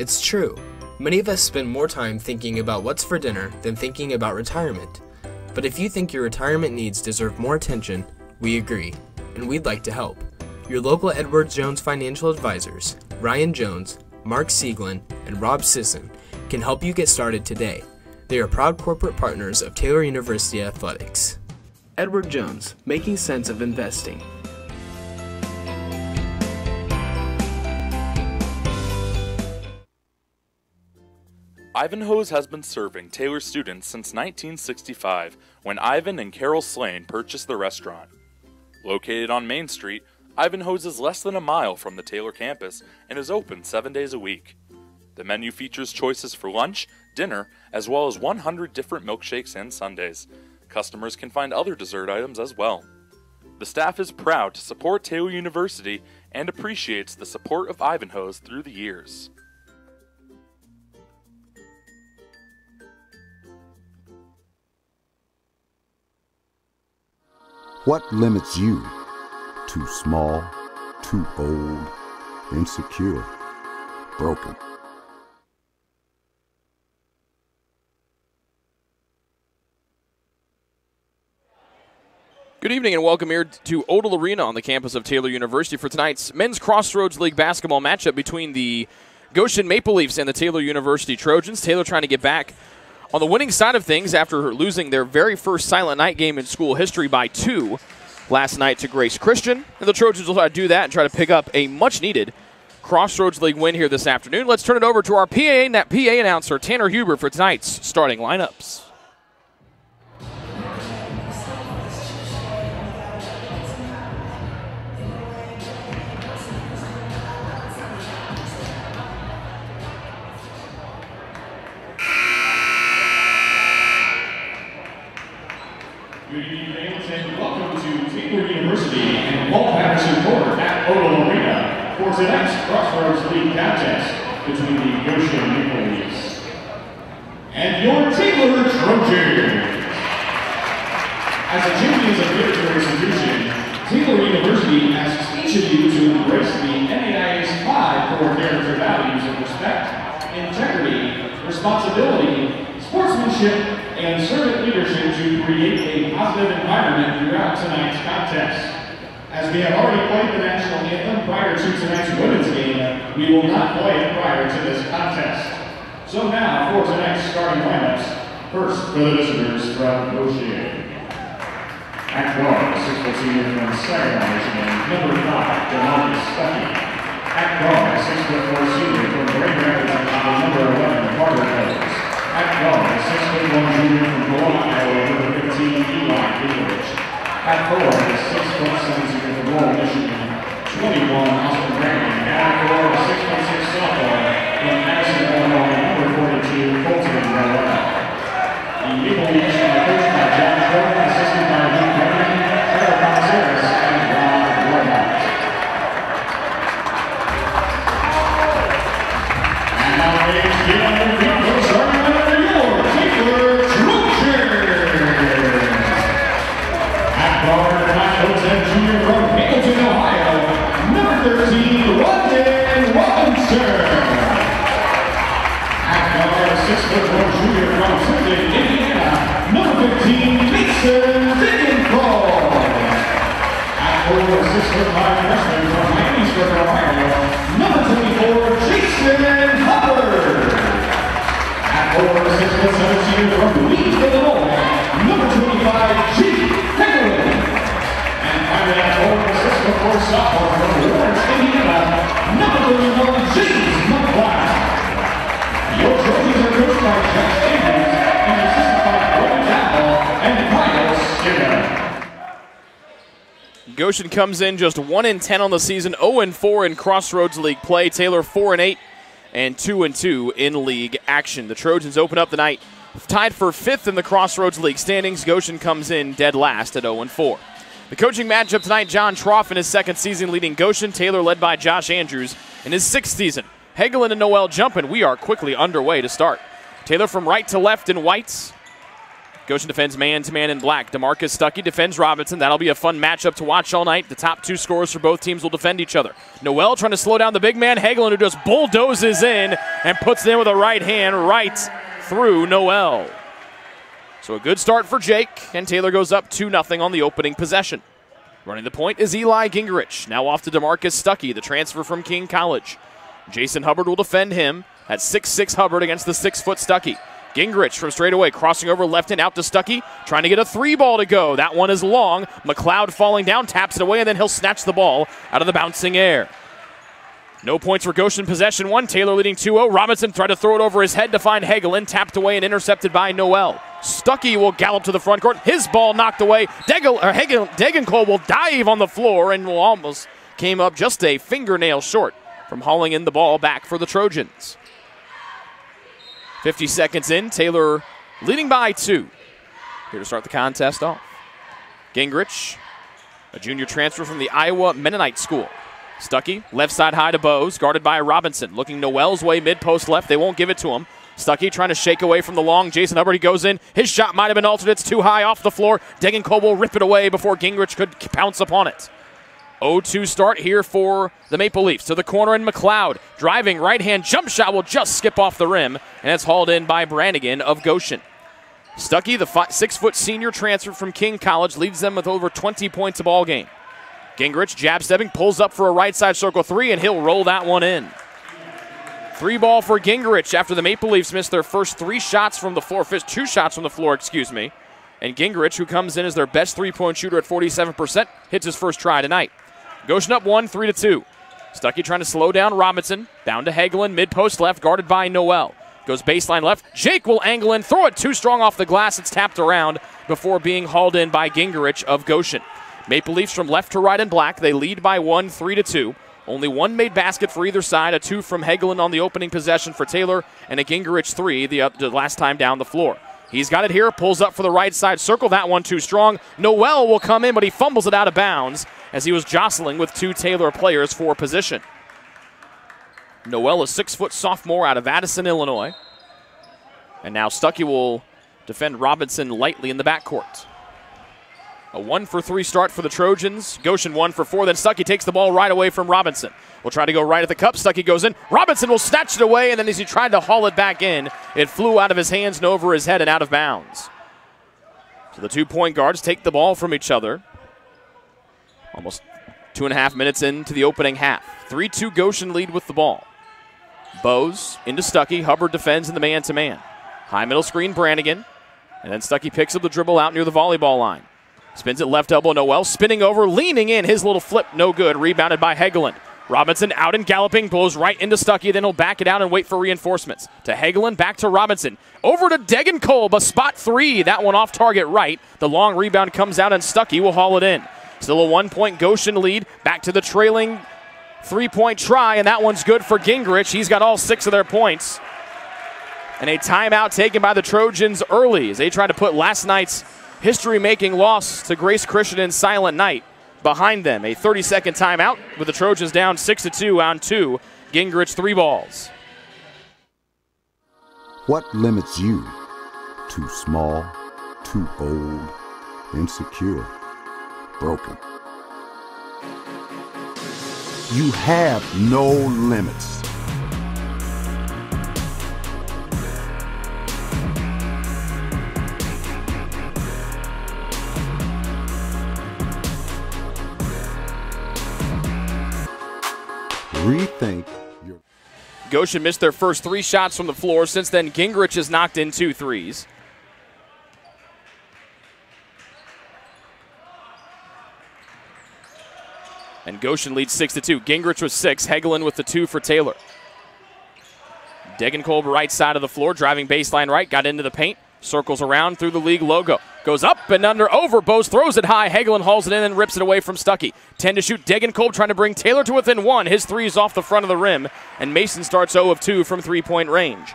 It's true. Many of us spend more time thinking about what's for dinner than thinking about retirement. But if you think your retirement needs deserve more attention, we agree, and we'd like to help. Your local Edward Jones financial advisors, Ryan Jones, Mark Sieglin, and Rob Sisson, can help you get started today. They are proud corporate partners of Taylor University Athletics. Edward Jones, making sense of investing. Ivanhoe's has been serving Taylor students since 1965, when Ivan and Carol Slane purchased the restaurant. Located on Main Street, Ivanhoe's is less than a mile from the Taylor campus and is open 7 days a week. The menu features choices for lunch, dinner, as well as 100 different milkshakes and sundaes. Customers can find other dessert items as well. The staff is proud to support Taylor University and appreciates the support of Ivanhoe's through the years. What limits you? Too small, too old, insecure, broken. Good evening and welcome here to Odell Arena on the campus of Taylor University for tonight's Men's Crossroads League basketball matchup between the Goshen Maple Leafs and the Taylor University Trojans. Taylor trying to get back on the winning side of things after losing their very first Silent Night game in school history by 2 last night to Grace Christian. And the Trojans will try to do that and try to pick up a much-needed Crossroads League win here this afternoon. Let's turn it over to our PA announcer, Tanner Huber, for tonight's starting lineups. Good evening, fans, and welcome to Taylor University and Paul Patterson Court at Odell Arena for tonight's Crossroads League contest between the Goshen Maple Leafs and your Taylor Trojans. As a champions of military institution, Taylor University asks each of you to embrace the NAIA's 5 core character values of respect, integrity, responsibility, sportsmanship, and servant leadership to create a positive environment throughout tonight's contest. As we have already played the national anthem prior to tonight's women's game, we will not play it prior to this contest. So now for tonight's starting lineups. First for the visitors from Goshen. At guard, 6'4" senior from Saginaw, Michigan, number 5, DeMarcus Stuckey. At guard, 6'4" senior from Grand Rapids, Iowa, number 11, Carter Ellis. At guard, 6'1" junior from Bologna, Iowa, number 15, Eli English. At forward, 6'7" senior from Laurel, Michigan, 21, Austin Graham. At forward, 6'6" sophomore from Madison, Illinois, number 42, Colton Rowell. The Maple Leafs are coached by John Jordan, assisted by Luke Brennan, Trevor Contreras, and Ron Warnock. And now, ladies and gentlemen, the starting lineup for your Taylor Trojans. At guard, 9'10" junior from Hamilton, Ohio, number 13, London Robinson. At guard, 6'1" junior from Simpson, Indiana, number 15, Mason Dickinson. At forward, 6'5" freshman from Miamisburg, Ohio, number 24, Jason Hubbard. At forward, 6'7" senior from Lee, Illinois, number 25, G. Heggelin. And finally, at forward, 6'4" sophomore from Lawrence, Indiana, number 31, James McLeod. Your Trojans are coached by Jeff Andrews and assisted by Gordon Apple and Kyle Skinner. Goshen comes in just 1-10 on the season, 0-4 in Crossroads League play. Taylor 4-8 and 2-2 in league action. The Trojans open up the night tied for 5th in the Crossroads League standings. Goshen comes in dead last at 0-4. The coaching matchup tonight, John Troff in his 2nd season leading Goshen. Taylor led by Josh Andrews in his 6th season. Heggelin and Noel jumping. We are quickly underway to start. Taylor from right to left in whites. Goshen defends man-to-man in black. DeMarcus Stuckey defends Robinson. That'll be a fun matchup to watch all night. The top two scorers for both teams will defend each other. Noel trying to slow down the big man, Hagelin, who just bulldozes in and puts it in with a right hand right through Noel. So a good start for Jake, and Taylor goes up 2-0 on the opening possession. Running the point is Eli Gingrich. Now off to DeMarcus Stuckey, the transfer from King College. Jason Hubbard will defend him. That's 6'6" Hubbard against the 6-foot Stuckey. Gingrich from straight away, crossing over left and out to Stuckey, trying to get a 3-ball to go. That one is long. McLeod falling down, taps it away, and then he'll snatch the ball out of the bouncing air. No points for Goshen, possession one. Taylor leading 2-0. Robinson tried to throw it over his head to find Hagelin, tapped away and intercepted by Noel. Stuckey will gallop to the front court. His ball knocked away. Degenkolb will dive on the floor and will almost came up just a fingernail short from hauling in the ball back for the Trojans. 50 seconds in, Taylor leading by 2. Here to start the contest off. Gingrich, a junior transfer from the Iowa Mennonite School. Stuckey, left side high to Bose, guarded by Robinson. Looking Noel's way, mid-post left. They won't give it to him. Stuckey trying to shake away from the long. Jason Hubbard, he goes in. His shot might have been altered. It's too high off the floor. Degenkolb will rip it away before Gingrich could pounce upon it. 0-2 start here for the Maple Leafs. To the corner in McLeod. Driving right-hand jump shot will just skip off the rim, and it's hauled in by Brannigan of Goshen. Stuckey, the 6-foot senior transfer from King College, leads them with over 20 points a ball game. Gingrich, jab stepping, pulls up for a right side circle 3, and he'll roll that one in. 3-ball for Gingrich after the Maple Leafs missed their first 2 shots from the floor, And Gingrich, who comes in as their best 3-point shooter at 47%, hits his first try tonight. Goshen up 1, 3-2. Stuckey trying to slow down Robinson. Down to Hagelin, mid-post left, guarded by Noel. Goes baseline left. Jake will angle in, throw it too strong off the glass. It's tapped around before being hauled in by Gingrich of Goshen. Maple Leafs from left to right in black. They lead by 1, 3-2. Only one made basket for either side. A 2 from Hagelin on the opening possession for Taylor, and a Gingrich 3 the last time down the floor. He's got it here, pulls up for the right side circle. That one too strong. Noel will come in, but he fumbles it out of bounds as he was jostling with 2 Taylor players for position. Noel, a 6-foot sophomore out of Addison, Illinois. And now Stuckey will defend Robinson lightly in the backcourt. A 1-for-3 start for the Trojans. Goshen 1-for-4. Then Stuckey takes the ball right away from Robinson. Will try to go right at the cup. Stuckey goes in. Robinson will snatch it away, and then as he tried to haul it back in, it flew out of his hands and over his head and out of bounds. So the 2 point guards take the ball from each other. Almost 2.5 minutes into the opening half. 3-2 Goshen lead with the ball. Bose into Stuckey. Hubbard defends in the man-to-man. High middle screen, Brannigan. And then Stuckey picks up the dribble out near the volleyball line. Spins it left elbow, Noel spinning over, leaning in. His little flip, no good. Rebounded by Hagelin. Robinson out and galloping, blows right into Stuckey. Then he'll back it out and wait for reinforcements. To Hagelin, back to Robinson. Over to Degenkolb, a spot 3. That one off target right. The long rebound comes out and Stuckey will haul it in. Still a 1-point Goshen lead. Back to the trailing 3-point try, and that one's good for Gingrich. He's got all 6 of their points. And a timeout taken by the Trojans early as they try to put last night's history-making loss to Grace Christian in Silent Night behind them. A 30-second timeout with the Trojans down 6-2 on 2. Gingrich 3 balls. What limits you? Too small, too old, insecure, broken. You have no limits. Rethink your... Goshen missed their first 3 shots from the floor. Since then, Gingrich has knocked in 2 threes. And Goshen leads 6-2. Gingrich with 6. Hagelin with the 2 for Taylor. Degenkolb right side of the floor, driving baseline right, got into the paint, circles around through the league logo. Goes up and under, over, Bose throws it high. Hagelin hauls it in and rips it away from Stuckey. 10 to shoot. Degenkolb trying to bring Taylor to within 1. His 3 is off the front of the rim, and Mason starts 0 of 2 from 3-point range.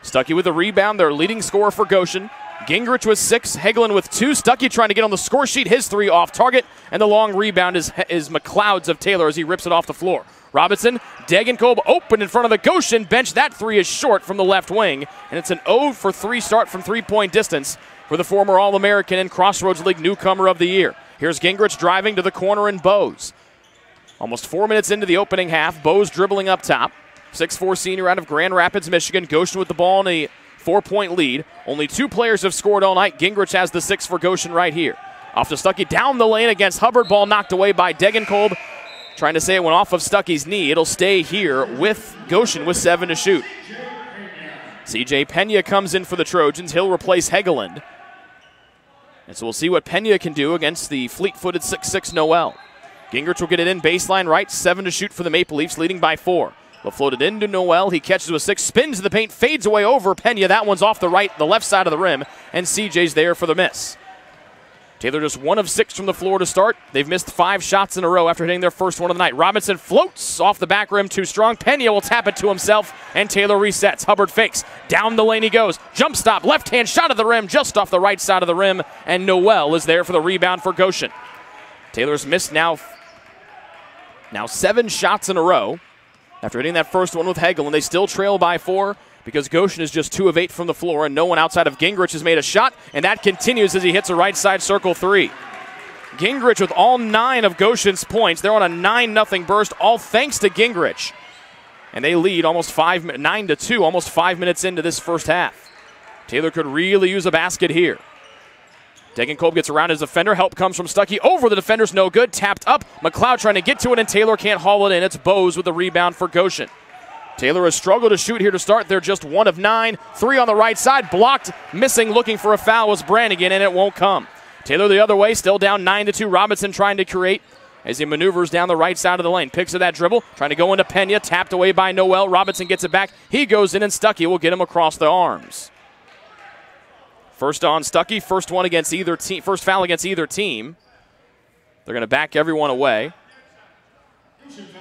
Stuckey with a rebound, their leading scorer for Goshen. Gingrich with 6, Hagelin with 2. Stuckey trying to get on the score sheet, his 3 off target, and the long rebound is McLeod's of Taylor as he rips it off the floor. Robinson, Degenkolb open in front of the Goshen bench. That 3 is short from the left wing, and it's an 0 for 3 start from 3-point distance for the former All-American and Crossroads League Newcomer of the Year. Here's Gingrich driving to the corner and Bose. Almost 4 minutes into the opening half, Bose dribbling up top. 6'4" senior out of Grand Rapids, Michigan. Goshen with the ball in a 4-point lead. Only 2 players have scored all night. Gingrich has the 6 for Goshen right here. Off to Stuckey, down the lane against Hubbard. Ball knocked away by Degenkolb. Trying to say it went off of Stuckey's knee. It'll stay here with Goshen with 7 to shoot. CJ Pena comes in for the Trojans. He'll replace Hegeland. And so we'll see what Pena can do against the fleet-footed 6'6" Noel. Gingrich will get it in baseline right. 7 to shoot for the Maple Leafs, leading by 4. They'll float it into Noel. He catches with 6, spins to the paint, fades away over Pena. That one's off the left side of the rim, and CJ's there for the miss. Taylor just 1 of 6 from the floor to start. They've missed 5 shots in a row after hitting their first one of the night. Robinson floats off the back rim too strong. Pena will tap it to himself, and Taylor resets. Hubbard fakes. Down the lane he goes. Jump stop, left-hand shot of the rim, just off the right side of the rim, and Noel is there for the rebound for Goshen. Taylor's missed now 7 shots in a row. After hitting that first one with Hegeland, they still trail by 4 because Goshen is just 2 of 8 from the floor, and no one outside of Gingrich has made a shot, and that continues as he hits a right side circle 3. Gingrich with all 9 of Goshen's points. They're on a 9-0 burst, all thanks to Gingrich. And they lead almost 9-2, almost 5 minutes into this first half. Taylor could really use a basket here. Degenkolb gets around his defender. Help comes from Stuckey. Over the defender's no good. Tapped up. McLeod trying to get to it, and Taylor can't haul it in. It's Bose with the rebound for Goshen. Taylor has struggled to shoot here to start. They're just 1 of 9. 3 on the right side. Blocked. Missing. Looking for a foul was Brannigan, and it won't come. Taylor the other way. Still down 9-2. Robinson trying to create as he maneuvers down the right side of the lane. Picks at that dribble. Trying to go into Pena. Tapped away by Noel. Robinson gets it back. He goes in, and Stuckey will get him across the arms. First on Stuckey, first foul against either team. They're going to back everyone away.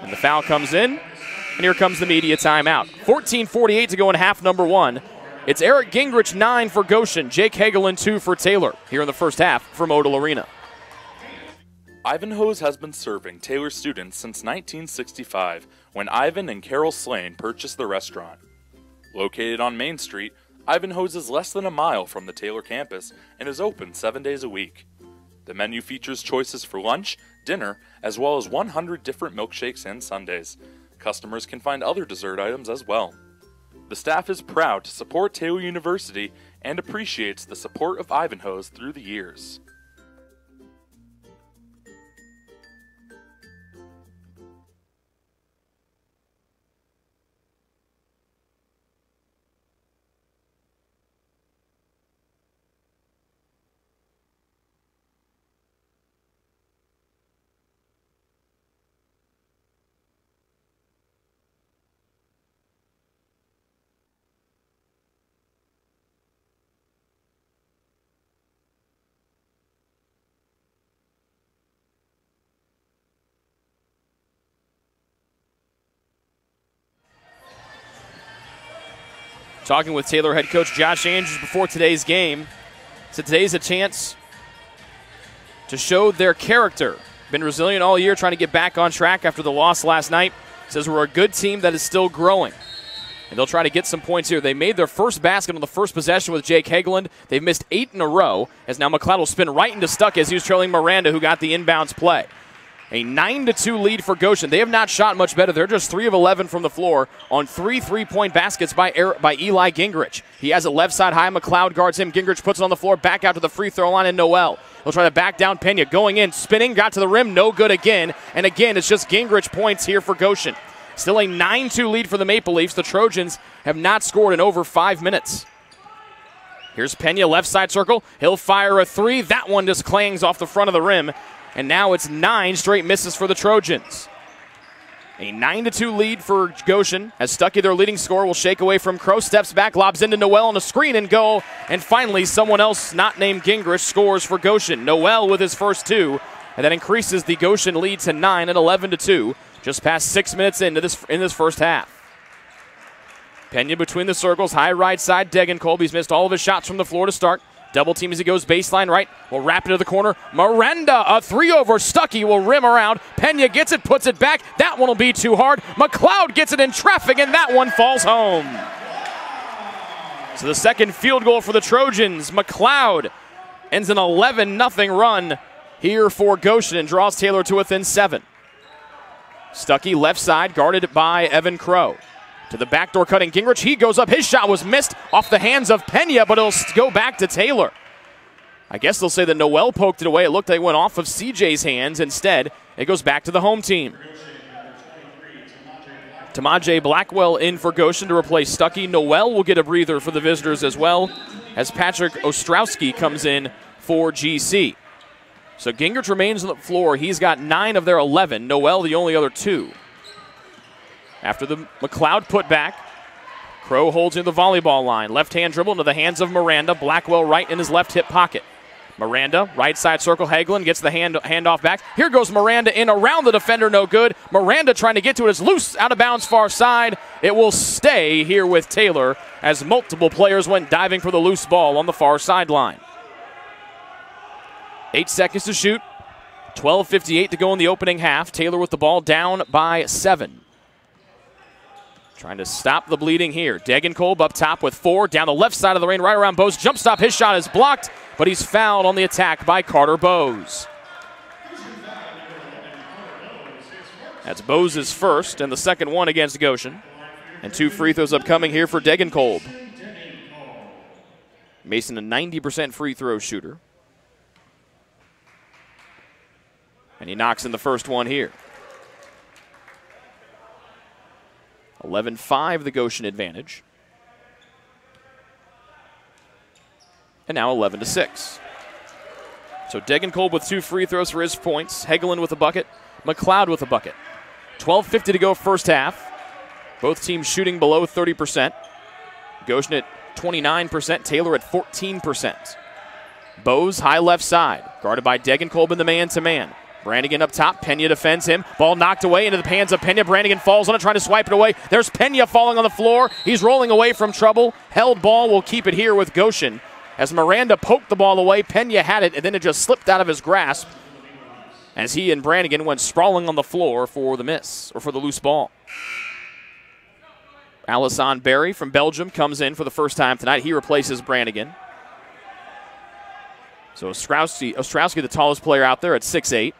And the foul comes in, and here comes the media timeout. 14:48 to go in half number 1. It's Eric Gingrich 9 for Goshen, Jake Hegeland 2 for Taylor here in the first half from Odell Arena. Ivanhoe's has been serving Taylor students since 1965 when Ivan and Carol Slane purchased the restaurant. Located on Main Street, Ivanhoe's is less than a mile from the Taylor campus and is open 7 days a week. The menu features choices for lunch, dinner, as well as 100 different milkshakes and sundaes. Customers can find other dessert items as well. The staff is proud to support Taylor University and appreciates the support of Ivanhoe's through the years. Talking with Taylor head coach Josh Andrews before today's game. Said today's a chance to show their character. Been resilient all year, trying to get back on track after the loss last night. Says we're a good team that is still growing. And they'll try to get some points here. They made their first basket on the first possession with Jake Hegeland. They've missed 8 in a row, as now McLeod will spin right into Stuckey as he was trailing Miranda, who got the inbounds play. A 9-2 lead for Goshen. They have not shot much better. They're just 3 of 11 from the floor on 3 3-point baskets by Eli Gingrich. He has it left side high. McLeod guards him. Gingrich puts it on the floor. Back out to the free throw line, and Noel. He'll try to back down Pena. Going in, spinning, got to the rim. No good again. And again, it's just Gingrich points here for Goshen. Still a 9-2 lead for the Maple Leafs. The Trojans have not scored in over 5 minutes. Here's Pena, left side circle. He'll fire a 3. That one just clangs off the front of the rim. And now it's 9 straight misses for the Trojans. A 9-2 lead for Goshen as Stuckey, their leading scorer, will shake away from Crow. Steps back, lobs into Noel on a screen and goal. And finally, someone else not named Gingrich scores for Goshen. Noel with his first 2. And that increases the Goshen lead to 9 at 11-2. Just past 6 minutes into this first half. Pena between the circles, high right side. Degenkolb, he's missed all of his shots from the floor to start. Double team as he goes baseline right. Will wrap it to the corner. Miranda, a 3 over. Stuckey will rim around. Pena gets it, puts it back. That one will be too hard. McLeod gets it in traffic, and that one falls home. So the second field goal for the Trojans. McLeod ends an 11-0 run here for Goshen and draws Taylor to within 7. Stuckey left side, guarded by Evan Crow. To the backdoor cutting Gingrich. He goes up. His shot was missed off the hands of Pena, but it'll go back to Taylor. I guess they'll say that Noel poked it away. It looked like it went off of CJ's hands. Instead, it goes back to the home team. Tamaje Blackwell in for Goshen to replace Stuckey. Noel will get a breather for the visitors as well, as Patrick Ostrowski comes in for GC. So Gingrich remains on the floor. He's got 9 of their 11. Noel the only other 2. After the McLeod putback, Crow holds in the volleyball line. Left-hand dribble into the hands of Miranda. Blackwell right in his left hip pocket. Miranda, right side circle. Hagelin gets the handoff back. Here goes Miranda in around the defender, no good. Miranda trying to get to it. It's loose, out of bounds, far side. It will stay here with Taylor as multiple players went diving for the loose ball on the far sideline. 8 seconds to shoot. 12:58 to go in the opening half. Taylor with the ball down by 7. Trying to stop the bleeding here. Degenkolb up top with 4. Down the left side of the lane, right around Bose. Jump stop, his shot is blocked, but he's fouled on the attack by Carter Bose. That's Bose's first and the second one against Goshen. And 2 free throws upcoming here for Degenkolb. Mason a 90% free throw shooter. And he knocks in the first one here. 11-5 the Goshen advantage. And now 11-6. So Degenkolb with 2 free throws for his points. Hagelin with a bucket. McLeod with a bucket. 12:50 to go first half. Both teams shooting below 30%. Goshen at 29%, Taylor at 14%. Bose high left side, guarded by Degenkolb in the man-to-man. Brannigan up top. Pena defends him. Ball knocked away into the hands of Pena. Brannigan falls on it, trying to swipe it away. There's Pena falling on the floor. He's rolling away from trouble. Held ball will keep it here with Goshen. As Miranda poked the ball away, Pena had it, and then it just slipped out of his grasp as he and Brannigan went sprawling on the floor for the miss, or for the loose ball. Alisson Berry from Belgium comes in for the first time tonight. He replaces Brannigan. So Ostrowski, the tallest player out there at 6'8".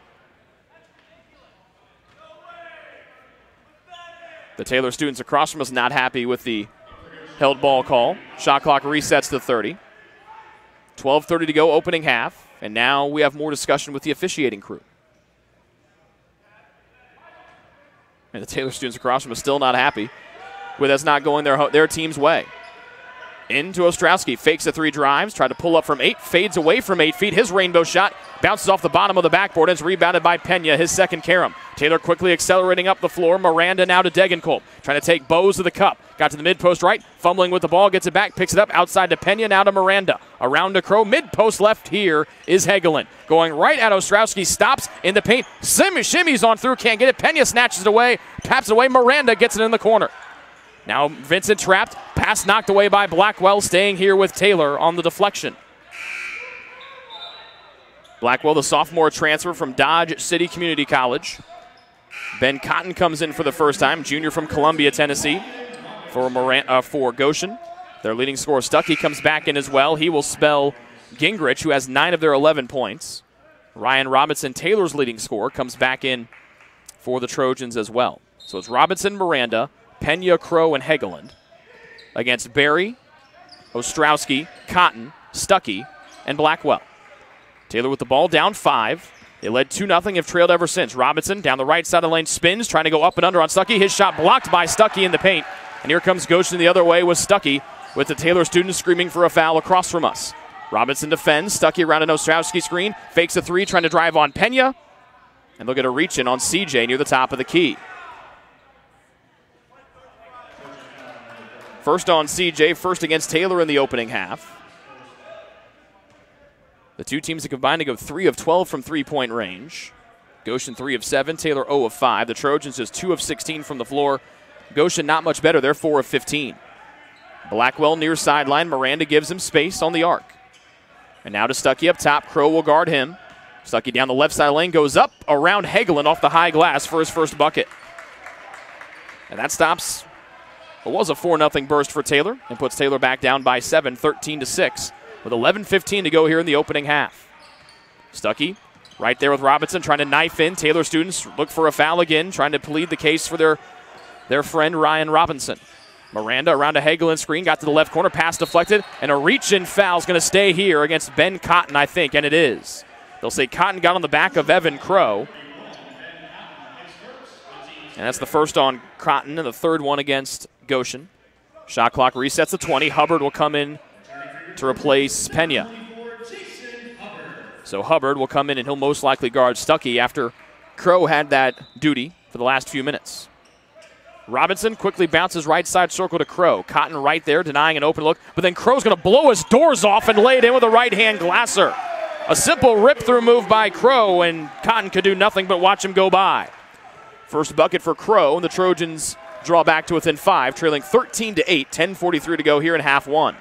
The Taylor students across from us not happy with the held ball call. Shot clock resets to 30. 12:30 to go, opening half. And now we have more discussion with the officiating crew. And the Taylor students across from us still not happy with us not going their team's way. Into Ostrowski, fakes the 3 drives, tried to pull up from 8, fades away from 8 feet. His rainbow shot bounces off the bottom of the backboard and is rebounded by Pena, his second carom. Taylor quickly accelerating up the floor. Miranda now to Degenkolb, trying to take Bose to the cup. Got to the mid-post right, fumbling with the ball, gets it back, picks it up outside to Pena, now to Miranda. Around to Crow, mid-post left here is Hagelin. Going right at Ostrowski, stops in the paint, shimmies on through, can't get it. Pena snatches it away, taps it away. Miranda gets it in the corner. Now Vincent trapped, pass knocked away by Blackwell, staying here with Taylor on the deflection. Blackwell, the sophomore transfer from Dodge City Community College. Ben Cotton comes in for the first time, junior from Columbia, Tennessee, for Goshen. Their leading scorer, Stuckey, comes back in as well. He will spell Gingrich, who has 9 of their 11 points. Ryan Robinson, Taylor's leading scorer, comes back in for the Trojans as well. So it's Robinson, Miranda, Pena, Crow, and Hagelin against Berry, Ostrowski, Cotton, Stuckey, and Blackwell. Taylor with the ball down 5. They led 2-0, have trailed ever since. Robinson down the right side of the lane, spins, trying to go up and under on Stuckey. His shot blocked by Stuckey in the paint. And here comes Goshen the other way with Stuckey, with the Taylor students screaming for a foul across from us. Robinson defends, Stuckey around an Ostrowski screen, fakes a 3, trying to drive on Pena. And look at a reach in on CJ near the top of the key. First on CJ, first against Taylor in the opening half. The two teams have combined to go 3 of 12 from three-point range. Goshen 3 of 7, Taylor 0 of 5. The Trojans just 2 of 16 from the floor. Goshen not much better, they're 4 of 15. Blackwell near sideline, Miranda gives him space on the arc. And now to Stuckey up top, Crow will guard him. Stuckey down the left side lane, goes up around Hagelin off the high glass for his first bucket. And that stops It was a 4-0 burst for Taylor and puts Taylor back down by 7, 13-6, with 11:15 to go here in the opening half. Stuckey right there with Robinson trying to knife in. Taylor students look for a foul again, trying to plead the case for their friend Ryan Robinson. Miranda around a Hagelin screen, got to the left corner, pass deflected, and a reach-in foul is going to stay here against Ben Cotton, I think, and it is. They'll say Cotton got on the back of Evan Crow. And that's the first on Cotton and the third one against Goshen. Shot clock resets to 20. Hubbard will come in to replace Pena. So Hubbard will come in and he'll most likely guard Stuckey after Crow had that duty for the last few minutes. Robinson quickly bounces right side circle to Crow. Cotton right there denying an open look, but then Crow's going to blow his doors off and lay it in with a right-hand glasser. A simple rip-through move by Crow, and Cotton could do nothing but watch him go by. First bucket for Crow, and the Trojans draw back to within 5, trailing 13-8, 10:43 to go here in half one.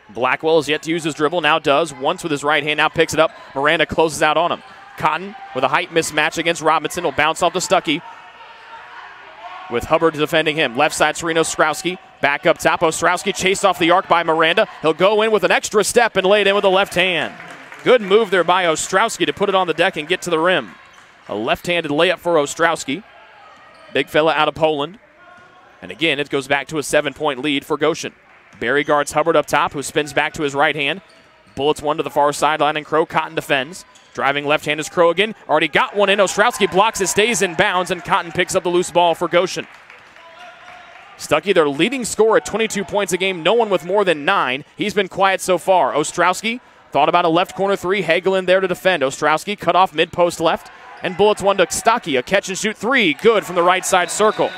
Blackwell has yet to use his dribble, now does, once with his right hand, now picks it up. Miranda closes out on him. Cotton with a height mismatch against Robinson will bounce off to Stuckey, with Hubbard defending him. Left side, Sereno Strowski. Back up top, Ostrowski chased off the arc by Miranda. He'll go in with an extra step and lay it in with the left hand. Good move there by Ostrowski to put it on the deck and get to the rim. A left-handed layup for Ostrowski. Big fella out of Poland. And again, it goes back to a 7-point lead for Goshen. Barry guards Hubbard up top, who spins back to his right hand. Bullets one to the far sideline, and Crow. Cotton defends. Driving left hand is Crow again. Already got one in. Ostrowski blocks it, stays in bounds, and Cotton picks up the loose ball for Goshen. Stuckey, their leading scorer at 22 points a game. No one with more than 9. He's been quiet so far. Ostrowski thought about a left corner three. Hagelin there to defend. Ostrowski cut off mid-post left, and bullets one to Stuckey. A catch-and-shoot three. Good from the right side circle.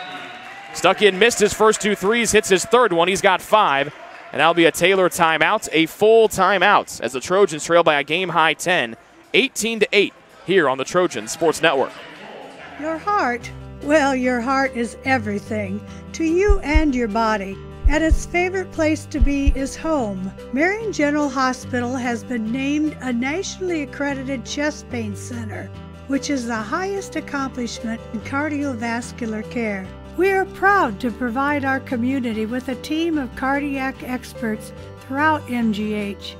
Stuckey had missed his first 2 threes. Hits his third one. He's got 5. And that'll be a Taylor timeout. A full timeout as the Trojans trail by a game-high 10. 18-8 here on the Trojan Sports Network. Your heart, well, your heart is everything to you and your body, and its favorite place to be is home. Marion General Hospital has been named a nationally accredited chest pain center, which is the highest accomplishment in cardiovascular care. We are proud to provide our community with a team of cardiac experts throughout MGH.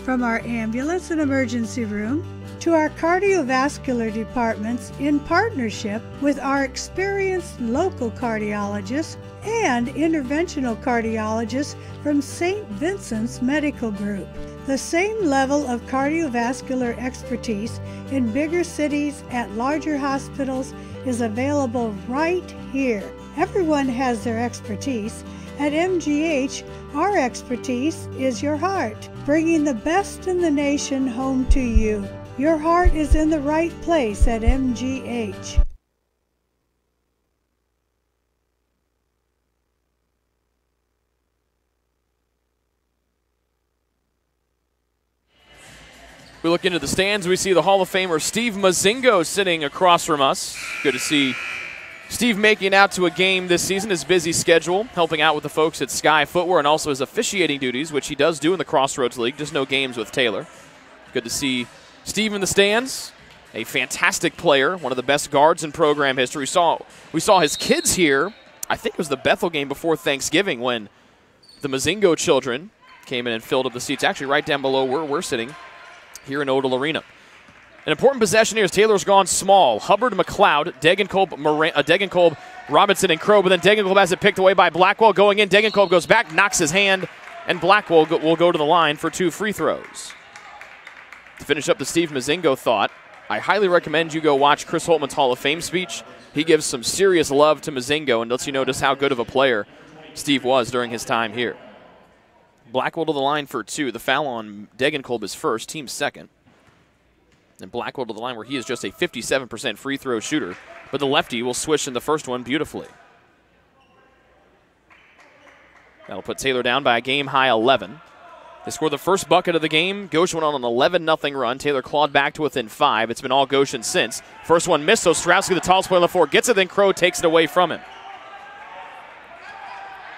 From our ambulance and emergency room to our cardiovascular departments in partnership with our experienced local cardiologists and interventional cardiologists from St. Vincent's Medical Group. The same level of cardiovascular expertise in bigger cities at larger hospitals is available right here. Everyone has their expertise. At MGH, our expertise is your heart, bringing the best in the nation home to you. Your heart is in the right place at MGH. We look into the stands, we see the Hall of Famer Steve Mazingo sitting across from us. Good to see Steve making it out to a game this season, his busy schedule, helping out with the folks at Sky Footwear and also his officiating duties, which he does do in the Crossroads League, just no games with Taylor. Good to see Steve in the stands, a fantastic player, one of the best guards in program history. We saw his kids here, I think it was the Bethel game before Thanksgiving when the Mazingo children came in and filled up the seats, actually right down below where we're sitting here in Odell Arena. An important possession here as Taylor's gone small. Hubbard, McLeod, Degenkolb, Robinson, and Crow, but then Degenkolb has it picked away by Blackwell. Going in, Degenkolb goes back, knocks his hand, and Blackwell will go to the line for 2 free throws. To finish up the Steve Mazingo thought, I highly recommend you go watch Chris Holtman's Hall of Fame speech. He gives some serious love to Mazingo and lets you know just how good of a player Steve was during his time here. Blackwell to the line for 2. The foul on Degenkolb is first, team second. And Blackwell to the line where he is just a 57% free throw shooter. But the lefty will swish in the first one beautifully. That'll put Taylor down by a game-high 11. They scored the first bucket of the game. Goshen went on an 11-0 run. Taylor clawed back to within 5. It's been all Goshen since. First one missed, so Ostrowski, the tallest player on the floor, gets it, then Crow takes it away from him.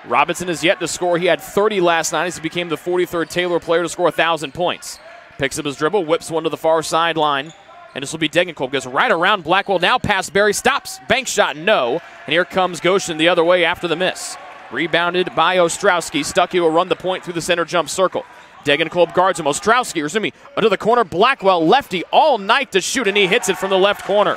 Robinson is yet to score. He had 30 last night as he became the 43rd Taylor player to score 1,000 points. Picks up his dribble, whips one to the far sideline, And this will be Degenkolb. Goes right around Blackwell, now past Berry. Stops. Bank shot, no. And here comes Goshen the other way after the miss. Rebounded by Ostrowski. Stuckey will run the point through the center jump circle. Degenkolb guards him. Ostrowski, under the corner. Blackwell, lefty all night to shoot, and he hits it from the left corner.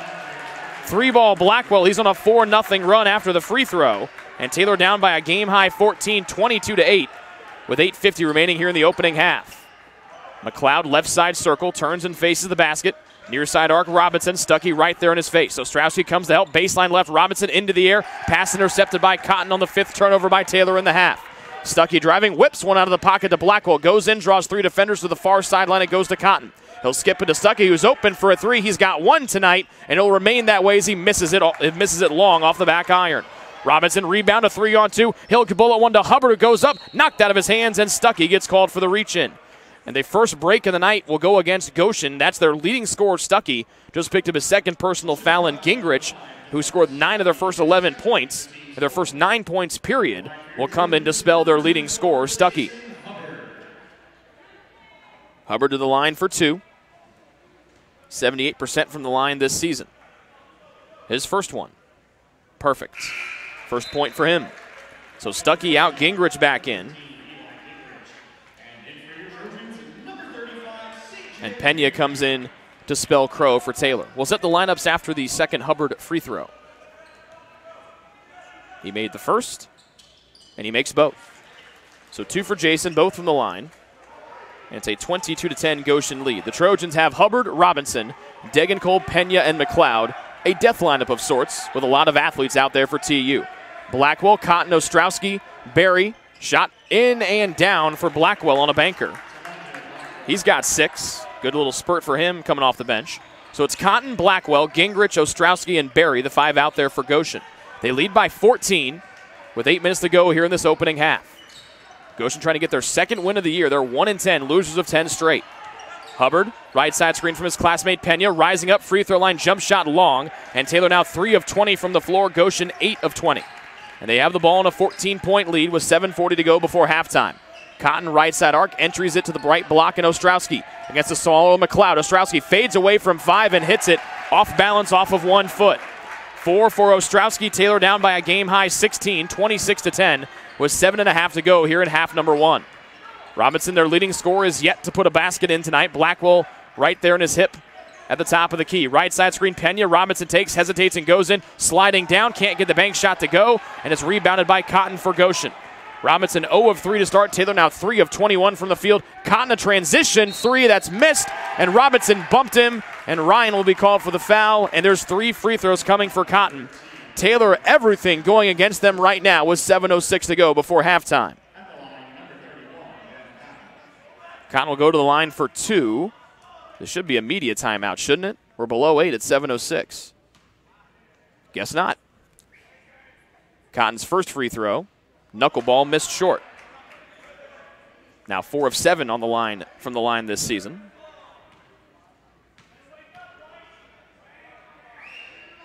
3-ball Blackwell. He's on a 4-0 run after the free throw. And Taylor down by a game-high 14, 22-8, with 8:50 remaining here in the opening half. McLeod, left side circle, turns and faces the basket. Near side arc, Robinson. Stuckey right there in his face. Ostrowski comes to help. Baseline left, Robinson into the air. Pass intercepted by Cotton on the 5th turnover by Taylor in the half. Stuckey driving, whips one out of the pocket to Blackwell. Goes in, draws 3 defenders to the far sideline. It goes to Cotton. He'll skip it to Stuckey, who's open for a 3. He's got 1 tonight, and it'll remain that way as he misses it long off the back iron. Robinson rebound, a 3-on-2. He'll bullet one to Hubbard, who goes up, knocked out of his hands, and Stuckey gets called for the reach-in. And their first break of the night will go against Goshen. That's their leading scorer, Stuckey. Just picked up his 2nd personal foul, and Gingrich, who scored 9 of their first 11 points, their first 9 points period, will come in to spell their leading scorer, Stuckey. Hubbard to the line for 2. 78% from the line this season. His first one. Perfect. First point for him. So Stuckey out, Gingrich back in. And Pena comes in to spell Crow for Taylor. We'll set the lineups after the second Hubbard free throw. He made the first, and he makes both. So 2 for Jason, both from the line. And it's a 22-10 Goshen lead. The Trojans have Hubbard, Robinson, Degenkolb, Pena, and McLeod. A death lineup of sorts with a lot of athletes out there for TU. Blackwell, Cotton, Ostrowski, Berry. Shot in and down for Blackwell on a banker. He's got 6. Good little spurt for him coming off the bench. So it's Cotton, Blackwell, Gingrich, Ostrowski, and Berry, the 5 out there for Goshen. They lead by 14 with 8 minutes to go here in this opening half. Goshen trying to get their 2nd win of the year. They're 1-10, losers of 10 straight. Hubbard, right side screen from his classmate Pena, rising up, free throw line, jump shot long, and Taylor now 3 of 20 from the floor, Goshen 8 of 20. And they have the ball in a 14-point lead with 7:40 to go before halftime. Cotton, right side arc, entries it to the right block, and Ostrowski against the solo McLeod. Ostrowski fades away from 5 and hits it off balance off of 1 foot. 4 for Ostrowski. Taylor down by a game-high 16, 26-10, with 7.5 to go here in half number 1. Robinson, their leading scorer, is yet to put a basket in tonight. Blackwell right there in his hip at the top of the key. Right side screen, Pena. Robinson takes, hesitates, and goes in. Sliding down, can't get the bank shot to go, and it's rebounded by Cotton for Goshen. Robinson 0 of 3 to start. Taylor now 3 of 21 from the field. Cotton a transition 3 that's missed, and Robinson bumped him, and Ryan will be called for the foul, and there's 3 free throws coming for Cotton. Taylor, everything going against them right now with 7:06 to go before halftime. Cotton will go to the line for 2. This should be a media timeout, shouldn't it? We're below 8 at 7:06. Guess not. Cotton's first free throw. Knuckleball missed short. Now 4 of 7 on the line from the line this season.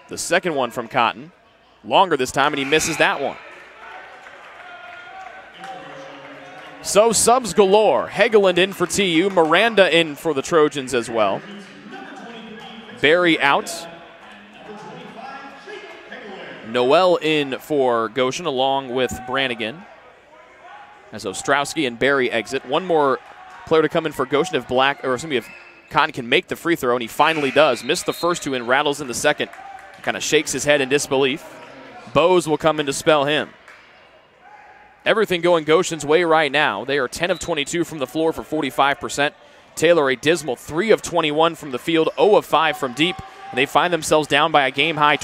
The second one from Cotton. Longer this time, and he misses that one. So subs galore. Hegeland in for TU. Miranda in for the Trojans as well. Berry out. Noel in for Goshen along with Brannigan. As Ostrowski and Berry exit. One more player to come in for Goshen if if Cotton can make the free throw, and he finally does. Missed the first 2 and rattles in the second. Kind of shakes his head in disbelief. Bose will come in to spell him. Everything going Goshen's way right now. They are 10 of 22 from the floor for 45%. Taylor a dismal 3 of 21 from the field, 0 of 5 from deep. And they find themselves down by a game-high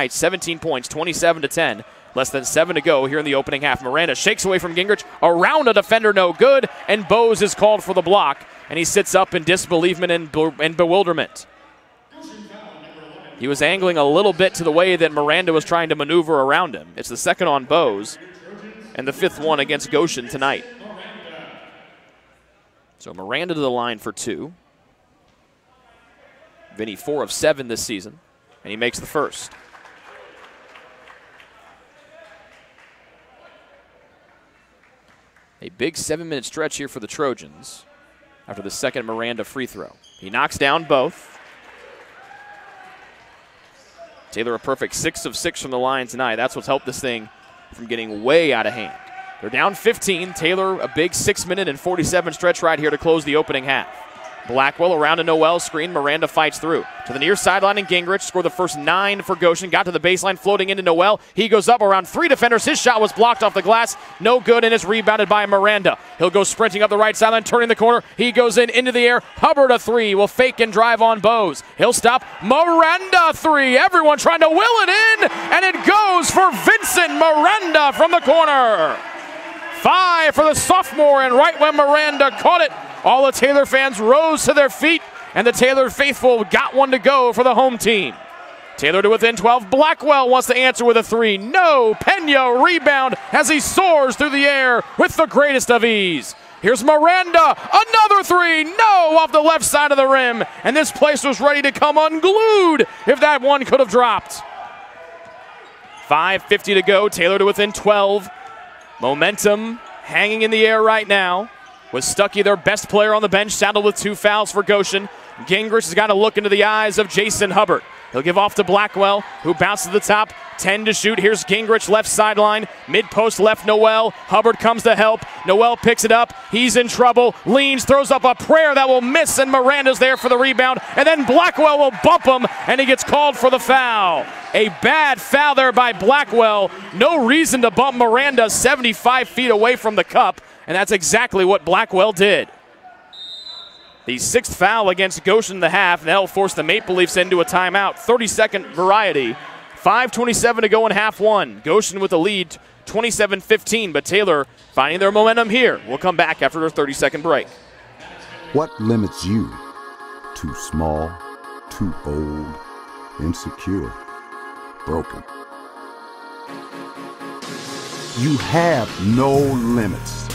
17 points, 27-10. Less than 7 to go here in the opening half. Miranda shakes away from Gingrich, around a defender, no good, and Bose is called for the block, and he sits up in disbelievement and bewilderment. He was angling a little bit to the way that Miranda was trying to maneuver around him. It's the second on Bose, and the 5th one against Goshen tonight. So Miranda to the line for 2. Vinny 4 of 7 this season, and he makes the first. A big 7-minute stretch here for the Trojans after the second Miranda free throw. He knocks down both. Taylor a perfect 6 of 6 from the line tonight. That's what's helped this thing from getting way out of hand. They're down 15. Taylor a big 6-minute and 47 stretch right here to close the opening half. Blackwell around a Noel screen. Miranda fights through to the near sideline, and Gingrich scored the first 9 for Goshen. Got to the baseline, floating into Noel. He goes up around 3 defenders. His shot was blocked off the glass. No good, and it's rebounded by Miranda. He'll go sprinting up the right sideline, turning the corner. He goes into the air. Hubbard a 3. Will fake and drive on Bose. He'll stop. Miranda 3. Everyone trying to will it in, and it goes for Vincent Miranda from the corner. 5 for the sophomore, and right when Miranda caught it, all the Taylor fans rose to their feet, and the Taylor faithful got one to go for the home team. Taylor to within 12. Blackwell wants to answer with a 3. No. Pena rebound as he soars through the air with the greatest of ease. Here's Miranda. Another 3. No. Off the left side of the rim. And this place was ready to come unglued if that one could have dropped. 5:50 to go. Taylor to within 12. Momentum hanging in the air right now. With Stuckey, their best player on the bench, saddled with 2 fouls for Goshen. Gingrich has got to look into the eyes of Jason Hubbard. He'll give off to Blackwell, who bounces to the top. 10 to shoot. Here's Gingrich, left sideline. Mid-post left, Noel. Hubbard comes to help. Noel picks it up. He's in trouble. Leans, throws up a prayer that will miss, and Miranda's there for the rebound. And then Blackwell will bump him, and he gets called for the foul. A bad foul there by Blackwell. No reason to bump Miranda 75 feet away from the cup. And that's exactly what Blackwell did. The 6th foul against Goshen in the half. That'll force the Maple Leafs into a timeout. 30-second variety. 5:27 to go in half one. Goshen with the lead, 27-15, but Taylor finding their momentum here. We'll come back after a 30-second break. What limits you? Too small, too old, insecure, broken. You have no limits.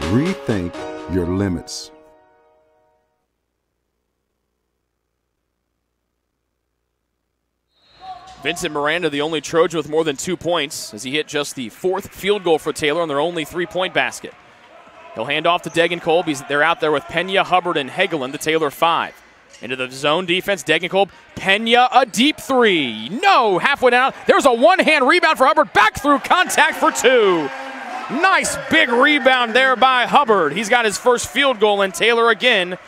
Rethink your limits. Vincent Miranda, the only Trojan with more than 2 points, as he hit just the 4th field goal for Taylor on their only 3-point basket. He'll hand off to Degenkolb. They're out there with Pena, Hubbard, and Hegelen, the Taylor 5. Into the zone defense, Degenkolb. Pena, a deep 3. No, halfway down. There's a one-hand rebound for Hubbard. Back through contact for 2. Nice big rebound there by Hubbard. He's got his first field goal, and Taylor again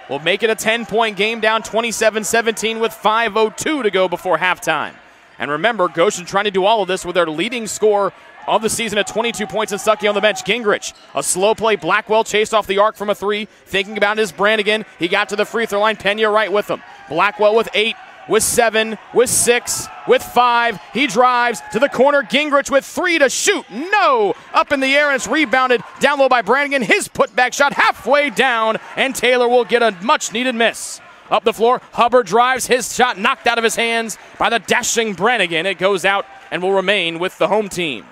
will make it a 10-point game, down 27-17 with 5:02 to go before halftime. And remember, Goshen trying to do all of this with their leading scorer of the season at 22 points and Stuckey on the bench. Gingrich, a slow play. Blackwell chased off the arc from a 3. Thinking about his Brannigan. He got to the free throw line. Pena right with him. Blackwell with 8. With 7, with 6, with 5. He drives to the corner. Gingrich with 3 to shoot. No! Up in the air, and it's rebounded down low by Brannigan. His putback shot halfway down, and Taylor will get a much-needed miss. Up the floor, Hubbard drives. His shot knocked out of his hands by the dashing Brannigan. It goes out and will remain with the home team.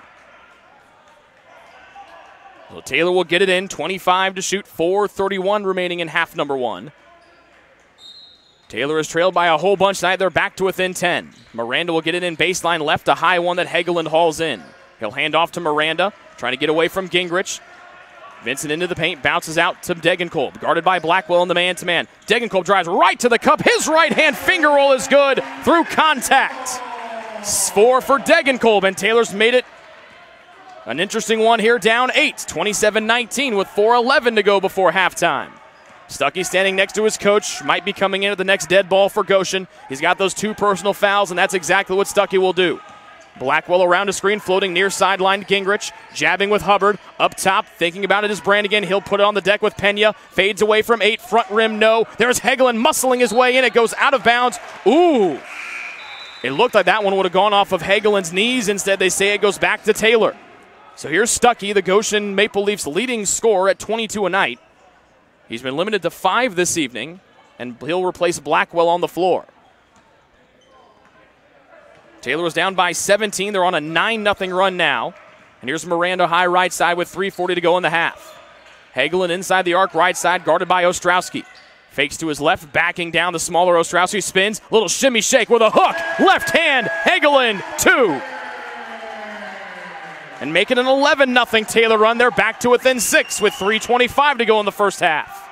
So Taylor will get it in. 25 to shoot. 4:31 remaining in half number 1. Taylor is trailed by a whole bunch tonight. They're back to within 10. Miranda will get it in baseline left, a high one that Hegelen hauls in. He'll hand off to Miranda, trying to get away from Gingrich. Vincent into the paint, bounces out to Degenkolb, guarded by Blackwell in the man-to-man. Degenkolb drives right to the cup. His right-hand finger roll is good through contact. 4 for Degenkolb, and Taylor's made it an interesting one here, down 8. 27-19 with 4:11 to go before halftime. Stuckey standing next to his coach, might be coming in at the next dead ball for Goshen. He's got those 2 personal fouls, and that's exactly what Stuckey will do. Blackwell around a screen, floating near sideline. Gingrich, jabbing with Hubbard. Up top, thinking about it is Brannigan. He'll put it on the deck with Pena. Fades away from 8, front rim, no. There's Hegelen muscling his way in. It goes out of bounds. Ooh! It looked like that one would have gone off of Hegelen's knees. Instead, they say it goes back to Taylor. So here's Stuckey, the Goshen Maple Leafs leading scorer at 22 a night. He's been limited to 5 this evening, and he'll replace Blackwell on the floor. Taylor was down by 17. They're on a 9-0 run now. And here's Miranda high right side with 3:40 to go in the half. Hegelen inside the arc right side, guarded by Ostrowski. Fakes to his left, backing down the smaller Ostrowski. Spins, little shimmy shake with a hook. Left hand, Hegelen, 2. and make it an 11-0 Taylor run. They're back to within 6 with 3:25 to go in the first half.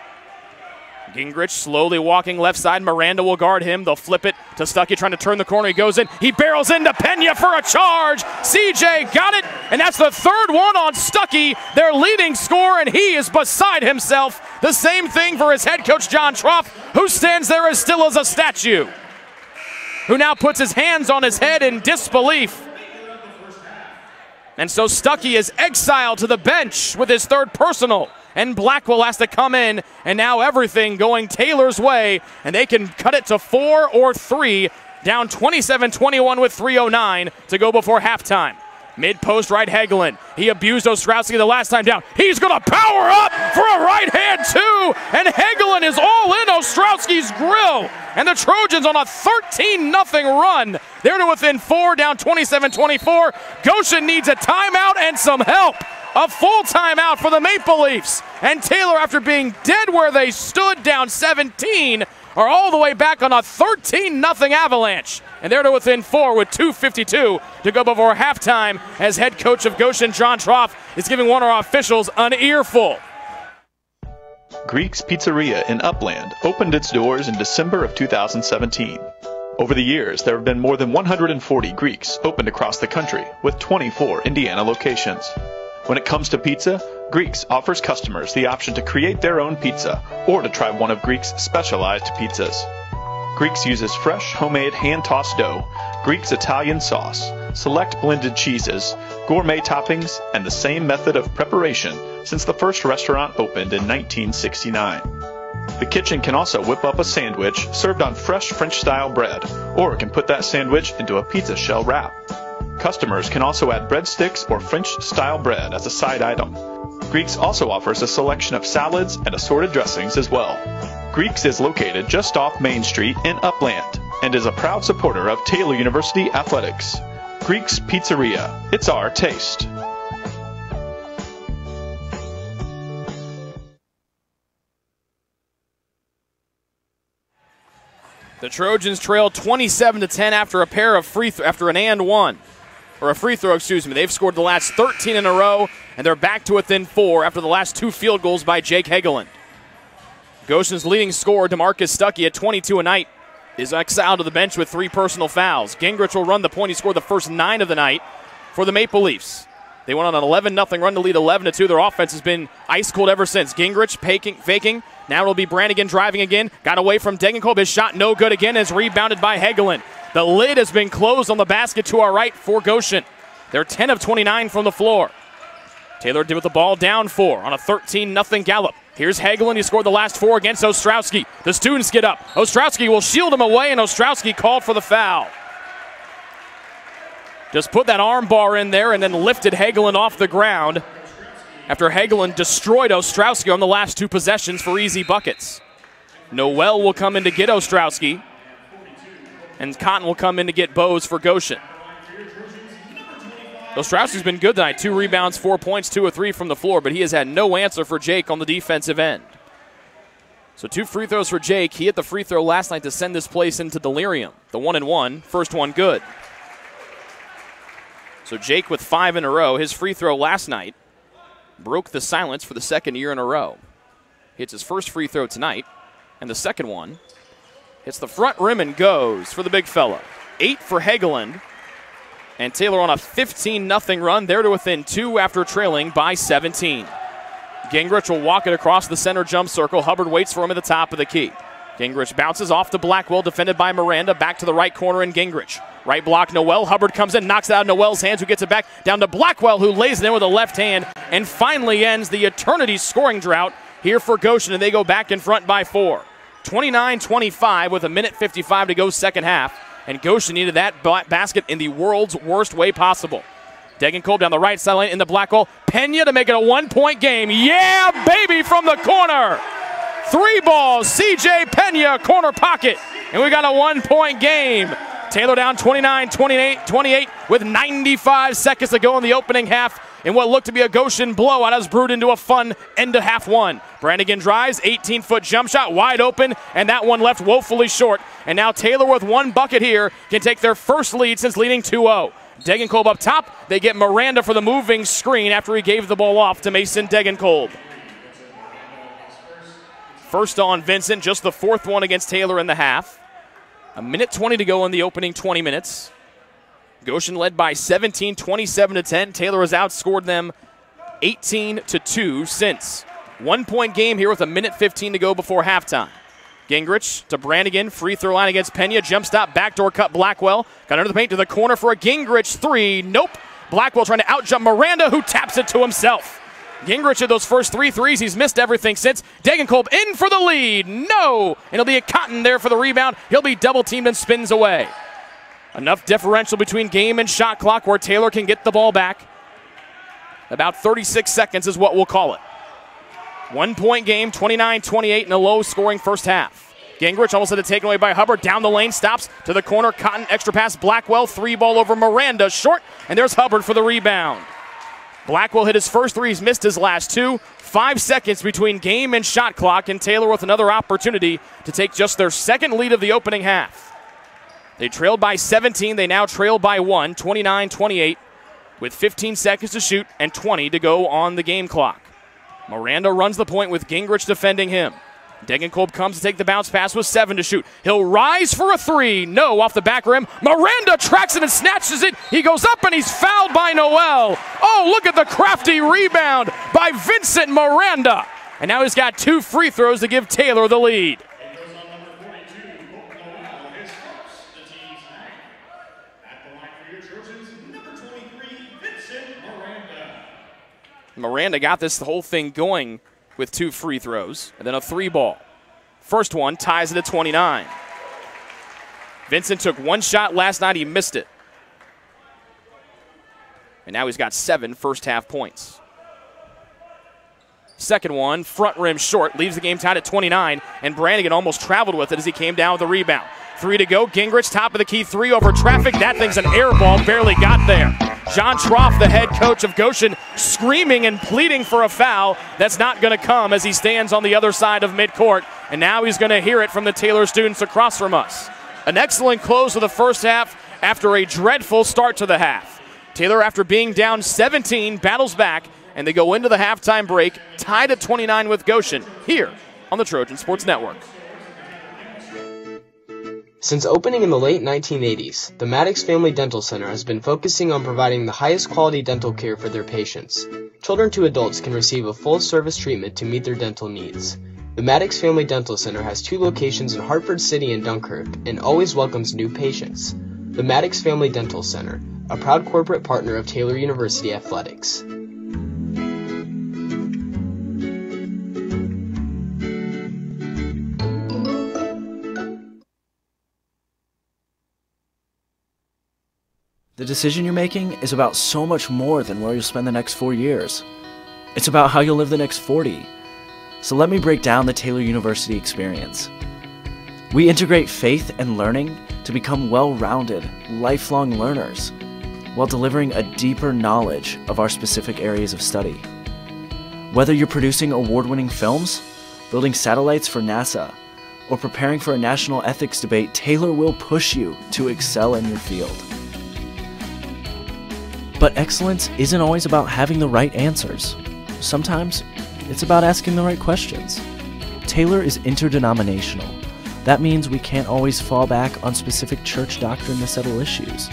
Gingrich slowly walking left side. Miranda will guard him. They'll flip it to Stuckey trying to turn the corner. He goes in. He barrels into Pena for a charge. CJ got it, and that's the third one on Stuckey, their leading scorer, and he is beside himself. The same thing for his head coach, John Troff, who stands there as still as a statue, who now puts his hands on his head in disbelief. And so Stuckey is exiled to the bench with his third personal. And Blackwell has to come in, and now everything going Taylor's way, and they can cut it to 4 or 3, down 27-21 with 3:09 to go before halftime. Mid-post right, Hagelin. He abused Ostrowski the last time down. He's going to power up for a right hand too, and Hagelin is all in Ostrowski's grill. And the Trojans on a 13-0 run. They're to within 4, down 27-24. Goshen needs a timeout and some help. A full timeout for the Maple Leafs. And Taylor, after being dead where they stood, down 17, are all the way back on a 13-0 avalanche. And they're to within 4 with 2:52 to go before halftime, as head coach of Goshen, John Troff, is giving one of our officials an earful. Greek's Pizzeria in Upland opened its doors in December of 2017. Over the years, there have been more than 140 Greeks opened across the country, with 24 Indiana locations. When it comes to pizza, Greeks offers customers the option to create their own pizza or to try one of Greek's specialized pizzas. Greeks uses fresh, homemade, hand-tossed dough, Greek's Italian sauce, select blended cheeses, gourmet toppings, and the same method of preparation since the first restaurant opened in 1969. The kitchen can also whip up a sandwich served on fresh French-style bread, or can put that sandwich into a pizza shell wrap. Customers can also add breadsticks or French-style bread as a side item. Greeks also offers a selection of salads and assorted dressings as well. Greeks is located just off Main Street in Upland and is a proud supporter of Taylor University Athletics. Greek's Pizzeria. It's our taste. The Trojans trail 27-10 after a pair of after an and one. Or a free throw, excuse me. They've scored the last 13 in a row, and they're back to within 4 after the last 2 field goals by Jake Hagelin. Goshen's leading scorer, DeMarcus Stuckey, at 22 a night, is exiled to the bench with 3 personal fouls. Gingrich will run the point. He scored the first 9 of the night for the Maple Leafs. They went on an 11-0 run to lead 11-2. Their offense has been ice cold ever since. Gingrich faking. Now it'll be Brannigan driving again. Got away from Degenkolb. His shot no good again, is rebounded by Hagelin. The lid has been closed on the basket to our right for Goshen. They're 10 of 29 from the floor. Taylor did with the ball down 4 on a 13-0 gallop. Here's Hagelin. He scored the last 4 against Ostrowski. The students get up. Ostrowski will shield him away, and Ostrowski called for the foul. Just put that arm bar in there and then lifted Hagelin off the ground after Hagelin destroyed Ostrowski on the last 2 possessions for easy buckets. Noel will come in to get Ostrowski, and Cotton will come in to get Bose for Goshen. Ostrowski's been good tonight. 2 rebounds, 4 points, 2 of 3 from the floor, but he has had no answer for Jake on the defensive end. So 2 free throws for Jake. He hit the free throw last night to send this place into delirium. The 1-and-1, first one good. So Jake with 5 in a row. His free throw last night broke the silence for the 2nd year in a row. Hits his first free throw tonight, and the second one hits the front rim and goes for the big fella. 8 for Hagelin. And Taylor on a 15-0 run. They're to within 2 after trailing by 17. Gingrich will walk it across the center jump circle. Hubbard waits for him at the top of the key. Gingrich bounces off to Blackwell, defended by Miranda. Back to the right corner in Gingrich. Right block, Noel. Hubbard comes in, knocks it out of Noel's hands, who gets it back down to Blackwell, who lays it in with a left hand and finally ends the eternity scoring drought here for Goshen, and they go back in front by 4. 29-25 with 1:55 to go second half, and Goshen needed that basket in the world's worst way possible. Degenkolb down the right sideline in the black hole. Pena to make it a 1-point game. Yeah, baby, from the corner. 3 balls, CJ Pena, corner pocket, and we got a 1-point game. Taylor down 29-28 with 95 seconds to go in the opening half, and what looked to be a Goshen blowout has brewed into a fun end of half 1. Brannigan drives, 18-foot jump shot, wide open, and that one left woefully short. And now Taylor with 1 bucket here can take their first lead since leading 2-0. Degenkolb up top. They get Miranda for the moving screen after he gave the ball off to Mason Degenkolb. First on Vincent, just the fourth one against Taylor in the half. A minute 20 to go in the opening 20 minutes. Goshen led by 17, 27-10. Taylor has outscored them 18-2 since. 1 point game here with a minute 15 to go before halftime. Gingrich to Brannigan, free throw line against Pena, jump stop, backdoor cut Blackwell. Got under the paint to the corner for a Gingrich three. Nope. Blackwell trying to outjump Miranda, who taps it to himself. Gingrich at those first 3 threes. He's missed everything since. Degenkolb in for the lead. No. And it'll be a Cotton there for the rebound. He'll be double teamed and spins away. Enough differential between game and shot clock where Taylor can get the ball back. About 36 seconds is what we'll call it. 1 point game, 29-28 in a low scoring first half. Gingrich almost had it taken away by Hubbard. Down the lane, stops to the corner. Cotton, extra pass, Blackwell, 3 ball over Miranda, short, and there's Hubbard for the rebound. Blackwell hit his first 3, he's missed his last 2. 5 seconds between game and shot clock, and Taylor with another opportunity to take just their second lead of the opening half. They trailed by 17, they now trail by 1, 29-28, with 15 seconds to shoot and 20 to go on the game clock. Miranda runs the point with Gingrich defending him. Degenkolb comes to take the bounce pass with 7 to shoot. He'll rise for a 3. No, off the back rim. Miranda tracks it and snatches it. He goes up and he's fouled by Noel. Oh, look at the crafty rebound by Vincent Miranda. And now he's got 2 free throws to give Taylor the lead. Miranda got this whole thing going with 2 free throws and then a 3 ball. First one ties it at 29. Vincent took 1 shot last night. He missed it. And now he's got 7 first half points. Second one, front rim short, leaves the game tied at 29, and Brannigan almost traveled with it as he came down with the rebound. 3 to go, Gingrich, top of the key, 3 over traffic. That thing's an air ball, barely got there. John Troff, the head coach of Goshen, screaming and pleading for a foul. That's not going to come as he stands on the other side of midcourt, and now he's going to hear it from the Taylor students across from us. An excellent close to the first half after a dreadful start to the half. Taylor, after being down 17, battles back, and they go into the halftime break, tied at 29 with Goshen, here on the Trojan Sports Network. Since opening in the late 1980s, the Maddox Family Dental Center has been focusing on providing the highest quality dental care for their patients. Children to adults can receive a full-service treatment to meet their dental needs. The Maddox Family Dental Center has 2 locations in Hartford City and Dunkirk and always welcomes new patients. The Maddox Family Dental Center, a proud corporate partner of Taylor University Athletics. The decision you're making is about so much more than where you'll spend the next 4 years. It's about how you'll live the next 40. So let me break down the Taylor University experience. We integrate faith and learning to become well-rounded, lifelong learners, while delivering a deeper knowledge of our specific areas of study. Whether you're producing award-winning films, building satellites for NASA, or preparing for a national ethics debate, Taylor will push you to excel in your field. But excellence isn't always about having the right answers. Sometimes it's about asking the right questions. Taylor is interdenominational. That means we can't always fall back on specific church doctrine to settle issues.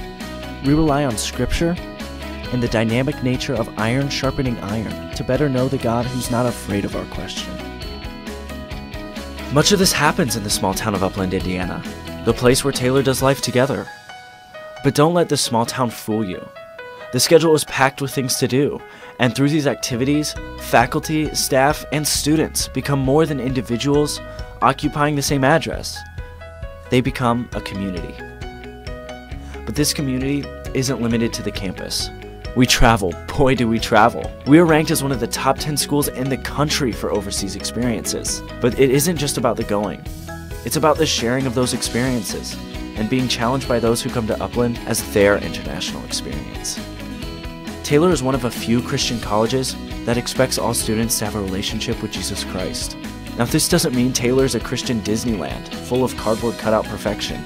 We rely on scripture and the dynamic nature of iron sharpening iron to better know the God who's not afraid of our question. Much of this happens in the small town of Upland, Indiana, the place where Taylor does life together. But don't let this small town fool you. The schedule is packed with things to do, and through these activities, faculty, staff, and students become more than individuals occupying the same address. They become a community. But this community isn't limited to the campus. We travel, boy do we travel. We are ranked as one of the top 10 schools in the country for overseas experiences. But it isn't just about the going. It's about the sharing of those experiences and being challenged by those who come to Upland as their international experience. Taylor is one of a few Christian colleges that expects all students to have a relationship with Jesus Christ. Now, this doesn't mean Taylor is a Christian Disneyland, full of cardboard cutout perfection.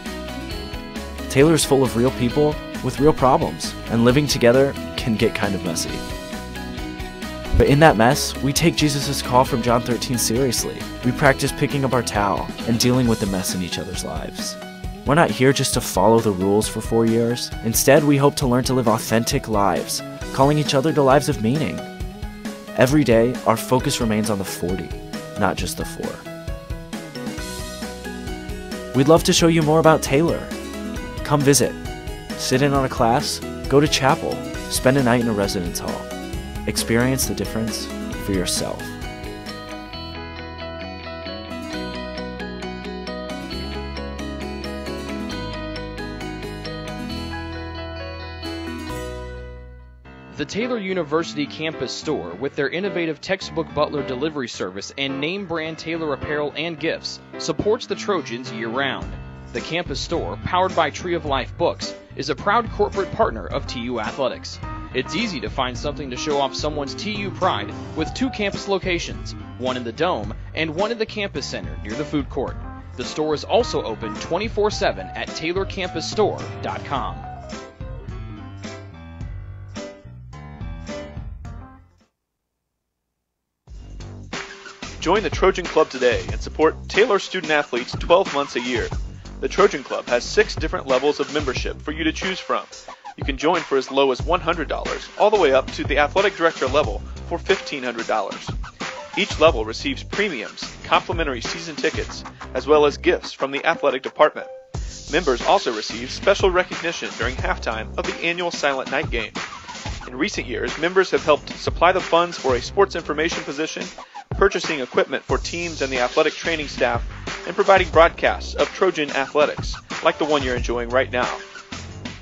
Taylor is full of real people with real problems, and living together can get kind of messy. But in that mess, we take Jesus' call from John 13 seriously. We practice picking up our towel and dealing with the mess in each other's lives. We're not here just to follow the rules for 4 years. Instead, we hope to learn to live authentic lives, calling each other to lives of meaning. Every day, our focus remains on the 40, not just the 4. We'd love to show you more about Taylor. Come visit, sit in on a class, go to chapel, spend a night in a residence hall. Experience the difference for yourself. The Taylor University campus store, with their innovative textbook butler delivery service and name brand Taylor apparel and gifts, supports the Trojans year-round. The campus store, powered by Tree of Life Books, is a proud corporate partner of TU Athletics. It's easy to find something to show off someone's TU pride with 2 campus locations, one in the Dome and one in the campus center near the food court. The store is also open 24/7 at taylorcampusstore.com. Join the Trojan Club today and support Taylor student athletes 12 months a year. The Trojan Club has 6 different levels of membership for you to choose from. You can join for as low as $100, all the way up to the athletic director level for $1,500. Each level receives premiums, complimentary season tickets, as well as gifts from the athletic department. Members also receive special recognition during halftime of the annual Silent Night game. In recent years, members have helped supply the funds for a sports information position, purchasing equipment for teams and the athletic training staff, and providing broadcasts of Trojan athletics, like the one you're enjoying right now.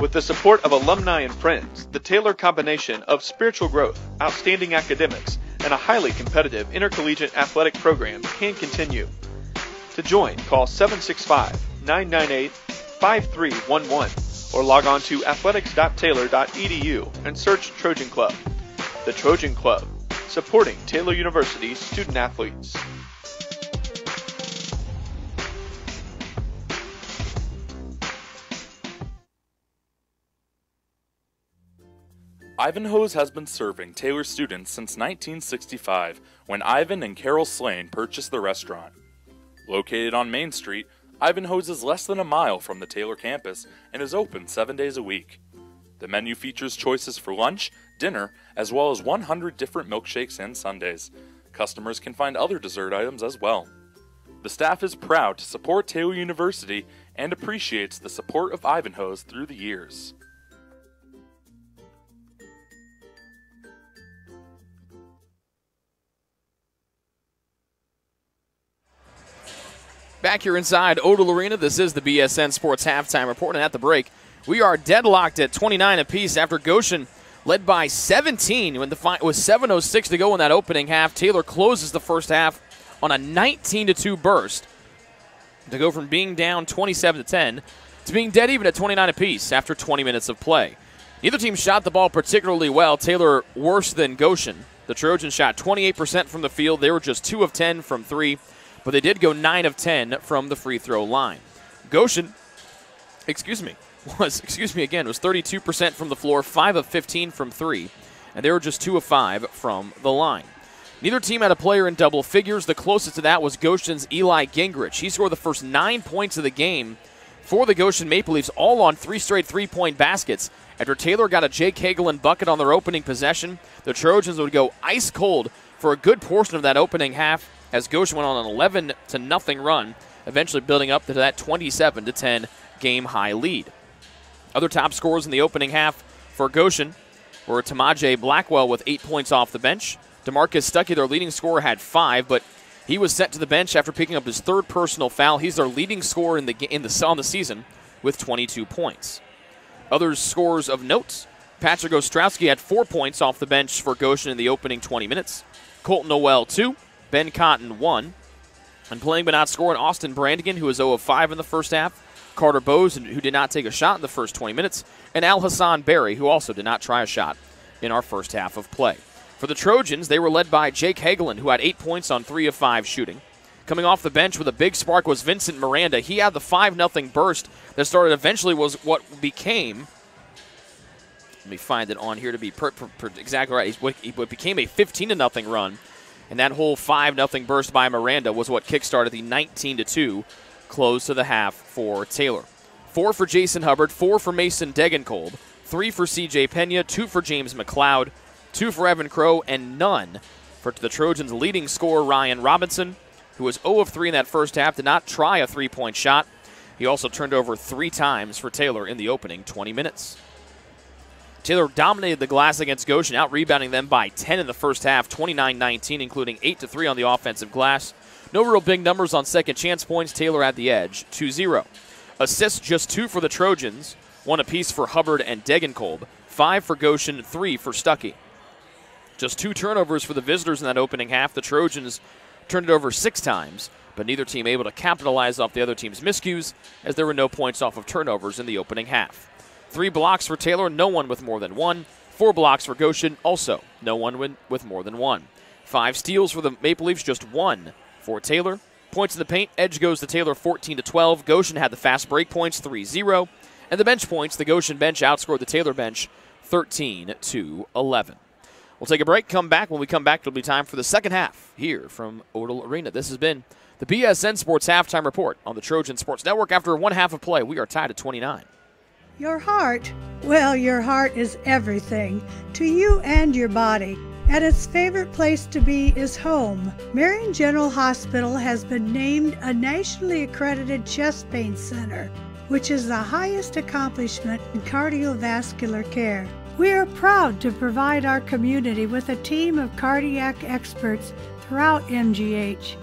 With the support of alumni and friends, the Taylor combination of spiritual growth, outstanding academics, and a highly competitive intercollegiate athletic program can continue. To join, call 765-998-5311 or log on to athletics.taylor.edu and search Trojan Club. The Trojan Club, supporting Taylor University's student athletes. Ivanhoe's has been serving Taylor students since 1965, when Ivan and Carol Slane purchased the restaurant. Located on Main Street, Ivanhoe's is less than a mile from the Taylor campus and is open 7 days a week. The menu features choices for lunch, dinner, as well as 100 different milkshakes and sundaes. Customers can find other dessert items as well. The staff is proud to support Taylor University and appreciates the support of Ivanhoe's through the years. Back here inside Odell Arena, this is the BSN Sports Halftime Report, and at the break, we are deadlocked at 29 apiece after Goshen led by 17 when with 7:06 to go in that opening half. Taylor closes the first half on a 19-2 burst to go from being down 27-10 to being dead even at 29 apiece after 20 minutes of play. Neither team shot the ball particularly well. Taylor worse than Goshen. The Trojans shot 28% from the field. They were just 2 of 10 from 3. But they did go 9 of 10 from the free throw line. Goshen, was 32% from the floor, 5 of 15 from 3, and they were just 2 of 5 from the line. Neither team had a player in double figures. The closest to that was Goshen's Eli Gingrich. He scored the first 9 points of the game for the Goshen Maple Leafs, all on 3 straight three-point baskets. After Taylor got a Jake Hagelin bucket on their opening possession, the Trojans would go ice cold for a good portion of that opening half, as Goshen went on an 11-0 run, eventually building up to that 27-10 game-high lead. Other top scorers in the opening half for Goshen were Tamaje Blackwell with 8 points off the bench. DeMarcus Stuckey, their leading scorer, had 5, but he was sent to the bench after picking up his 3rd personal foul. He's their leading scorer on the season with 22 points. Other scorers of note, Patrick Ostrowski had 4 points off the bench for Goshen in the opening 20 minutes. Colton Noel, 2. Ben Cotton, 1. And playing but not scoring, Austin Brandigan, who was 0 of 5 in the first half. Carter Bowes, who did not take a shot in the first 20 minutes. And Al Hassan Berry, who also did not try a shot in our first half of play. For the Trojans, they were led by Jake Hagelin, who had 8 points on 3 of 5 shooting. Coming off the bench with a big spark was Vincent Miranda. He had the 5-0 burst that started eventually was what became Let me find it on here to be exactly right. It became a 15-0 run, and that whole 5-0 burst by Miranda was what kickstarted the 19-2 close to the half for Taylor. 4 for Jason Hubbard, 4 for Mason Degenkolb, 3 for C.J. Pena, 2 for James McLeod, 2 for Evan Crow, and none for the Trojans' leading scorer, Ryan Robinson, who was 0 of 3 in that first half, did not try a three-point shot. He also turned over 3 times for Taylor in the opening 20 minutes. Taylor dominated the glass against Goshen, out-rebounding them by 10 in the first half, 29-19, including 8-3 on the offensive glass. No real big numbers on second chance points. Taylor at the edge, 2-0. Assists just 2 for the Trojans, 1 apiece for Hubbard and Degenkolb, 5 for Goshen, 3 for Stuckey. Just 2 turnovers for the visitors in that opening half. The Trojans turned it over 6 times, but neither team able to capitalize off the other team's miscues, as there were no points off of turnovers in the opening half. 3 blocks for Taylor, no one with more than 1. 4 blocks for Goshen, also no one with more than 1. 5 steals for the Maple Leafs, just 1 for Taylor. Points in the paint, edge goes to Taylor 14-12. Goshen had the fast break points, 3-0. And the bench points, the Goshen bench outscored the Taylor bench 13-11. We'll take a break, come back. When we come back, it'll be time for the second half here from Odell Arena. This has been the BSN Sports Halftime Report on the Trojan Sports Network. After 1 half of play, we are tied at 29. Your heart, well, your heart is everything to you and your body. And its favorite place to be is home. Marion General Hospital has been named a nationally accredited chest pain center, which is the highest accomplishment in cardiovascular care. We are proud to provide our community with a team of cardiac experts throughout MGH.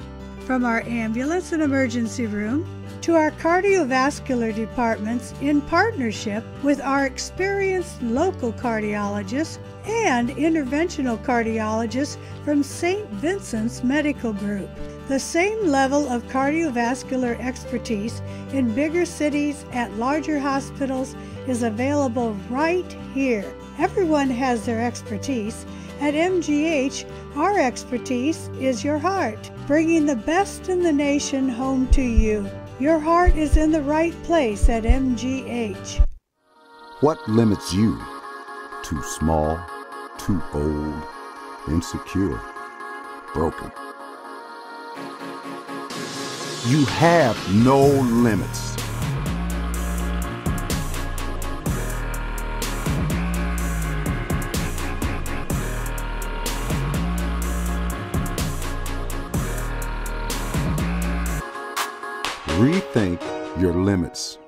From our ambulance and emergency room to our cardiovascular departments, in partnership with our experienced local cardiologists and interventional cardiologists from St. Vincent's Medical Group. The same level of cardiovascular expertise in bigger cities at larger hospitals is available right here. Everyone has their expertise. At MGH, our expertise is your heart, bringing the best in the nation home to you. Your heart is in the right place at MGH. What limits you? Too small, too old, insecure, broken. You have no limits. Rethink your limits.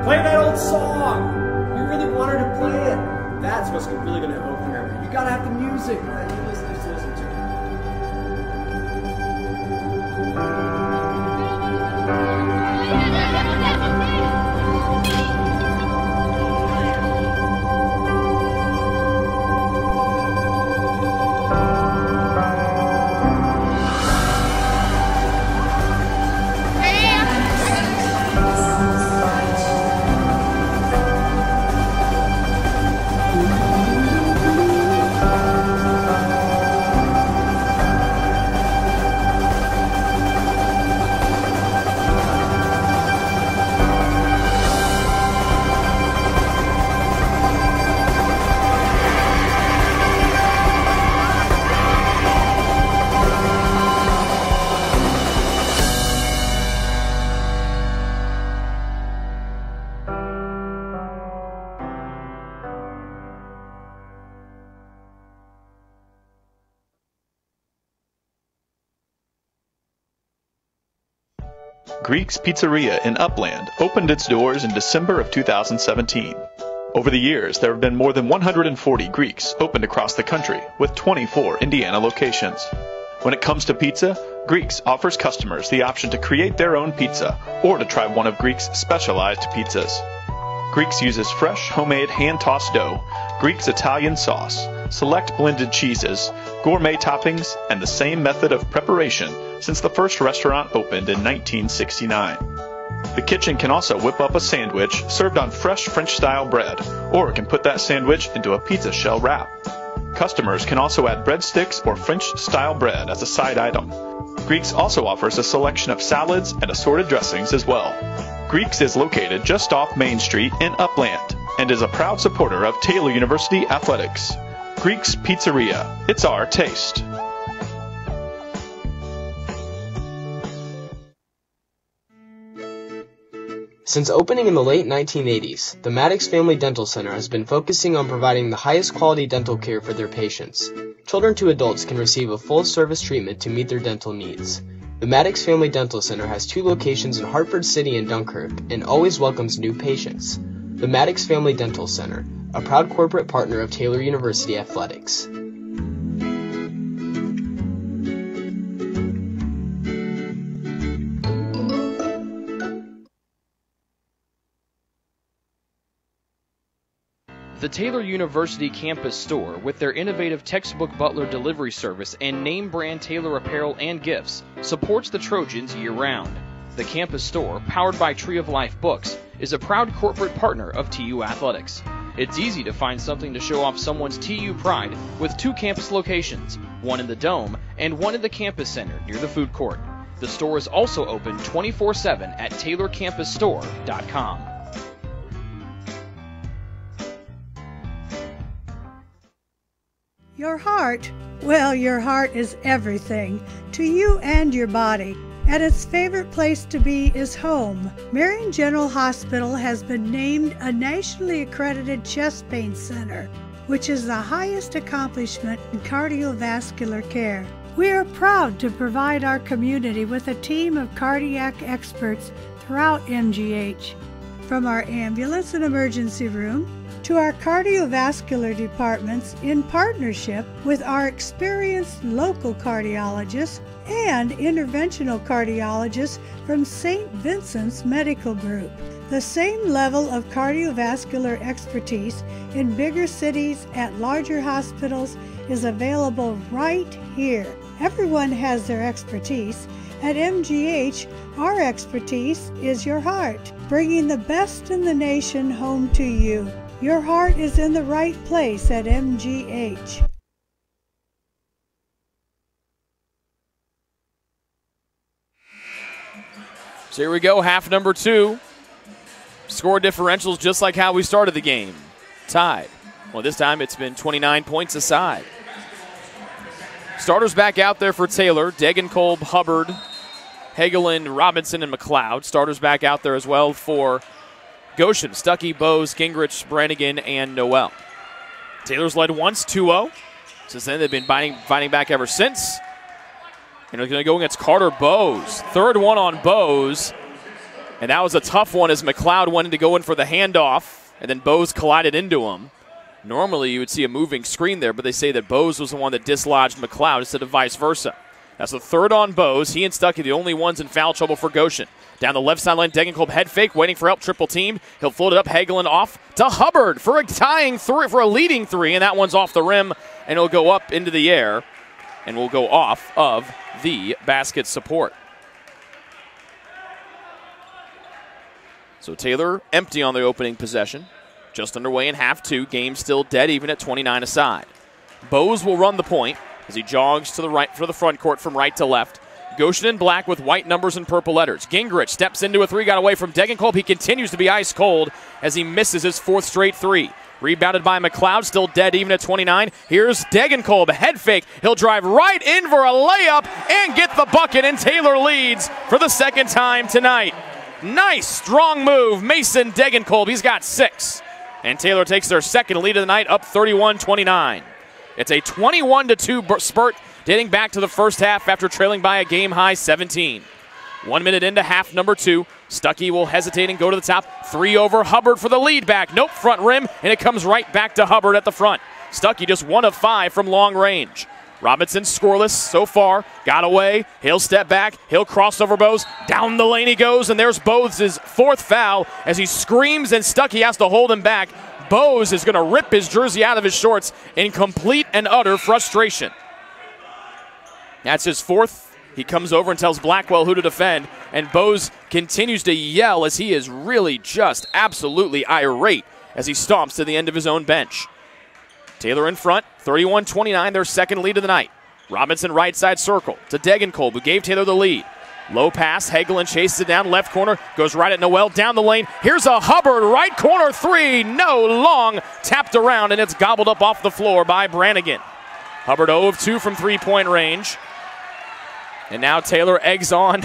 Play that old song! You really want her to play it. That's what's really going to open her. You gotta have the music that you listeners listen to. Greek's Pizzeria in Upland opened its doors in December of 2017. Over the years, there have been more than 140 Greeks opened across the country, with 24 Indiana locations. When it comes to pizza, Greeks offers customers the option to create their own pizza or to try one of Greek's specialized pizzas. Greeks uses fresh, homemade, hand-tossed dough, Greeks Italian sauce, select blended cheeses, gourmet toppings, and the same method of preparation since the first restaurant opened in 1969. The kitchen can also whip up a sandwich served on fresh French-style bread, or can put that sandwich into a pizza shell wrap. Customers can also add breadsticks or French-style bread as a side item. Greeks also offers a selection of salads and assorted dressings as well. Greeks is located just off Main Street in Upland and is a proud supporter of Taylor University Athletics. Greeks Pizzeria. It's our taste. Since opening in the late 1980s, the Maddox Family Dental Center has been focusing on providing the highest quality dental care for their patients. Children to adults can receive a full-service treatment to meet their dental needs. The Maddox Family Dental Center has 2 locations in Hartford City and Dunkirk and always welcomes new patients. The Maddox Family Dental Center, a proud corporate partner of Taylor University Athletics. The Taylor University campus store, with their innovative textbook butler delivery service and name brand Taylor apparel and gifts, supports the Trojans year-round. The campus store, powered by Tree of Life Books, is a proud corporate partner of TU Athletics. It's easy to find something to show off someone's TU pride with 2 campus locations, one in the Dome and one in the campus center near the food court. The store is also open 24/7 at taylorcampusstore.com. Your heart, well, your heart is everything to you and your body, and its favorite place to be is home. Marion General Hospital has been named a nationally accredited chest pain center, which is the highest accomplishment in cardiovascular care. We are proud to provide our community with a team of cardiac experts throughout MGH. From our ambulance and emergency room to our cardiovascular departments in partnership with our experienced local cardiologists and interventional cardiologists from St. Vincent's Medical Group. The same level of cardiovascular expertise in bigger cities at larger hospitals is available right here. Everyone has their expertise. At MGH, our expertise is your heart, bringing the best in the nation home to you. Your heart is in the right place at MGH. So here we go, half number 2. Score differentials just like how we started the game. Tied. Well, this time it's been 29 points aside. Starters back out there for Taylor. Degenkolb, Hubbard, Hagelin, Robinson, and McLeod. Starters back out there as well for Goshen, Stuckey, Bose, Gingrich, Brannigan, and Noel. Taylor's led once, 2-0. Since then, they've been fighting back ever since. And they're going to go against Carter Bose. Third one on Bose. And that was a tough one as McLeod wanted to go in for the handoff, and then Bose collided into him. Normally, you would see a moving screen there, but they say that Bose was the one that dislodged McLeod instead of vice versa. That's the third on Bose. He and Stuckey the only ones in foul trouble for Goshen. Down the left sideline, Degenkolb head fake, waiting for help, triple team. He'll float it up, Hagelin off to Hubbard for a leading 3, and that one's off the rim, and it'll go up into the air, and will go off of the basket support. So Taylor empty on the opening possession. Just underway in half 2. Game still dead even at 29 aside. Bose will run the point as he jogs to the right for the front court from right to left. Goshen in black with white numbers and purple letters. Gingrich steps into a 3, got away from Degenkolb. He continues to be ice cold as he misses his 4th straight 3. Rebounded by McLeod, still dead even at 29. Here's Degenkolb, head fake. He'll drive right in for a layup and get the bucket, and Taylor leads for the second time tonight. Nice, strong move, Mason Degenkolb. He's got 6. And Taylor takes their second lead of the night, up 31-29. It's a 21-2 spurt dating back to the first half after trailing by a game-high 17. 1 minute into half number 2. Stuckey will hesitate and go to the top. 3 over Hubbard for the lead back. Nope, front rim, and it comes right back to Hubbard at the front. Stuckey just 1 of 5 from long range. Robinson scoreless so far. Got away. He'll step back. He'll cross over Bose. Down the lane he goes, and there's Bose' fourth foul as he screams, and Stuckey has to hold him back. Bose is going to rip his jersey out of his shorts in complete and utter frustration. That's his fourth. He comes over and tells Blackwell who to defend, and Bose continues to yell as he is really just absolutely irate as he stomps to the end of his own bench. Taylor in front, 31-29, their second lead of the night. Robinson right side circle to Degenkolb, who gave Taylor the lead. Low pass, Hagelin chases it down, left corner, goes right at Noel, down the lane. Here's a Hubbard, right corner three, no, long, tapped around, and it's gobbled up off the floor by Brannigan. Hubbard 0 of 2 from three-point range. And now Taylor eggs on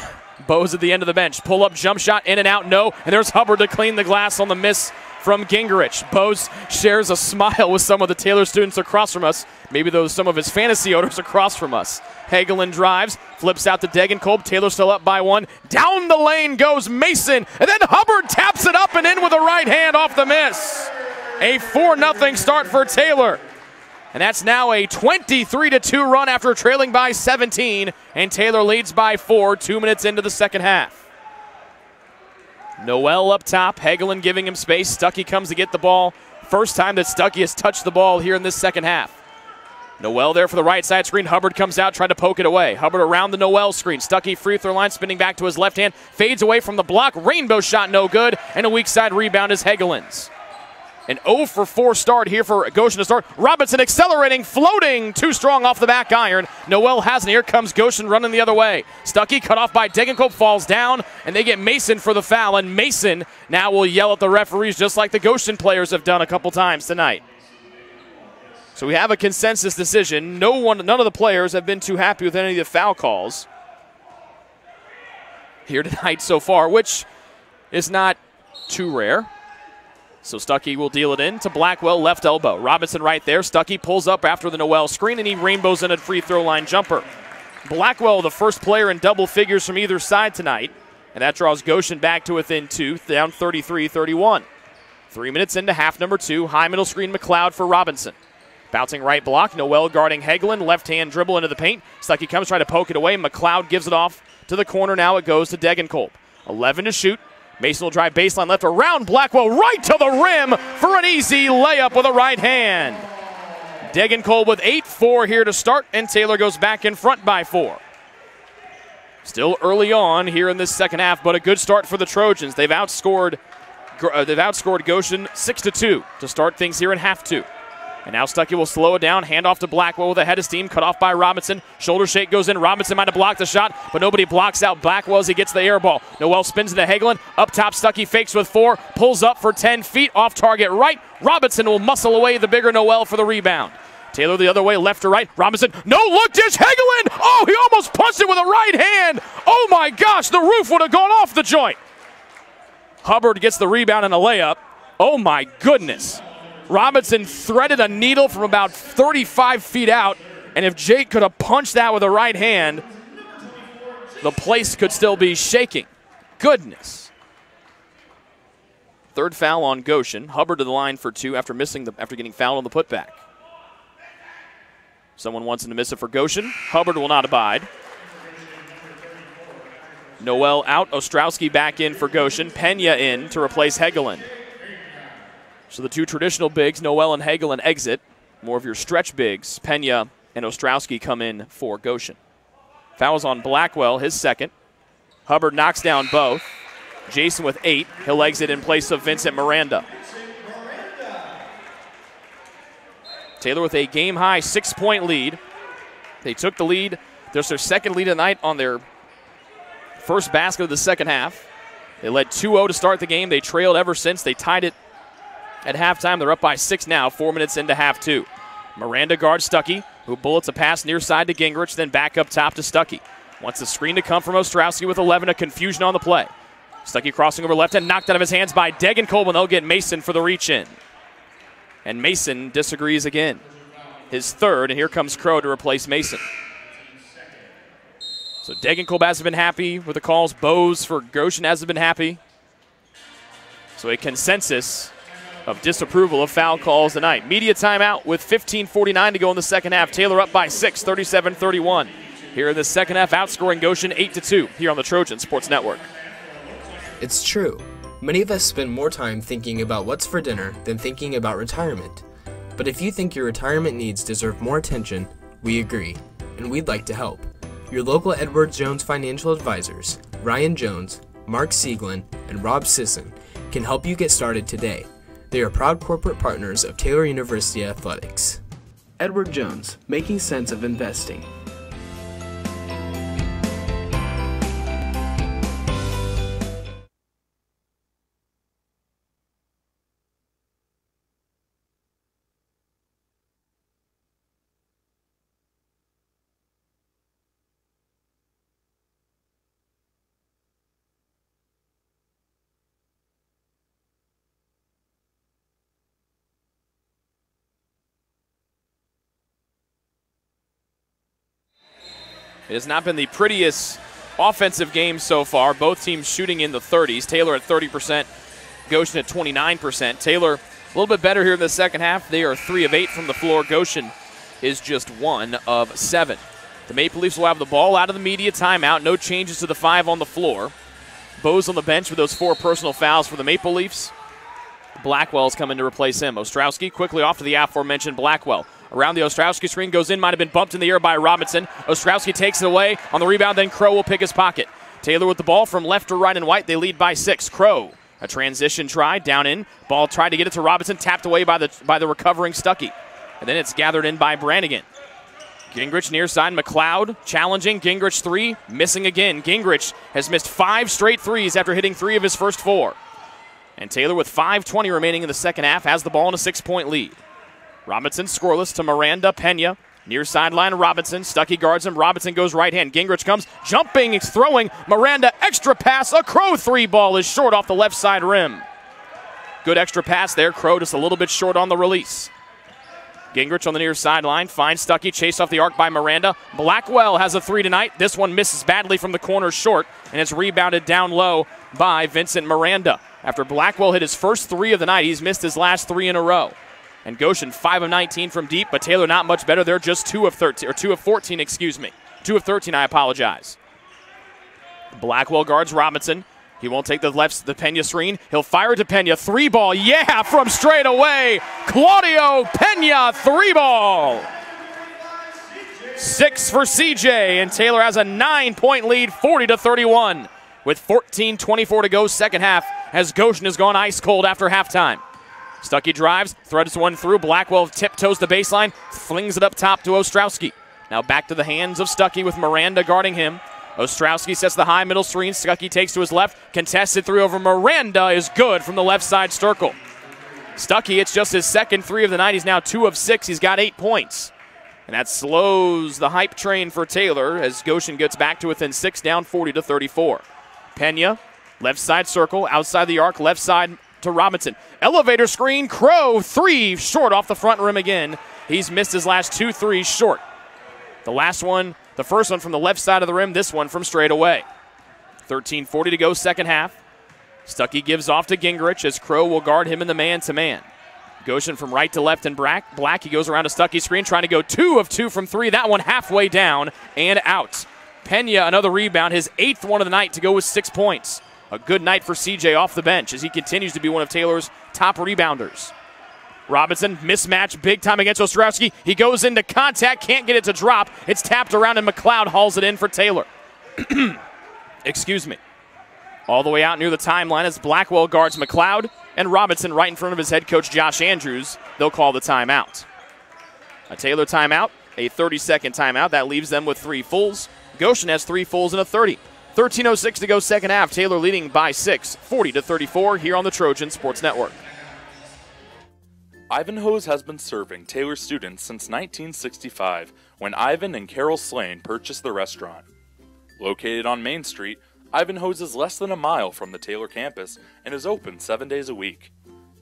Bose at the end of the bench. Pull up, jump shot, in and out, no. And there's Hubbard to clean the glass on the miss from Gingerich. Bose shares a smile with some of the Taylor students across from us. Maybe those some of his fantasy owners across from us. Hagelin drives, flips out to Degenkolb. Taylor still up by one. Down the lane goes Mason. And then Hubbard taps it up and in with a right hand off the miss. A 4-0 start for Taylor. And that's now a 23-2 run after trailing by 17. And Taylor leads by 4, 2 minutes into the second half. Noel up top, Hagelin giving him space. Stuckey comes to get the ball. First time that Stuckey has touched the ball here in this second half. Noel there for the right side screen. Hubbard comes out trying to poke it away. Hubbard around the Noel screen. Stuckey free throw line, spinning back to his left hand. Fades away from the block. Rainbow shot no good. And a weak side rebound is Hagelin's. An 0 for 4 start here for Goshen to start. Robinson accelerating, floating, too strong off the back iron. Noel has it. Here comes Goshen running the other way. Stuckey cut off by Degenkolb, falls down, and they get Mason for the foul. And Mason now will yell at the referees just like the Goshen players have done a couple times tonight. So we have a consensus decision. None of the players have been too happy with any of the foul calls here tonight so far, which is not too rare. So Stuckey will deal it in to Blackwell, left elbow. Robinson right there. Stuckey pulls up after the Noel screen, and he rainbows in a free throw line jumper. Blackwell, the first player in double figures from either side tonight, and that draws Goshen back to within 2, down 33-31. 3 minutes into half number 2. High middle screen, McLeod for Robinson. Bouncing right block, Noel guarding Hagelin, left hand dribble into the paint. Stuckey comes trying to poke it away. McLeod gives it off to the corner. Now it goes to Degenkolb. 11 to shoot. Mason will drive baseline left around Blackwell right to the rim for an easy layup with a right hand. Degenkolb with 8-4 here to start, and Taylor goes back in front by 4. Still early on here in this second half, but a good start for the Trojans. They've outscored Goshen 6-2 to start things here in half 2. And now Stuckey will slow it down, hand off to Blackwell with a head of steam, cut off by Robinson. Shoulder shake goes in. Robinson might have blocked the shot, but nobody blocks out Blackwell as he gets the air ball. Noel spins into Hagelin. Up top, Stuckey fakes with 4, pulls up for 10 feet, off target right. Robinson will muscle away the bigger Noel for the rebound. Taylor the other way, left to right. Robinson, no look dish, Hagelin! Oh, he almost punched it with a right hand. Oh my gosh, the roof would have gone off the joint. Hubbard gets the rebound and a layup. Oh my goodness. Robinson threaded a needle from about 35 feet out, and if Jake could have punched that with a right hand, the place could still be shaking. Goodness. Third foul on Goshen. Hubbard to the line for 2 after getting fouled on the putback. Someone wants him to miss it for Goshen. Hubbard will not abide. Noel out. Ostrowski back in for Goshen. Pena in to replace Hagelin. So the two traditional bigs, Noel and Hagelin, exit. More of your stretch bigs, Pena and Ostrowski, come in for Goshen. Fouls on Blackwell, his second. Hubbard knocks down both. Jason with 8. He'll exit in place of Vincent Miranda. Taylor with a game-high 6-point lead. They took the lead. There's their second lead of the night on their first basket of the second half. They led 2-0 to start the game. They trailed ever since. They tied it at halftime. They're up by 6 now, 4 minutes into half 2. Miranda guards Stuckey, who bullets a pass near side to Gingerich, then back up top to Stuckey. Wants the screen to come from Ostrowski with 11, a confusion on the play. Stuckey crossing over left hand, knocked out of his hands by Degenkolb, and they'll get Mason for the reach-in. And Mason disagrees again. His third, and here comes Crow to replace Mason. So Degenkolb hasn't been happy with the calls. Bose for Goshen hasn't been happy. So a consensus of disapproval of foul calls tonight. Media timeout with 15:49 to go in the second half. Taylor up by 6, 37-31. Here in the second half, outscoring Goshen 8-2 here on the Trojan Sports Network. It's true. Many of us spend more time thinking about what's for dinner than thinking about retirement. But if you think your retirement needs deserve more attention, we agree, and we'd like to help. Your local Edward Jones financial advisors, Ryan Jones, Mark Sieglin, and Rob Sisson, can help you get started today. They are proud corporate partners of Taylor University Athletics. Edward Jones, making sense of investing. It has not been the prettiest offensive game so far. Both teams shooting in the 30s. Taylor at 30%, Goshen at 29%. Taylor a little bit better here in the second half. They are 3 of 8 from the floor. Goshen is just 1 of 7. The Maple Leafs will have the ball out of the media timeout. No changes to the 5 on the floor. Bose on the bench with those 4 personal fouls for the Maple Leafs. Blackwell's coming to replace him. Ostrowski quickly off to the aforementioned Blackwell. Around the Ostrowski screen, goes in, might have been bumped in the air by Robinson. Ostrowski takes it away. On the rebound, then Crow will pick his pocket. Taylor with the ball from left to right and White. They lead by 6. Crow, a transition try, down in. Ball tried to get it to Robinson, tapped away by the recovering Stuckey. And then it's gathered in by Brannigan. Gingrich near side, McLeod challenging. Gingrich 3, missing again. Gingrich has missed 5 straight threes after hitting 3 of his first 4. And Taylor with 5:20 remaining in the second half has the ball in a 6-point lead. Robinson scoreless to Miranda Pena. Near sideline, Robinson. Stuckey guards him. Robinson goes right hand. Gingrich comes, jumping, throwing. Miranda, extra pass. A Crow 3 ball is short off the left side rim. Good extra pass there. Crow just a little bit short on the release. Gingrich on the near sideline. Finds Stuckey. Chased off the arc by Miranda. Blackwell has a 3 tonight. This one misses badly from the corner short, and it's rebounded down low by Vincent Miranda. After Blackwell hit his first 3 of the night, he's missed his last 3 in a row. And Goshen 5 of 19 from deep, but Taylor not much better. They're just 2 of 13, or 2 of 14, excuse me. 2 of 13, I apologize. Blackwell guards Robinson. He won't take the Pena screen. He'll fire it to Pena. 3 ball, yeah, from straight away. Claudio Pena, 3 ball. 6 for CJ, and Taylor has a 9-point lead, 40-31. With 14:24 to go, second half, as Goshen has gone ice cold after halftime. Stuckey drives, threads one through. Blackwell tiptoes the baseline, flings it up top to Ostrowski. Now back to the hands of Stuckey with Miranda guarding him. Ostrowski sets the high middle screen. Stuckey takes to his left. Contested 3 over Miranda is good from the left side circle. Stuckey, it's just his second 3 of the night. He's now 2 of 6. He's got 8 points. And that slows the hype train for Taylor as Goshen gets back to within 6, down 40-34. Pena, left side circle, outside the arc, left side to Robinson. Elevator screen, Crow, 3, short off the front rim again. He's missed his last 2 threes short. The last one, the first one from the left side of the rim, this one from straight away. 13:40 to go, second half. Stuckey gives off to Gingrich as Crow will guard him in the man-to-man. Goshen from right to left and Black. He goes around to Stuckey's screen, trying to go 2 of 2 from 3. That one halfway down and out. Pena, another rebound, his 8th one of the night to go with 6 points. A good night for CJ off the bench as he continues to be one of Taylor's top rebounders. Robinson, mismatch, big time against Ostrowski. He goes into contact, can't get it to drop. It's tapped around and McLeod hauls it in for Taylor. Excuse me. All the way out near the timeline as Blackwell guards McLeod and Robinson right in front of his head coach Josh Andrews. They'll call the timeout. A Taylor timeout, a 30-second timeout. That leaves them with 3 fulls. Goshen has 3 fulls and a 30. 13:06 to go, second half. Taylor leading by 6, 40-34 here on the Trojan Sports Network. Ivanhoe's has been serving Taylor students since 1965 when Ivan and Carol Slane purchased the restaurant. Located on Main Street, Ivanhoe's is less than a mile from the Taylor campus and is open 7 days a week.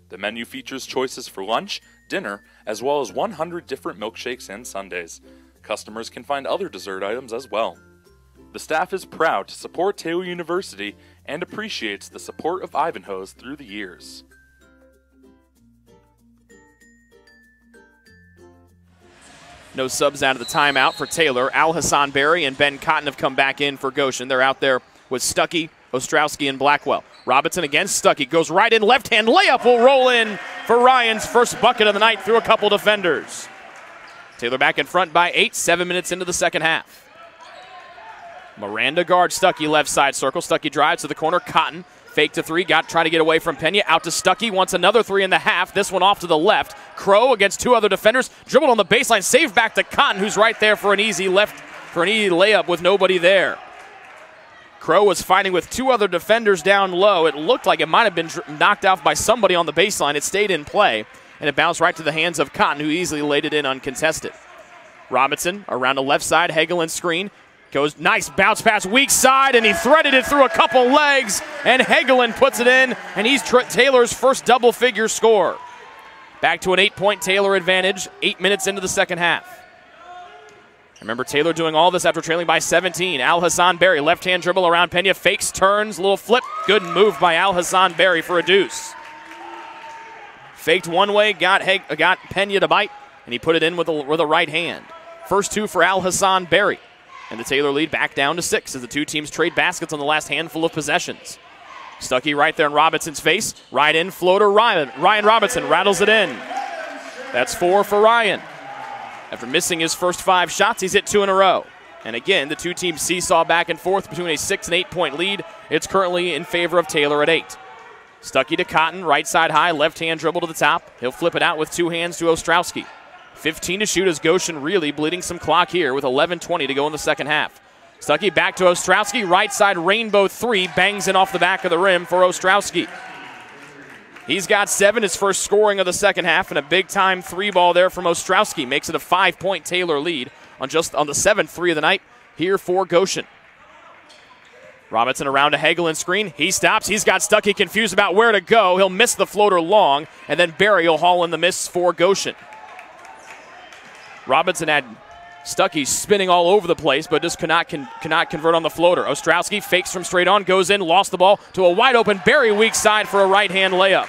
The menu features choices for lunch, dinner, as well as 100 different milkshakes and sundaes. Customers can find other dessert items as well. The staff is proud to support Taylor University and appreciates the support of Ivanhoe's through the years. No subs out of the timeout for Taylor. Al Hassan Berry and Ben Cotton have come back in for Goshen. They're out there with Stuckey, Ostrowski, and Blackwell. Robinson against Stuckey. Goes right in, left-hand layup will roll in for Ryan's first bucket of the night through a couple defenders. Taylor back in front by 8, 7 minutes into the second half. Miranda guards Stuckey, left side circle. Stuckey drives to the corner. Cotton fake to three, trying to get away from Pena. Out to Stuckey, wants another three in the half. This one off to the left. Crow against two other defenders. Dribbled on the baseline, saved back to Cotton, who's right there for an easy layup with nobody there. Crow was fighting with two other defenders down low. It looked like it might have been knocked off by somebody on the baseline. It stayed in play, and it bounced right to the hands of Cotton, who easily laid it in uncontested. Robinson around the left side, Hagelin screen. Goes nice bounce pass, weak side, and he threaded it through a couple legs, and Hagelin puts it in, and he's Taylor's first double-figure score. Back to an 8-point Taylor advantage, 8 minutes into the second half. Remember, Taylor doing all this after trailing by 17. Al Hassan Berry, left-hand dribble around Pena, fakes, turns, little flip. Good move by Al Hassan Berry for a deuce. Faked one way, got Pena to bite, and he put it in with a right hand. First two for Al Hassan Berry. And the Taylor lead back down to 6 as the two teams trade baskets on the last handful of possessions. Stuckey right there in Robinson's face. Right in, floater, Ryan Robinson rattles it in. That's 4 for Ryan. After missing his first 5 shots, he's hit 2 in a row. And again, the two teams seesaw back and forth between a 6 and 8 point lead. It's currently in favor of Taylor at 8. Stuckey to Cotton, right side high, left hand dribble to the top. He'll flip it out with 2 hands to Ostrowski. 15 to shoot as Goshen really bleeding some clock here with 11:20 to go in the second half. Stuckey back to Ostrowski, right side rainbow 3, bangs in off the back of the rim for Ostrowski. He's got 7, his first scoring of the second half, and a big-time 3-ball there from Ostrowski. Makes it a 5-point Taylor lead on the 7th 3 of the night here for Goshen. Robinson around to Hagelin screen. He stops. He's got Stuckey confused about where to go. He'll miss the floater long, and then Berry will haul in the miss for Goshen. Robinson had Stuckey spinning all over the place, but just cannot convert on the floater. Ostrowski fakes from straight on, goes in, lost the ball to a wide-open Berry weak side for a right-hand layup.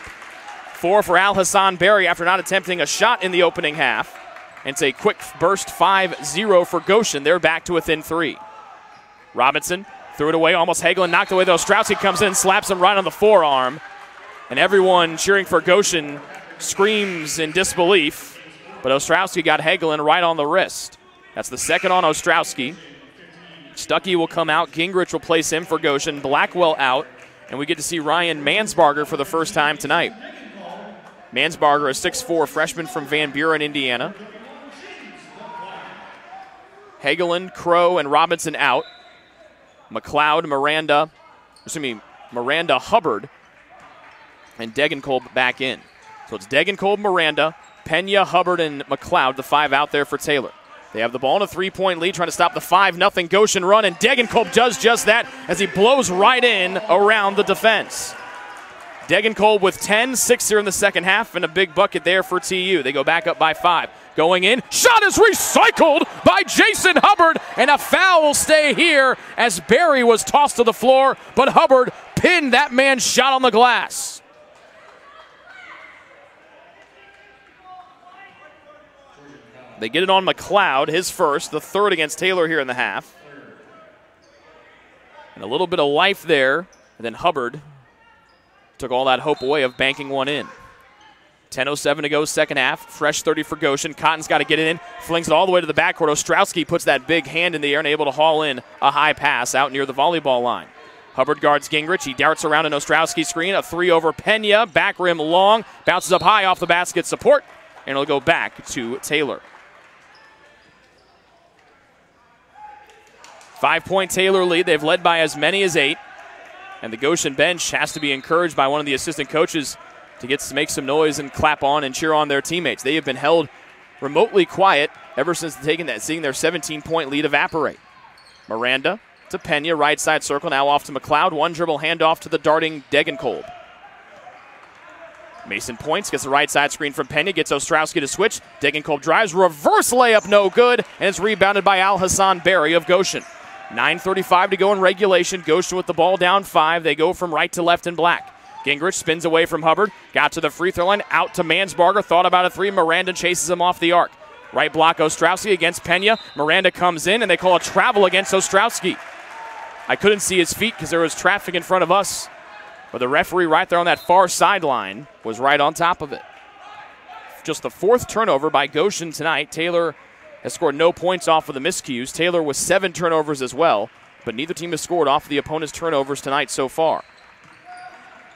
4 for Al Hassan Berry after not attempting a shot in the opening half. And it's a quick burst 5-0 for Goshen. They're back to within 3. Robinson threw it away, almost Hagelin knocked away, though. Ostrowski comes in and slaps him right on the forearm. And everyone cheering for Goshen screams in disbelief. But Ostrowski got Hagelin right on the wrist. That's the second on Ostrowski. Stuckey will come out. Gingrich will place him for Goshen. Blackwell out. And we get to see Ryan Mansbarger for the first time tonight. Mansbarger, a 6'4 freshman from Van Buren, Indiana. Hagelin, Crow, and Robinson out. McLeod, Miranda, Hubbard, and Degenkolb back in. So it's Degenkolb, Miranda, Pena, Hubbard, and McLeod, the 5 out there for Taylor. They have the ball in a 3-point lead, trying to stop the 5-0 Goshen run, and Degenkolb does just that as he blows right in around the defense. Degenkolb with 10, 6 here in the second half, and a big bucket there for TU. They go back up by 5. Going in, shot is recycled by Jason Hubbard, and a foul will stay here as Berry was tossed to the floor, but Hubbard pinned that man's shot on the glass. They get it on McLeod, his first, the 3rd against Taylor here in the half. And a little bit of life there, and then Hubbard took all that hope away of banking one in. 10:07 to go, second half. Fresh 30 for Goshen. Cotton's got to get it in. Flings it all the way to the backcourt. Ostrowski puts that big hand in the air and able to haul in a high pass out near the volleyball line. Hubbard guards Gingrich. He darts around an Ostrowski screen. A 3 over Pena. Back rim long. Bounces up high off the basket support. And it'll go back to Taylor. 5-point Taylor lead. They've led by as many as 8. And the Goshen bench has to be encouraged by one of the assistant coaches to make some noise and clap on and cheer on their teammates. They have been held remotely quiet ever since seeing their 17-point lead evaporate. Miranda to Pena, right side circle, now off to McLeod. 1 dribble handoff to the darting Degenkolb. Mason points, gets the right side screen from Pena, gets Ostrowski to switch. Degenkolb drives, reverse layup, no good, and it's rebounded by Al Hassan Berry of Goshen. 9:35 to go in regulation. Goshen with the ball down 5. They go from right to left in black. Gingrich spins away from Hubbard. Got to the free throw line. Out to Mansbarger. Thought about a 3. Miranda chases him off the arc. Right block Ostrowski against Pena. Miranda comes in, and they call a travel against Ostrowski. I couldn't see his feet because there was traffic in front of us, but the referee right there on that far sideline was right on top of it. Just the 4th turnover by Goshen tonight. Taylor has scored no points off of the miscues. Taylor with 7 turnovers as well, but neither team has scored off of the opponent's turnovers tonight so far.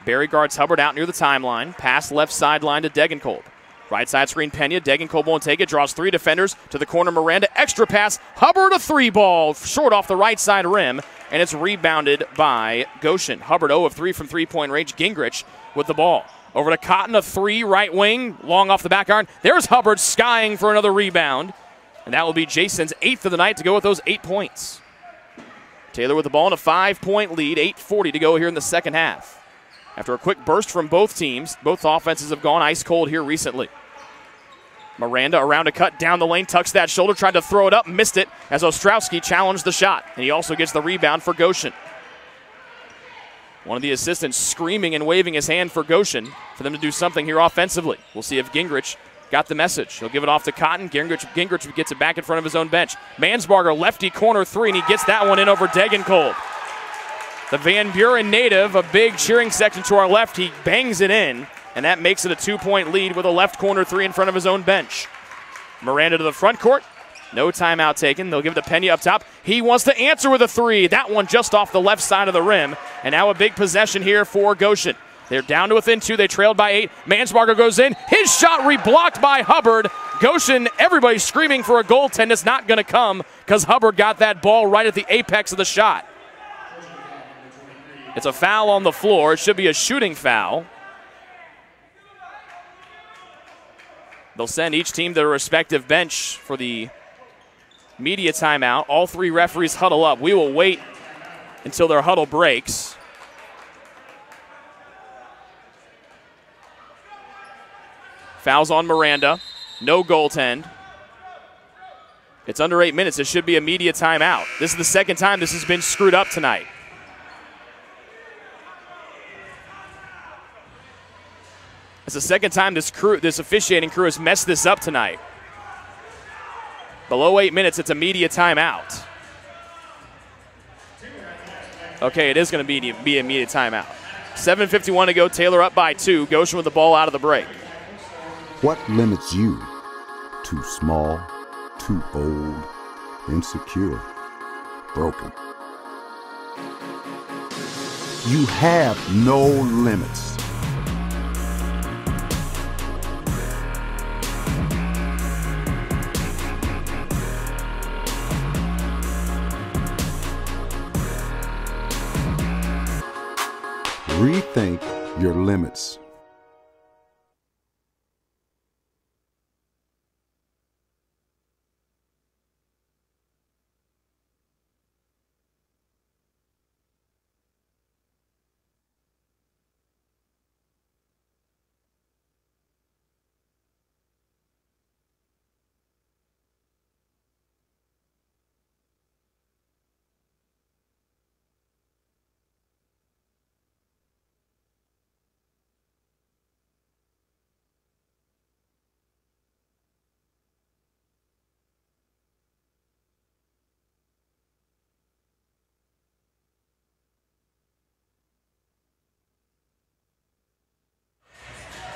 Barry guards Hubbard out near the timeline. Pass left sideline to Degenkolb. Right side screen Pena. Degenkolb won't take it. Draws 3 defenders to the corner. Miranda. Extra pass. Hubbard a 3-ball. Short off the right side rim. And it's rebounded by Goshen. Hubbard 0 of 3 from 3-point range. Gingrich with the ball. Over to Cotton. A 3 right wing. Long off the back iron. There's Hubbard skying for another rebound. And that will be Jason's 8th of the night to go with those 8 points. Taylor with the ball in a 5-point lead. 8:40 to go here in the second half. After a quick burst from both teams, both offenses have gone ice cold here recently. Miranda around a cut down the lane, tucks that shoulder, tried to throw it up, missed it as Ostrowski challenged the shot. And he also gets the rebound for Goshen. One of the assistants screaming and waving his hand for Goshen for them to do something here offensively. We'll see if Gingrich got the message. He'll give it off to Cotton. Gingrich gets it back in front of his own bench. Mansbarger, lefty corner 3, and he gets that one in over Degenkolb. The Van Buren native, a big cheering section to our left, he bangs it in, and that makes it a 2-point lead with a left corner 3 in front of his own bench. Miranda to the front court. No timeout taken. They'll give it to Pena up top. He wants to answer with a 3. That one just off the left side of the rim, and now a big possession here for Goshen. They're down to within 2. They trailed by 8. Mansbarger goes in. His shot reblocked by Hubbard. Goshen, everybody screaming for a goaltend. It's not going to come because Hubbard got that ball right at the apex of the shot. It's a foul on the floor. It should be a shooting foul. They'll send each team to their respective bench for the media timeout. All 3 referees huddle up. We will wait until their huddle breaks. Fouls on Miranda. No goaltend. It's under 8 minutes. It should be a media timeout. This is the second time this has been screwed up tonight. It's the second time this officiating crew has messed this up tonight. Below 8 minutes, it's a media timeout. Okay, it is going to be a media timeout. 7:51 to go. Taylor up by 2. Goshen with the ball out of the break. What limits you? Too small, too old, insecure, broken. You have no limits. Rethink your limits.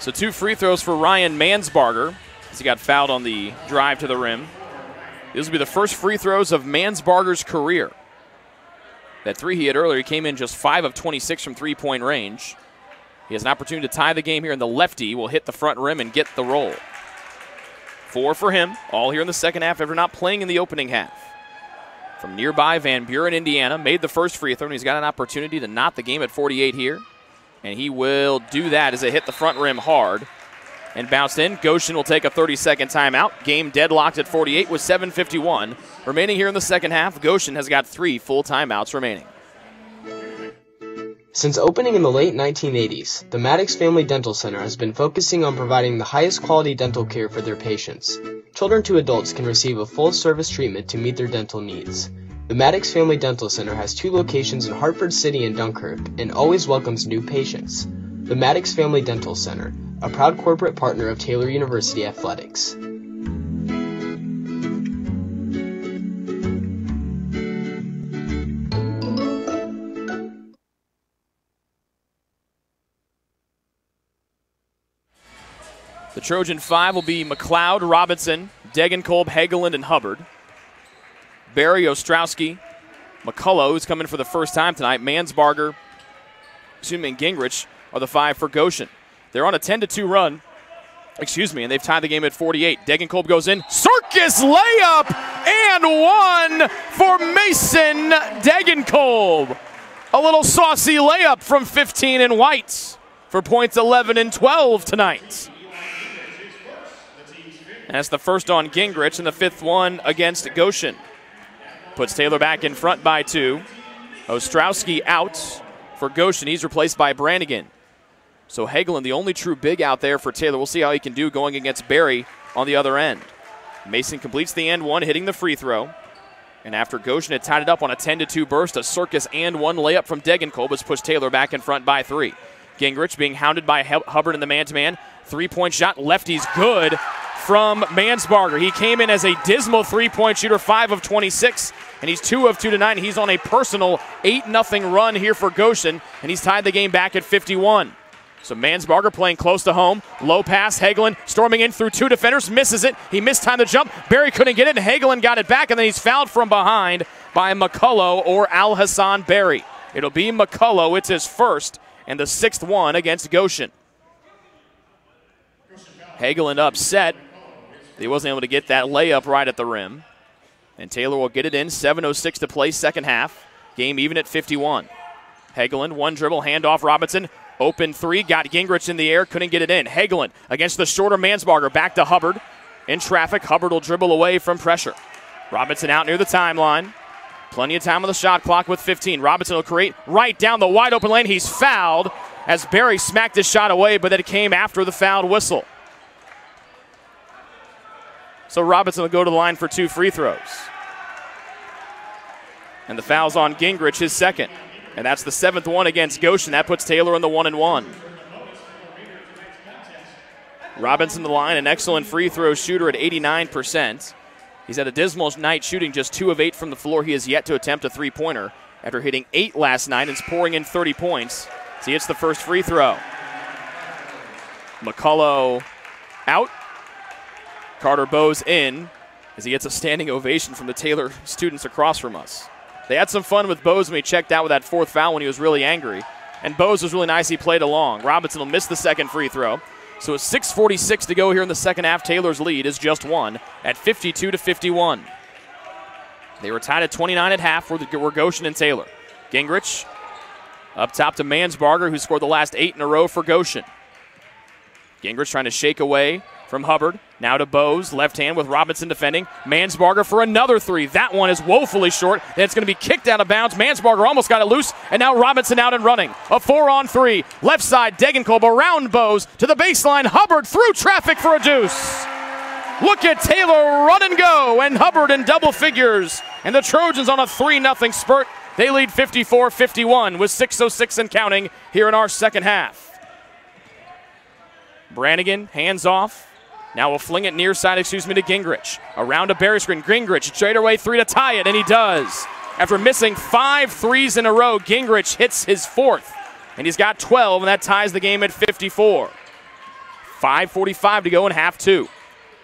So 2 free throws for Ryan Mansbarger as he got fouled on the drive to the rim. These will be the first free throws of Mansbarger's career. That 3 he had earlier, he came in just 5 of 26 from 3-point range. He has an opportunity to tie the game here, and the lefty will hit the front rim and get the roll. 4 for him, all here in the second half after not playing in the opening half. From nearby Van Buren, Indiana, made the first free throw, and he's got an opportunity to knot the game at 48 here. And he will do that as it hit the front rim hard and bounced in. Goshen will take a 30-second timeout. Game deadlocked at 48 with 7:51 remaining here in the second half. Goshen has got 3 full timeouts remaining. Since opening in the late 1980s, the Maddox Family Dental Center has been focusing on providing the highest quality dental care for their patients. Children to adults can receive a full-service treatment to meet their dental needs. The Maddox Family Dental Center has 2 locations in Hartford City and Dunkirk and always welcomes new patients. The Maddox Family Dental Center, a proud corporate partner of Taylor University Athletics. The Trojan 5 will be McLeod, Robinson, Degenkolb, Hageland, and Hubbard. Barry, Ostrowski, McCullough, who's coming for the first time tonight, Mansbarger, and Gingrich are the 5 for Goshen. They're on a 10-2 run, and they've tied the game at 48. Degenkolb goes in, circus layup, and one for Mason Degenkolb. A little saucy layup from 15 in white for points 11 and 12 tonight. That's the first on Gingrich and the 5th one against Goshen. Puts Taylor back in front by 2. Ostrowski out for Goshen. He's replaced by Brannigan. So Hageland, the only true big out there for Taylor. We'll see how he can do going against Barry on the other end. Mason completes the and one, hitting the free throw. And after Goshen had tied it up on a 10-2 burst, a circus and one layup from Degenkolb has pushed Taylor back in front by 3. Gingrich being hounded by Hubbard in the man-to-man. 3-point shot, lefty's good from Mansbarger. He came in as a dismal 3-point shooter, 5 of 26, and he's 2 of 2 tonight. He's on a personal 8-0 run here for Goshen, and he's tied the game back at 51. So Mansbarger playing close to home. Low pass, Hageland storming in through 2 defenders, misses it. He mistimed the jump. Barry couldn't get it, and Hageland got it back, and then he's fouled from behind by McCullough or Al-Hassan Barry. It'll be McCullough. It's his first and the 6th one against Goshen. Hageland upset. He wasn't able to get that layup right at the rim. And Taylor will get it in. 7:06 to play, second half. Game even at 51. Hageland, one dribble, handoff Robinson. Open 3, got Gingrich in the air, couldn't get it in. Hageland against the shorter Mansbarger, back to Hubbard. In traffic, Hubbard will dribble away from pressure. Robinson out near the timeline. Plenty of time on the shot clock with 15. Robinson will create right down the wide open lane. He's fouled as Barry smacked his shot away, but it came after the fouled whistle. So Robinson will go to the line for 2 free throws. And the foul's on Gingrich, his second. And that's the 7th one against Goshen. That puts Taylor in the 1-1. Robinson the line, an excellent free throw shooter at 89%. He's had a dismal night shooting just 2 of 8 from the floor. He has yet to attempt a 3-pointer after hitting 8 last night and is pouring in 30 points. So he hits the first free throw. McCullough out. Carter Bowes in as he gets a standing ovation from the Taylor students across from us. They had some fun with Bowes when he checked out with that 4th foul when he was really angry. And Bowes was really nice. He played along. Robinson will miss the second free throw. So with 6:46 to go here in the second half, Taylor's lead is just 1 at 52-51. They were tied at 29 at half were Goshen and Taylor. Gingrich up top to Mansbarger, who scored the last 8 in a row for Goshen. Gingrich trying to shake away from Hubbard. Now to Bowes, left hand with Robinson defending. Mansbarger for another 3. That one is woefully short. Then it's going to be kicked out of bounds. Mansbarger almost got it loose, and now Robinson out and running. A 4-on-3. Left side, Degenkolb around Bowes to the baseline. Hubbard through traffic for a deuce. Look at Taylor run and go, and Hubbard in double figures. And the Trojans on a 3-0 spurt. They lead 54-51 with 6:06 and counting here in our second half. Brannigan, hands off. Now we'll fling it near side, to Gingrich. Around a Barry screen. Gingrich, straight away 3 to tie it, and he does. After missing 5 threes in a row, Gingrich hits his 4th, and he's got 12, and that ties the game at 54. 5:45 to go in half 2.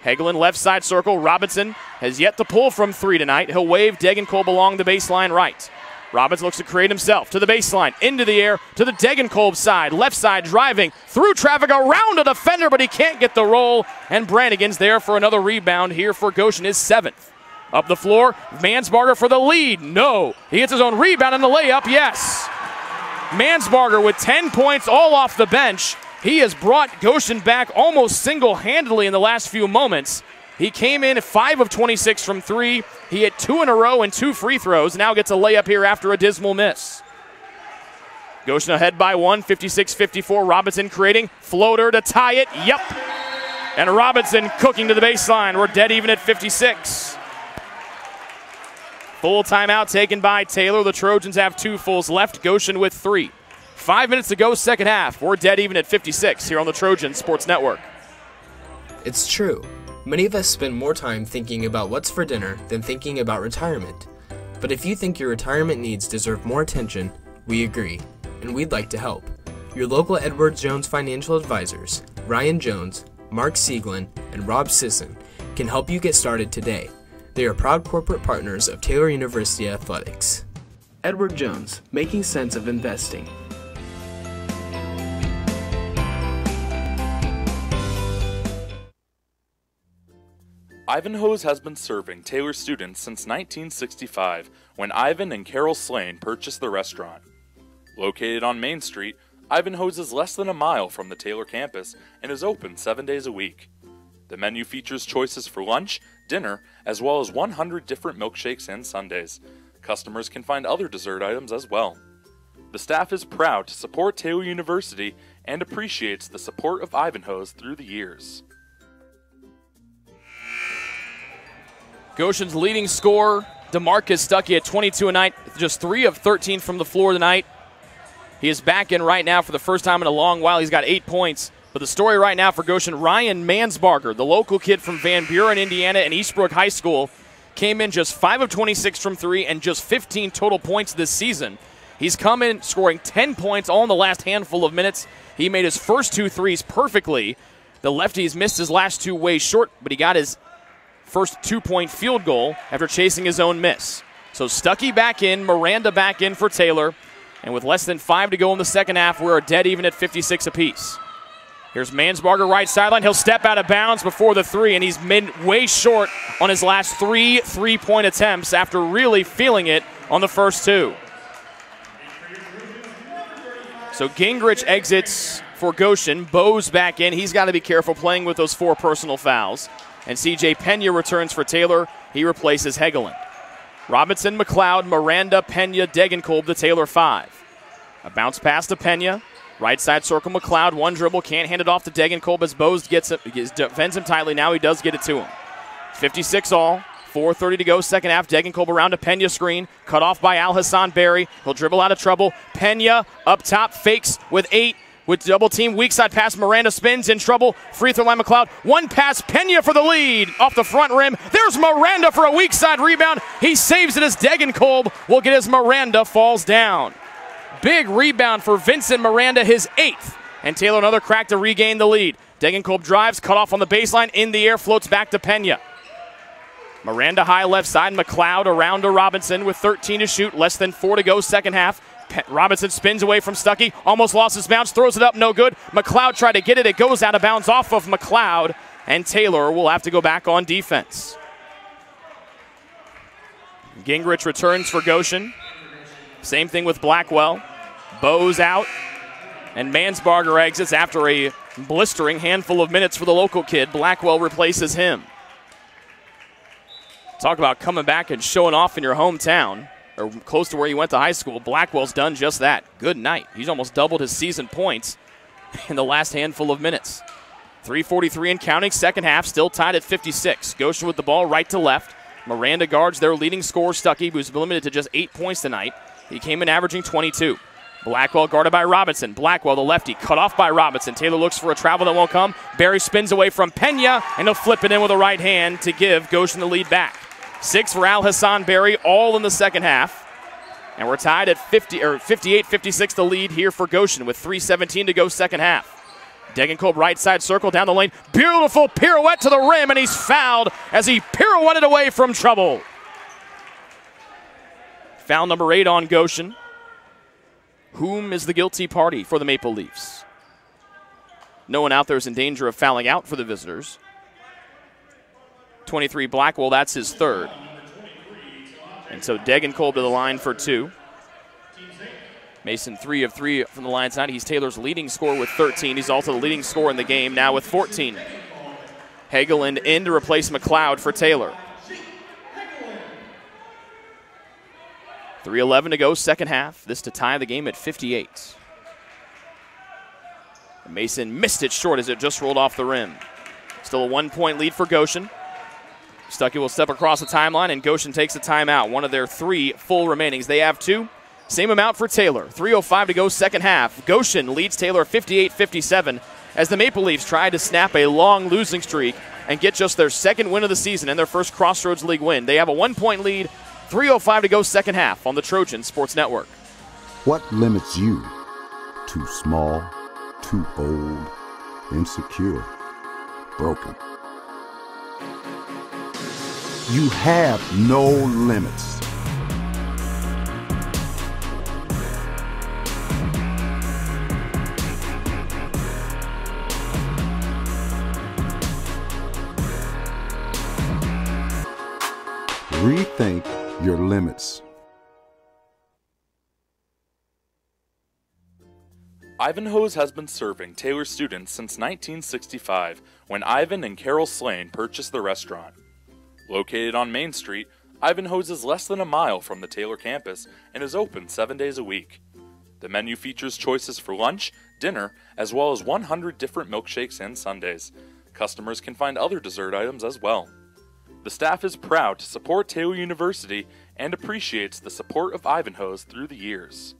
Hageland left side circle. Robinson has yet to pull from 3 tonight. He'll wave Degenkolb along the baseline right. Robinson looks to create himself to the baseline, into the air, to the Degenkolb side. Left side driving, through traffic, around a defender, but he can't get the roll. And Brannigan's there for another rebound here for Goshen, his 7th. Up the floor, Mansbarger for the lead. No. He gets his own rebound and the layup, yes. Mansbarger with 10 points all off the bench. He has brought Goshen back almost single-handedly in the last few moments. He came in at 5 of 26 from 3. He hit 2 in a row and 2 free throws. Now gets a layup here after a dismal miss. Goshen ahead by 1, 56-54. Robinson creating. Floater to tie it. Yep. And Robinson cooking to the baseline. We're dead even at 56. Full timeout taken by Taylor. The Trojans have 2 fulls left. Goshen with 3. 5 minutes to go, second half. We're dead even at 56 here on the Trojan Sports Network. It's true. Many of us spend more time thinking about what's for dinner than thinking about retirement. But if you think your retirement needs deserve more attention, we agree, and we'd like to help. Your local Edward Jones financial advisors, Ryan Jones, Mark Sieglin, and Rob Sisson can help you get started today. They are proud corporate partners of Taylor University Athletics. Edward Jones, Making Sense of Investing. Ivanhoe's has been serving Taylor students since 1965, when Ivan and Carol Slane purchased the restaurant. Located on Main Street, Ivanhoe's is less than a mile from the Taylor campus and is open 7 days a week. The menu features choices for lunch, dinner, as well as 100 different milkshakes and sundaes. Customers can find other dessert items as well. The staff is proud to support Taylor University and appreciates the support of Ivanhoe's through the years. Goshen's leading scorer, DeMarcus Stuckey, at 22 a night, just 3 of 13 from the floor tonight. He is back in right now for the first time in a long while. He's got 8 points. But the story right now for Goshen, Ryan Mansbarger, the local kid from Van Buren, Indiana, and Eastbrook High School, came in just 5 of 26 from 3 and just 15 total points this season. He's come in scoring 10 points all in the last handful of minutes. He made his first 2 threes perfectly. The lefties missed his last 2 way short, but he got his first 2-point field goal after chasing his own miss. So Stuckey back in, Miranda back in for Taylor, and with less than 5 to go in the second half, we're dead even at 56 apiece. Here's Mansbarger right sideline. He'll step out of bounds before the 3, and he's way short on his last 3 3-point attempts after really feeling it on the first 2. So Gingrich exits for Goshen. Bowe's back in. He's got to be careful playing with those 4 personal fouls. And C.J. Pena returns for Taylor. He replaces Hegeland. Robinson, McLeod, Miranda, Pena, Degenkolb, the Taylor 5. A bounce pass to Pena. Right side circle, McLeod. 1 dribble. Can't hand it off to Degenkolb as Bose defends him tightly. Now he does get it to him. 56 all. 4:30 to go, second half. Degenkolb around a Pena screen. Cut off by Al-Hassan Berry. He'll dribble out of trouble. Pena up top, fakes with 8. With double team, weak side pass, Miranda spins, in trouble. Free throw line, McLeod. 1 pass, Pena for the lead. Off the front rim. There's Miranda for a weak side rebound. He saves it as Degenkolb will get his Miranda falls down. Big rebound for Vincent Miranda, his 8th. And Taylor another crack to regain the lead. Degenkolb drives, cut off on the baseline, in the air, floats back to Pena. Miranda high left side, McLeod around to Robinson with 13 to shoot, less than 4 to go second half. Robinson spins away from Stuckey, almost lost his bounce, throws it up, no good. McLeod tried to get it, it goes out of bounds off of McLeod, and Taylor will have to go back on defense. Gingrich returns for Goshen. Same thing with Blackwell. Bowe's out, and Mansbarger exits after a blistering handful of minutes for the local kid. Blackwell replaces him. Talk about coming back and showing off in your hometown, or close to where you went to high school. Blackwell's done just that. Good night. He's almost doubled his season points in the last handful of minutes. 3:43 and counting, second half, still tied at 56. Goshen with the ball right to left. Miranda guards their leading scorer, Stuckey, who's limited to just 8 points tonight. He came in averaging 22. Blackwell guarded by Robinson. Blackwell, the lefty, cut off by Robinson. Taylor looks for a travel that won't come. Berry spins away from Pena, and he'll flip it in with a right hand to give Goshen the lead back. 6 for Al-Hassan Berry, all in the second half. And we're tied at 58-56 the lead here for Goshen with 3:17 to go second half. Degenkolb right side circle down the lane. Beautiful pirouette to the rim, and he's fouled as he pirouetted away from trouble. Foul number 8 on Goshen. Whom is the guilty party for the Maple Leafs? No one out there is in danger of fouling out for the visitors. 23 Blackwell, that's his 3rd. And so Degenkolb to the line for 2. Mason 3 of 3 from the line side. He's Taylor's leading scorer with 13. He's also the leading scorer in the game now with 14. Hegeland in to replace McLeod for Taylor. 3:11 to go, second half. This to tie the game at 58. Mason missed it short as it just rolled off the rim. Still a 1-point lead for Goshen. Stuckey will step across the timeline, and Goshen takes a timeout. One of their 3 full remainings. They have 2. Same amount for Taylor. 3:05 to go, second half. Goshen leads Taylor 58-57 as the Maple Leafs try to snap a long losing streak and get just their 2nd win of the season and their first Crossroads League win. They have a 1-point lead. 3:05 to go, second half on the Trojan Sports Network. What limits you? Too small, too old, insecure. broken. You have no limits. Rethink your limits. Ivanhoe's has been serving Taylor students since 1965, when Ivan and Carol Slane purchased the restaurant. Located on Main Street, Ivanhoe's is less than a mile from the Taylor campus and is open 7 days a week. The menu features choices for lunch, dinner, as well as 100 different milkshakes and sundaes. Customers can find other dessert items as well. The staff is proud to support Taylor University and appreciates the support of Ivanhoe's through the years.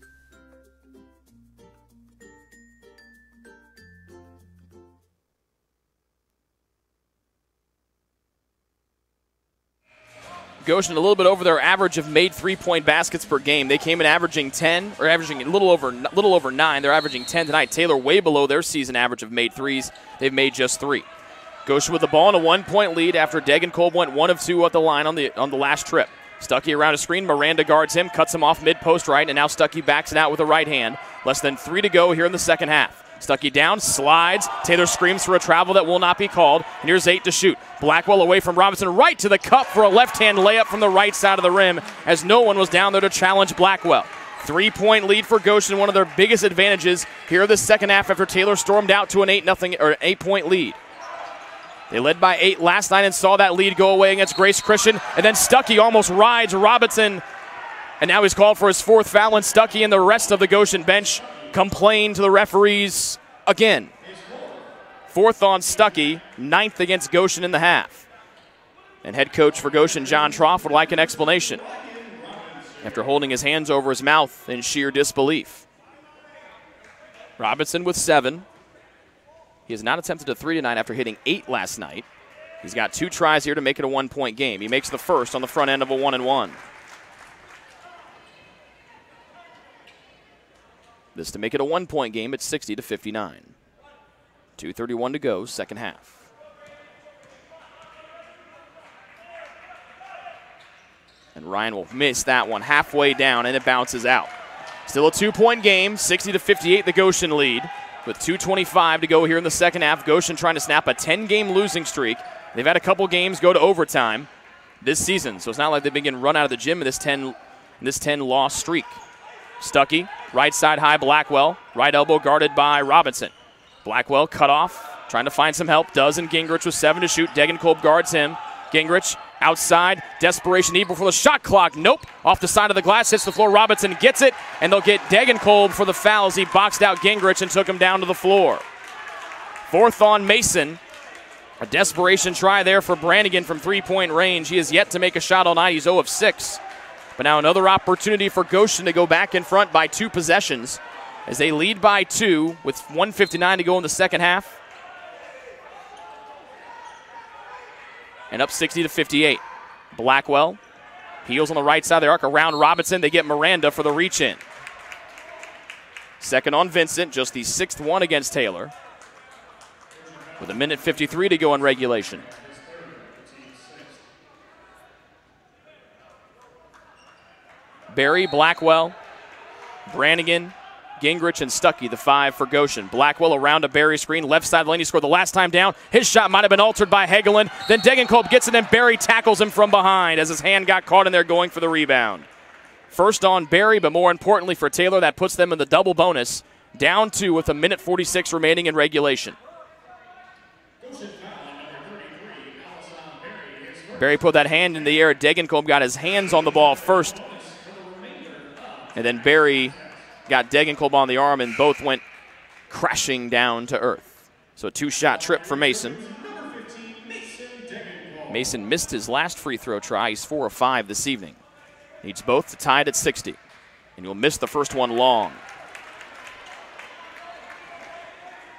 Goshen a little bit over their average of made three-point baskets per game. They came in averaging 10, or averaging a little over 9. They're averaging 10 tonight. Taylor way below their season average of made threes. They've made just 3. Goshen with the ball in a 1-point lead after Degenkolb went 1 of 2 at the line on the last trip. Stuckey around a screen. Miranda guards him, cuts him off mid-post right, and now Stuckey backs it out with a right hand. Less than 3 to go here in the second half. Stuckey down, slides. Taylor screams for a travel that will not be called. And here's 8 to shoot. Blackwell away from Robinson, right to the cup for a left-hand layup from the right side of the rim, as no one was down there to challenge Blackwell. 3-point lead for Goshen, one of their biggest advantages here in the second half after Taylor stormed out to an 8-point lead. They led by 8 last night and saw that lead go away against Grace Christian. And then Stuckey almost rides Robinson. And now he's called for his 4th foul, and Stuckey and the rest of the Goshen bench complain to the referees again. 4th on Stuckey, 9th against Goshen in the half. And head coach for Goshen, John Troff, would like an explanation after holding his hands over his mouth in sheer disbelief. Robinson with 7. He has not attempted a 3 tonight after hitting 8 last night. He's got 2 tries here to make it a 1-point game. He makes the first on the front end of a 1-and-1. This to make it a 1-point game at 60-59. 2:31 to go, second half. And Ryan will miss that one halfway down, and it bounces out. Still a 2-point game, 60-58 the Goshen lead. With 2:25 to go here in the second half, Goshen trying to snap a 10-game losing streak. They've had a couple games go to overtime this season, so it's not like they've been getting run out of the gym in this 10-loss streak. Stuckey, right side high, Blackwell. Right elbow guarded by Robinson. Blackwell cut off, trying to find some help. Does, and Gingrich with 7 to shoot. Degenkolb guards him. Gingrich outside, desperation need before the shot clock. Nope, off the side of the glass, hits the floor. Robinson gets it, and they'll get Degenkolb for the foul as he boxed out Gingrich and took him down to the floor. 4th on Mason. A desperation try there for Brannigan from 3-point range. He has yet to make a shot all night. He's 0 of 6. But now another opportunity for Goshen to go back in front by 2 possessions as they lead by 2 with 1:59 to go in the second half. And up 60-58. Blackwell peels on the right side of the arc around Robinson. They get Miranda for the reach in. Second on Vincent, just the 6th one against Taylor. With 1:53 to go in regulation. Barry, Blackwell, Brannigan, Gingrich, and Stuckey, the 5 for Goshen. Blackwell around a Barry screen, left side lane. He scored the last time down. His shot might have been altered by Hegeland. Then Degenkolb gets it, and Barry tackles him from behind as his hand got caught in there going for the rebound. First on Barry, but more importantly for Taylor, that puts them in the double bonus. Down 2 with 1:46 remaining in regulation. Barry put that hand in the air. Degenkolb got his hands on the ball first. And then Barry got Degenkolb on the arm, and both went crashing down to earth. So a 2-shot trip for Mason. Mason missed his last free throw try. He's 4 of 5 this evening. Needs both to tie it at 60. And he'll miss the first one long.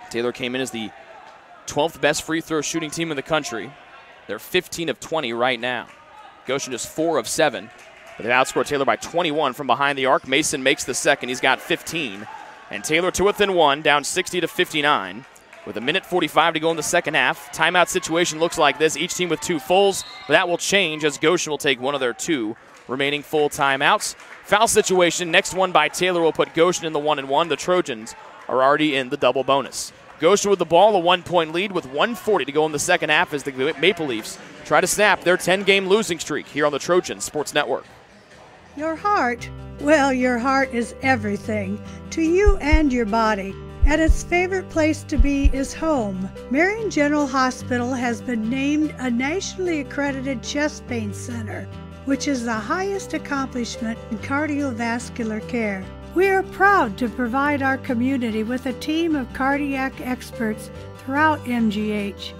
Taylor came in as the 12th best free throw shooting team in the country. They're 15 of 20 right now. Goshen just 4 of 7. But they outscored Taylor by 21 from behind the arc. Mason makes the second. He's got 15. And Taylor to within 1, down 60-59. with 1:45 to go in the second half. Timeout situation looks like this. Each team with 2 fulls, but that will change as Goshen will take one of their 2 remaining full timeouts. Foul situation, next one by Taylor will put Goshen in the 1-and-1. The Trojans are already in the double bonus. Goshen with the ball, a 1-point lead with 1:40 to go in the second half as the Maple Leafs try to snap their 10-game losing streak here on the Trojan Sports Network. Your heart, well, your heart is everything to you and your body. And its favorite place to be is home. Marion General Hospital has been named a nationally accredited chest pain center, which is the highest accomplishment in cardiovascular care. We are proud to provide our community with a team of cardiac experts throughout MGH.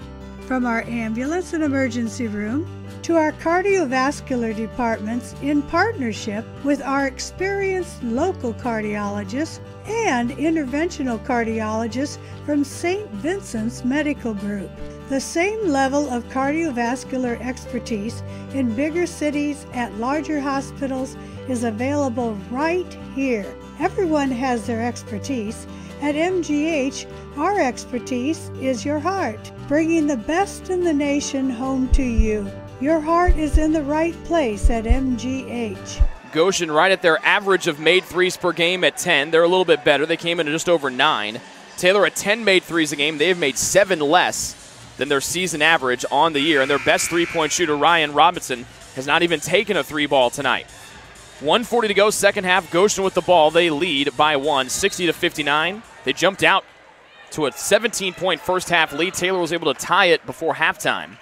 From our ambulance and emergency room to our cardiovascular departments in partnership with our experienced local cardiologists and interventional cardiologists from St. Vincent's Medical Group. The same level of cardiovascular expertise in bigger cities at larger hospitals is available right here. Everyone has their expertise. At MGH, our expertise is your heart, bringing the best in the nation home to you. Your heart is in the right place at MGH. Goshen right at their average of made threes per game at 10. They're a little bit better. They came in at just over 9. Taylor at 10 made threes a game. They have made 7 less than their season average on the year. And their best three-point shooter, Ryan Robinson, has not even taken a 3-ball tonight. 1:40 to go, second half. Goshen with the ball. They lead by 1, 60-59. They jumped out to a 17-point first half lead. Taylor was able to tie it before halftime.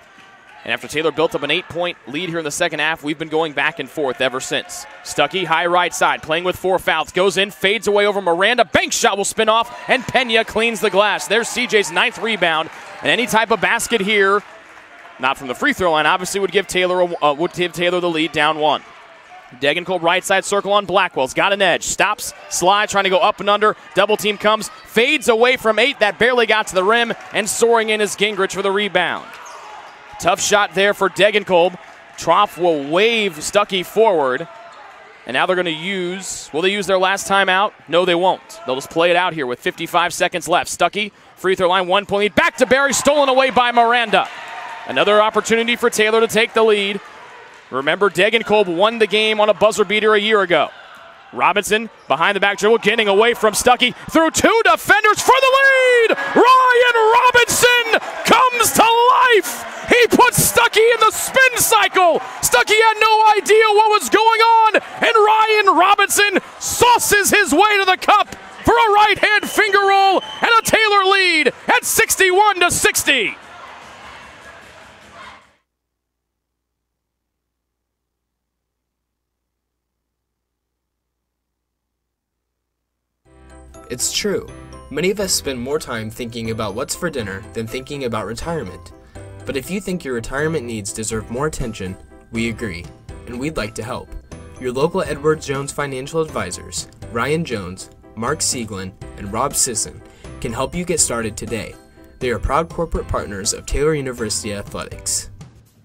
And after Taylor built up an 8-point lead here in the second half, we've been going back and forth ever since. Stuckey, high right side, playing with 4 fouls. Goes in, fades away over Miranda. Bank shot will spin off, and Pena cleans the glass. There's CJ's 9th rebound. And any type of basket here, not from the free throw line, obviously would give Taylor the lead down 1. Degenkolb right side circle on Blackwell's got an edge. Stops, slide, trying to go up and under. Double team comes, fades away from 8. That barely got to the rim, and soaring in is Gingrich for the rebound. Tough shot there for Degenkolb. Troff will wave Stuckey forward. And now they're going to use, will they use their last timeout? No, they won't. They'll just play it out here with 55 seconds left. Stuckey, free throw line, 1-point lead. Back to Barry, stolen away by Miranda. Another opportunity for Taylor to take the lead. Remember, Degenkolb won the game on a buzzer beater a year ago. Robinson behind the back dribble, getting away from Stuckey through 2 defenders for the lead. Ryan Robinson comes to life. He puts Stuckey in the spin cycle. Stuckey had no idea what was going on, and Ryan Robinson sauces his way to the cup for a right-hand finger roll and a Taylor lead at 61-60. It's true. Many of us spend more time thinking about what's for dinner than thinking about retirement. But if you think your retirement needs deserve more attention, we agree, and we'd like to help. Your local Edward Jones financial advisors, Ryan Jones, Mark Sieglin, and Rob Sisson, can help you get started today. They are proud corporate partners of Taylor University Athletics.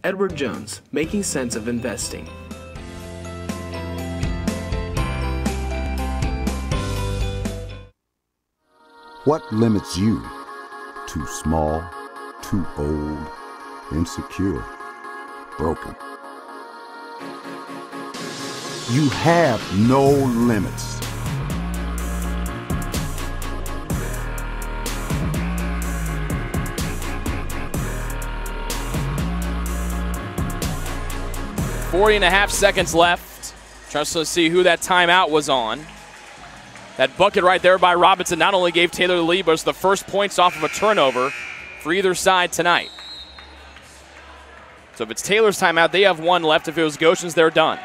Edward Jones, making sense of investing. What limits you? Too small, too old, insecure, broken. You have no limits. Forty and a half seconds left. Trying to see who that timeout was on. That bucket right there by Robinson not only gave Taylor the lead, but it's the first points off of a turnover for either side tonight. So if it's Taylor's timeout, they have 1 left. If it was Goshen's, they're done.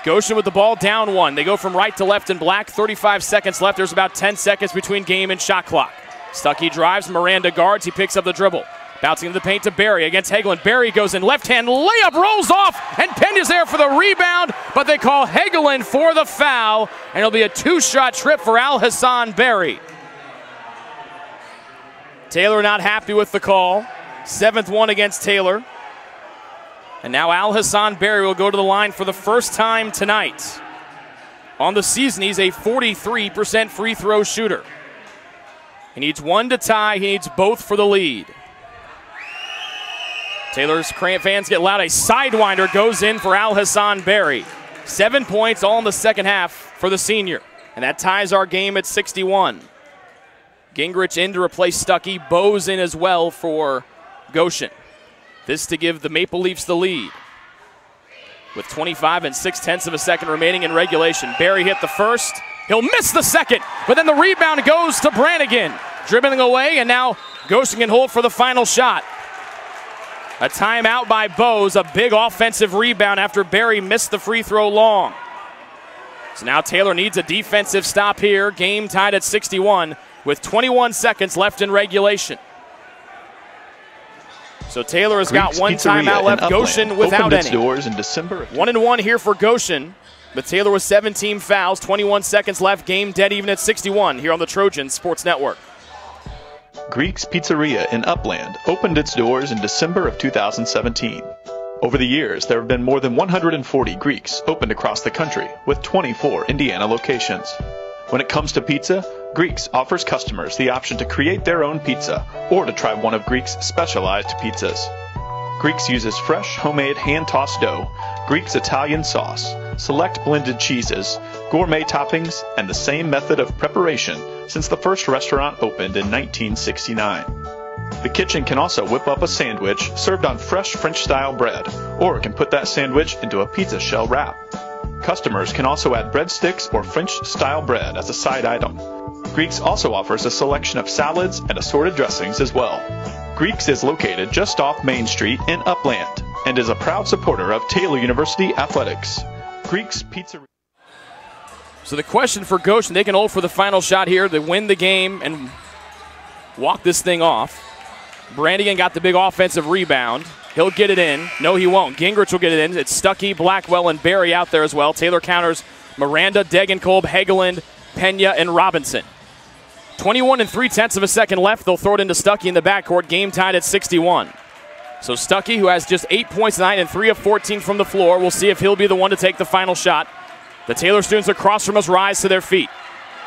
Goshen with the ball, down 1. They go from right to left in black. 35 seconds left. There's about 10 seconds between game and shot clock. Stuckey drives. Miranda guards. He picks up the dribble. Bouncing into the paint to Barry against Hagelin. Barry goes in left-hand layup, rolls off, and Penn is there for the rebound, but they call Hagelin for the foul, and it'll be a 2-shot trip for Al Hassan Barry. Taylor not happy with the call. 7th one against Taylor. And now Al Hassan Barry will go to the line for the first time tonight. On the season, he's a 43% free throw shooter. He needs one to tie. He needs both for the lead. Taylor's fans get loud. A sidewinder goes in for Al-Hassan Berry. 7 points all in the second half for the senior. And that ties our game at 61. Gingrich in to replace Stuckey. Bowes in as well for Goshen. This to give the Maple Leafs the lead. With 25 6/10 of a second remaining in regulation. Berry hit the first. He'll miss the second, but then the rebound goes to Brannigan. Dribbling away, and now Goshen can hold for the final shot. A timeout by Bowes, a big offensive rebound after Berry missed the free throw long. So now Taylor needs a defensive stop here. Game tied at 61 with 21 seconds left in regulation. So Taylor has got one timeout left. Goshen without any. Doors in December. 1-1 here for Goshen, but Taylor with 17 fouls, 21 seconds left. Game dead even at 61 here on the Trojan Sports Network. Greek's Pizzeria in Upland opened its doors in December of 2017. Over the years, there have been more than 140 Greeks opened across the country, with 24 Indiana locations. When it comes to pizza, Greeks offers customers the option to create their own pizza or to try one of Greek's specialized pizzas. Greeks uses fresh, homemade, hand-tossed dough, Greek's Italian sauce, select blended cheeses, gourmet toppings, and the same method of preparation since the first restaurant opened in 1969. The kitchen can also whip up a sandwich served on fresh French-style bread, or it can put that sandwich into a pizza shell wrap. Customers can also add breadsticks or French-style bread as a side item. Greeks also offers a selection of salads and assorted dressings as well. Greeks is located just off Main Street in Upland and is a proud supporter of Taylor University Athletics. Greek's Pizzeria. So the question for Goshen, they can hold for the final shot here to win the game and walk this thing off. Brannigan got the big offensive rebound. He'll get it in. No, he won't. Gingrich will get it in. It's Stuckey, Blackwell, and Berry out there as well. Taylor counters Miranda, Degenkolb, Hageland, Pena, and Robinson. 21 3/10 of a second left. They'll throw it into Stuckey in the backcourt. Game tied at 61. So Stuckey, who has just 8 points tonight and 3 of 14 from the floor, we'll see if he'll be the one to take the final shot. The Taylor students across from us rise to their feet.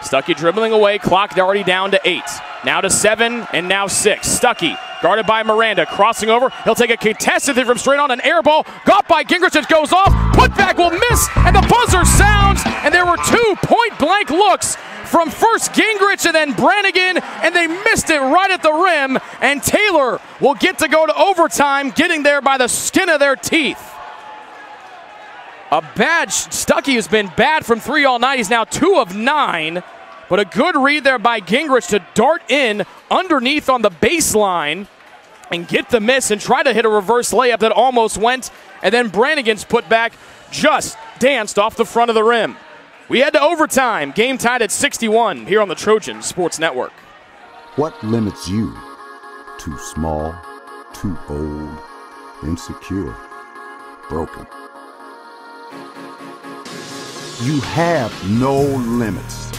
Stuckey dribbling away, clock already down to 8. Now to 7, and now 6. Stuckey, guarded by Miranda, crossing over. He'll take a contested from straight on, an air ball. Got by Gingrich, it goes off. Putback will miss, and the buzzer sounds. And there were 2 point-blank looks from first Gingrich and then Brannigan, and they missed it right at the rim. And Taylor will get to go to overtime, getting there by the skin of their teeth. Stuckey has been bad from 3 all night. He's now 2 of 9. But a good read there by Gingrich to dart in underneath on the baseline and get the miss and try to hit a reverse layup that almost went. And then Brannigan's putback just danced off the front of the rim. We head to overtime. Game tied at 61 here on the Trojan Sports Network. What limits you? Too small, too old, insecure, broken. You have no limits.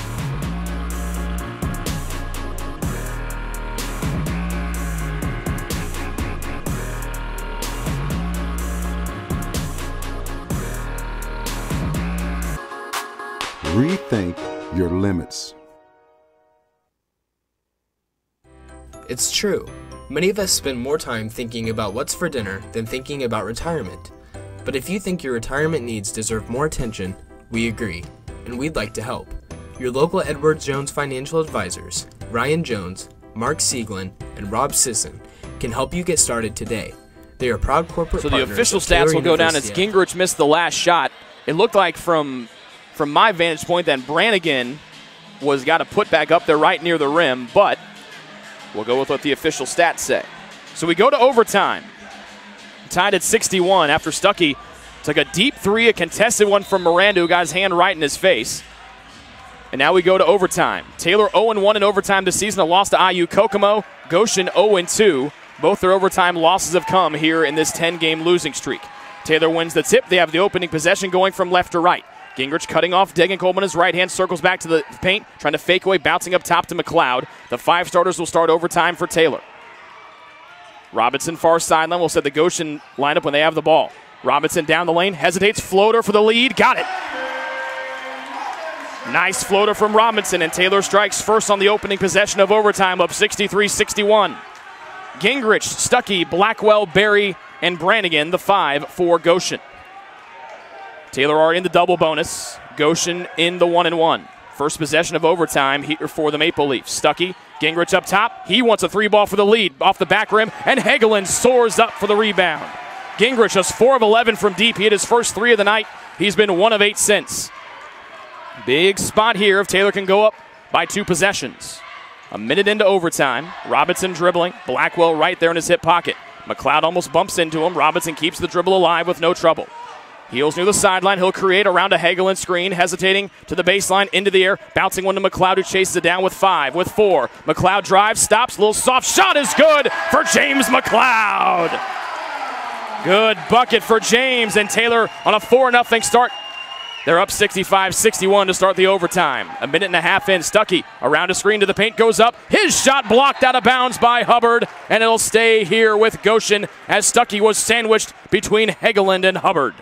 Rethink your limits. It's true. Many of us spend more time thinking about what's for dinner than thinking about retirement. But if you think your retirement needs deserve more attention, we agree, and we'd like to help. Your local Edwards Jones financial advisors, Ryan Jones, Mark Sieglin, and Rob Sisson, can help you get started today. They are proud corporate partners. So the official stats will go down as Gingrich missed the last shot. It looked like from my vantage point that Brannigan got a putback up there right near the rim, but we'll go with what the official stats say. So we go to overtime. Tied at 61 after Stuckey took a deep 3, a contested one from Miranda, who got his hand right in his face. And now we go to overtime. Taylor 0-1 in overtime this season, a loss to IU Kokomo. Goshen 0-2. Both their overtime losses have come here in this 10-game losing streak. Taylor wins the tip. They have the opening possession going from left to right. Gingrich cutting off Degenkolb on his right hand, circles back to the paint, trying to fake away, bouncing up top to McLeod. The 5 starters will start overtime for Taylor. Robinson far sideline will set the Goshen lineup when they have the ball. Robinson down the lane, hesitates, floater for the lead, got it. Nice floater from Robinson, and Taylor strikes first on the opening possession of overtime, up 63-61. Gingrich, Stuckey, Blackwell, Berry, and Brannigan, the 5 for Goshen. Taylor are in the double bonus. Goshen in the 1-1. First possession of overtime here for the Maple Leafs. Stuckey, Gingrich up top. He wants a 3-ball for the lead off the back rim, and Hagelin soars up for the rebound. Gingrich has 4 of 11 from deep. He hit his first 3 of the night. He's been 1 of 8 since. Big spot here if Taylor can go up by 2 possessions. A minute into overtime. Robinson dribbling. Blackwell right there in his hip pocket. McLeod almost bumps into him. Robinson keeps the dribble alive with no trouble. Heels near the sideline. He'll create around a Hagelin screen, hesitating to the baseline, into the air, bouncing one to McLeod, who chases it down with 5, with 4. McLeod drives, stops, little soft shot is good for James McLeod. Good bucket for James, and Taylor on a 4-0 start. They're up 65-61 to start the overtime. A minute and a half in. Stuckey around a screen to the paint, goes up. His shot blocked out of bounds by Hubbard, and it'll stay here with Goshen as Stuckey was sandwiched between Hagelin and Hubbard.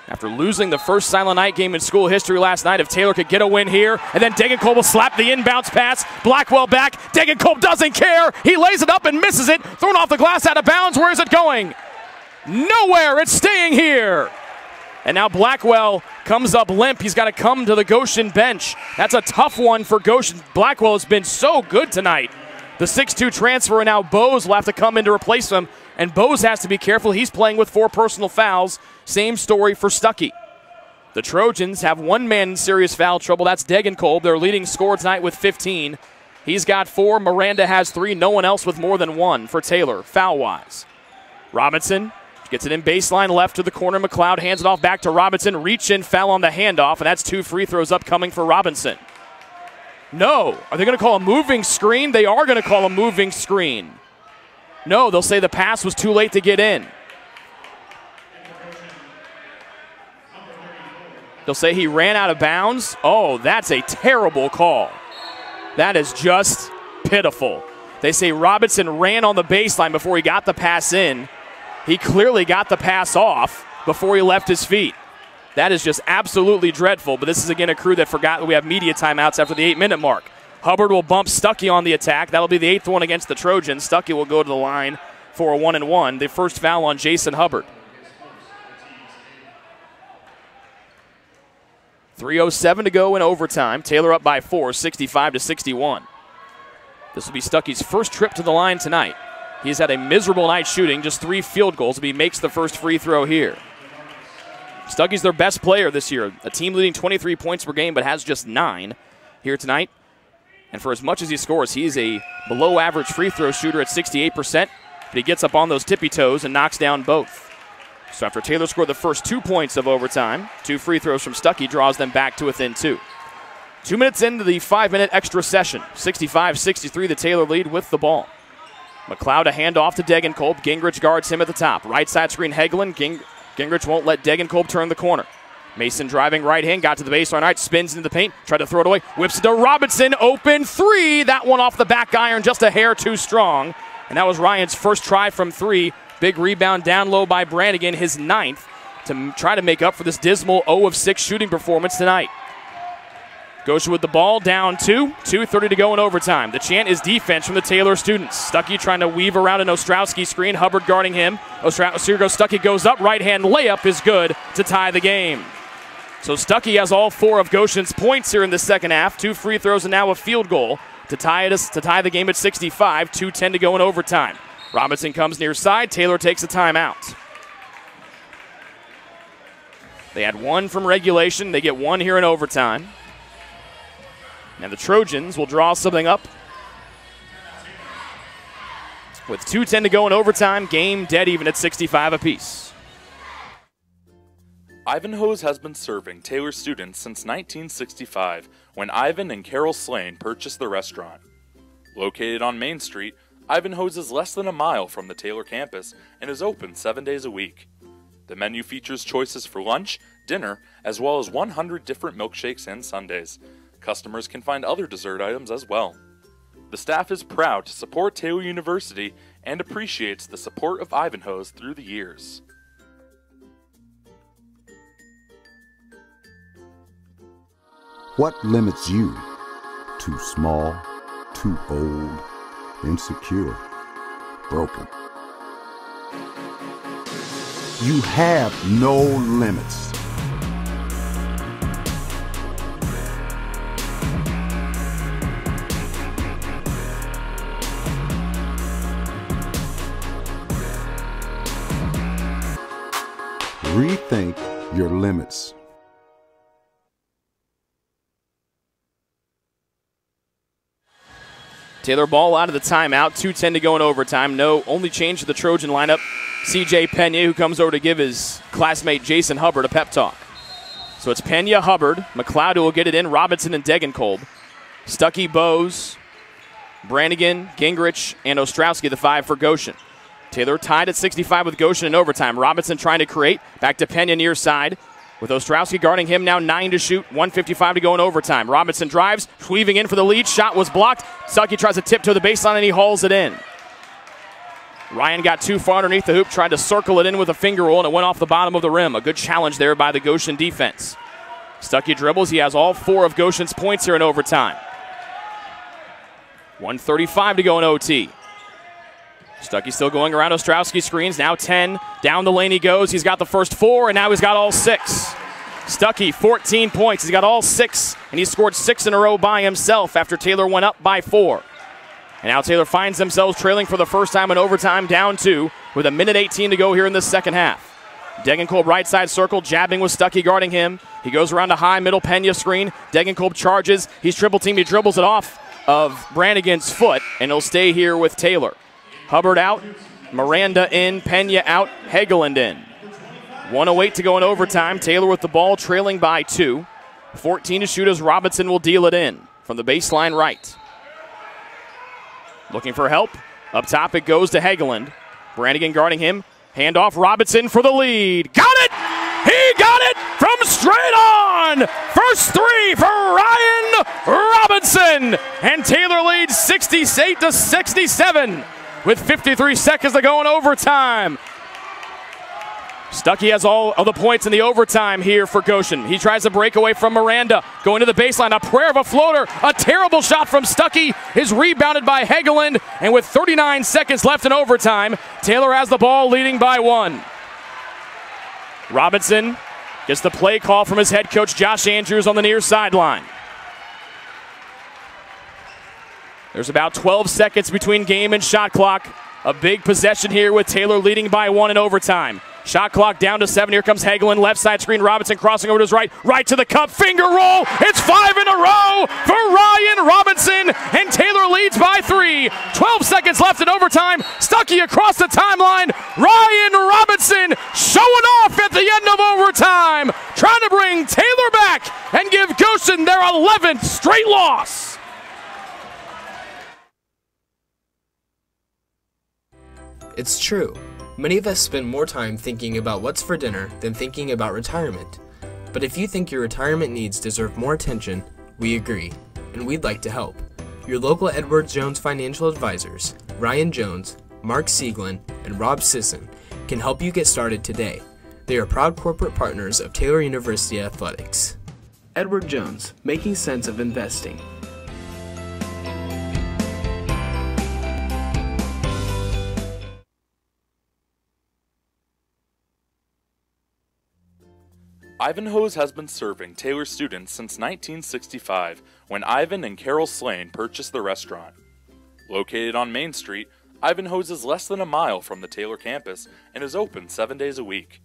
After losing the first Silent Night game in school history last night, if Taylor could get a win here, and then Degenkolb will slap the inbounds pass. Blackwell back. Degenkolb doesn't care. He lays it up and misses it. Thrown off the glass out of bounds. Where is it going? Nowhere. It's staying here. And now Blackwell comes up limp. He's got to come to the Goshen bench. That's a tough one for Goshen. Blackwell has been so good tonight. The 6'2 transfer, and now Bose will have to come in to replace him. And Bose has to be careful. He's playing with 4 personal fouls. Same story for Stuckey. The Trojans have 1 man in serious foul trouble. That's Degenkolb, their leading scorer tonight with 15. He's got 4. Miranda has 3. No one else with more than 1 for Taylor, foul-wise. Robinson gets it in baseline left to the corner. McLeod hands it off back to Robinson. Reach in, foul on the handoff, and that's 2 free throws upcoming for Robinson. No. Are they going to call a moving screen? They are going to call a moving screen. No, they'll say the pass was too late to get in. They'll say he ran out of bounds. Oh, that's a terrible call. That is just pitiful. They say Robinson ran on the baseline before he got the pass in. He clearly got the pass off before he left his feet. That is just absolutely dreadful, but this is again a crew that forgot that we have media timeouts after the 8-minute mark. Hubbard will bump Stuckey on the attack. That'll be the 8th one against the Trojans. Stuckey will go to the line for a 1-1. The first foul on Jason Hubbard. 3:07 to go in overtime. Taylor up by 4, 65-61. This will be Stuckey's first trip to the line tonight. He's had a miserable night shooting, just 3 field goals, but he makes the first free throw here. Stuckey's their best player this year, a team leading 23 points per game, but has just 9 here tonight. And for as much as he scores, he's a below-average free throw shooter at 68%, but he gets up on those tippy toes and knocks down both. So after Taylor scored the first 2 points of overtime, 2 free throws from Stuckey draws them back to within 2. 2 minutes into the 5-minute extra session, 65-63 the Taylor lead with the ball. McLeod a handoff to Degenkolb. Gingrich guards him at the top. Right side screen Hagelin. Gingrich won't let Degenkolb turn the corner. Mason driving right hand, got to the baseline right, spins into the paint, tried to throw it away, whips it to Robinson, open 3. That one off the back iron, just a hair too strong. And that was Ryan's first try from 3. Big rebound down low by Brannigan, his 9th, to try to make up for this dismal 0 of 6 shooting performance tonight. Goshen with the ball, down 2, 2:30 to go in overtime. The chant is defense from the Taylor students. Stuckey trying to weave around an Ostrowski screen, Hubbard guarding him. Stuckey goes up, right hand layup is good to tie the game. So Stuckey has all 4 of Goshen's points here in the second half. 2 free throws and now a field goal to tie the game at 65. 2:10 to go in overtime. Robinson comes near side. Taylor takes a timeout. They had 1 from regulation. They get 1 here in overtime. And the Trojans will draw something up. With 2:10 to go in overtime, game dead even at 65 apiece. Ivanhoe's has been serving Taylor students since 1965, when Ivan and Carol Slane purchased the restaurant. Located on Main Street, Ivanhoe's is less than a mile from the Taylor campus and is open 7 days a week. The menu features choices for lunch, dinner, as well as 100 different milkshakes and sundaes. Customers can find other dessert items as well. The staff is proud to support Taylor University and appreciates the support of Ivanhoe's through the years. What limits you? Too small, too old, insecure, broken. You have no limits. Rethink your limits. Taylor ball out of the timeout, 2:10 to go in overtime. No, only change to the Trojan lineup, C.J. Pena, who comes over to give his classmate Jason Hubbard a pep talk. So it's Pena, Hubbard, McLeod who will get it in, Robinson and Degenkolb. Stuckey, Bowes, Brannigan, Gingrich, and Ostrowski, the 5 for Goshen. Taylor tied at 65 with Goshen in overtime. Robinson trying to create, back to Pena near side. With Ostrowski guarding him, now 9 to shoot, 1:55 to go in overtime. Robinson drives, weaving in for the lead. Shot was blocked. Stuckey tries to tiptoe the baseline, and he hauls it in. Ryan got too far underneath the hoop, tried to circle it in with a finger roll, and it went off the bottom of the rim. A good challenge there by the Goshen defense. Stuckey dribbles. He has all 4 of Goshen's points here in overtime. 1:35 to go in OT. Stuckey still going around Ostrowski screens. Now 10. Down the lane he goes. He's got the first 4, and now he's got all 6. Stuckey, 14 points. He's got all 6, and he scored 6 in a row by himself after Taylor went up by 4. And now Taylor finds themselves trailing for the first time in overtime, down 2, with 1:18 to go here in this second half. Degenkolb right side circle, jabbing with Stuckey guarding him. He goes around a high middle Pena screen. Degenkolb charges. He's triple teamed. He dribbles it off of Brannigan's foot, and he'll stay here with Taylor. Hubbard out, Miranda in, Pena out, Hegeland in. 1:08 to go in overtime. Taylor with the ball, trailing by 2. 14 to shoot as Robinson will deal it in from the baseline right. Looking for help. Up top it goes to Hegeland. Brannigan guarding him. Handoff, Robinson for the lead. Got it! He got it from straight on! First 3 for Ryan Robinson! And Taylor leads 68 to 67. With 53 seconds to go in overtime. Stuckey has all of the points in the overtime here for Goshen. He tries to break away from Miranda. Going to the baseline, a prayer of a floater. A terrible shot from Stuckey is rebounded by Hegeland. And with 39 seconds left in overtime, Taylor has the ball leading by 1. Robinson gets the play call from his head coach Josh Andrews on the near sideline. There's about 12 seconds between game and shot clock. A big possession here with Taylor leading by 1 in overtime. Shot clock down to 7. Here comes Hegeland. Left side screen. Robinson crossing over to his right. Right to the cup. Finger roll. It's 5 in a row for Ryan Robinson. And Taylor leads by 3. 12 seconds left in overtime. Stuckey across the timeline. Ryan Robinson showing off at the end of overtime. Trying to bring Taylor back and give Goshen their 11th straight loss. It's true. Many of us spend more time thinking about what's for dinner than thinking about retirement. But if you think your retirement needs deserve more attention, we agree, and we'd like to help. Your local Edward Jones financial advisors, Ryan Jones, Mark Sieglin, and Rob Sisson, can help you get started today. They are proud corporate partners of Taylor University Athletics. Edward Jones, making sense of investing. Ivanhoe's has been serving Taylor students since 1965, when Ivan and Carol Slane purchased the restaurant. Located on Main Street, Ivanhoe's is less than a mile from the Taylor campus and is open 7 days a week.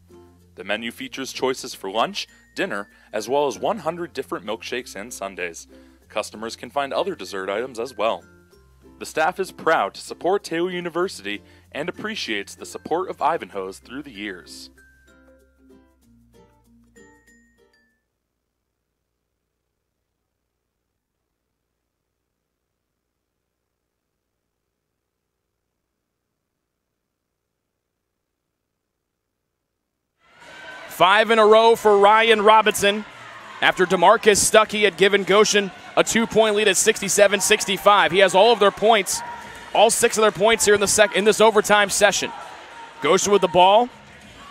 The menu features choices for lunch, dinner, as well as 100 different milkshakes and sundaes. Customers can find other dessert items as well. The staff is proud to support Taylor University and appreciates the support of Ivanhoe's through the years. Five in a row for Ryan Robinson after DeMarcus Stuckey had given Goshen a 2-point lead at 67-65. He has all of their points, all 6 of their points here in this overtime session. Goshen with the ball.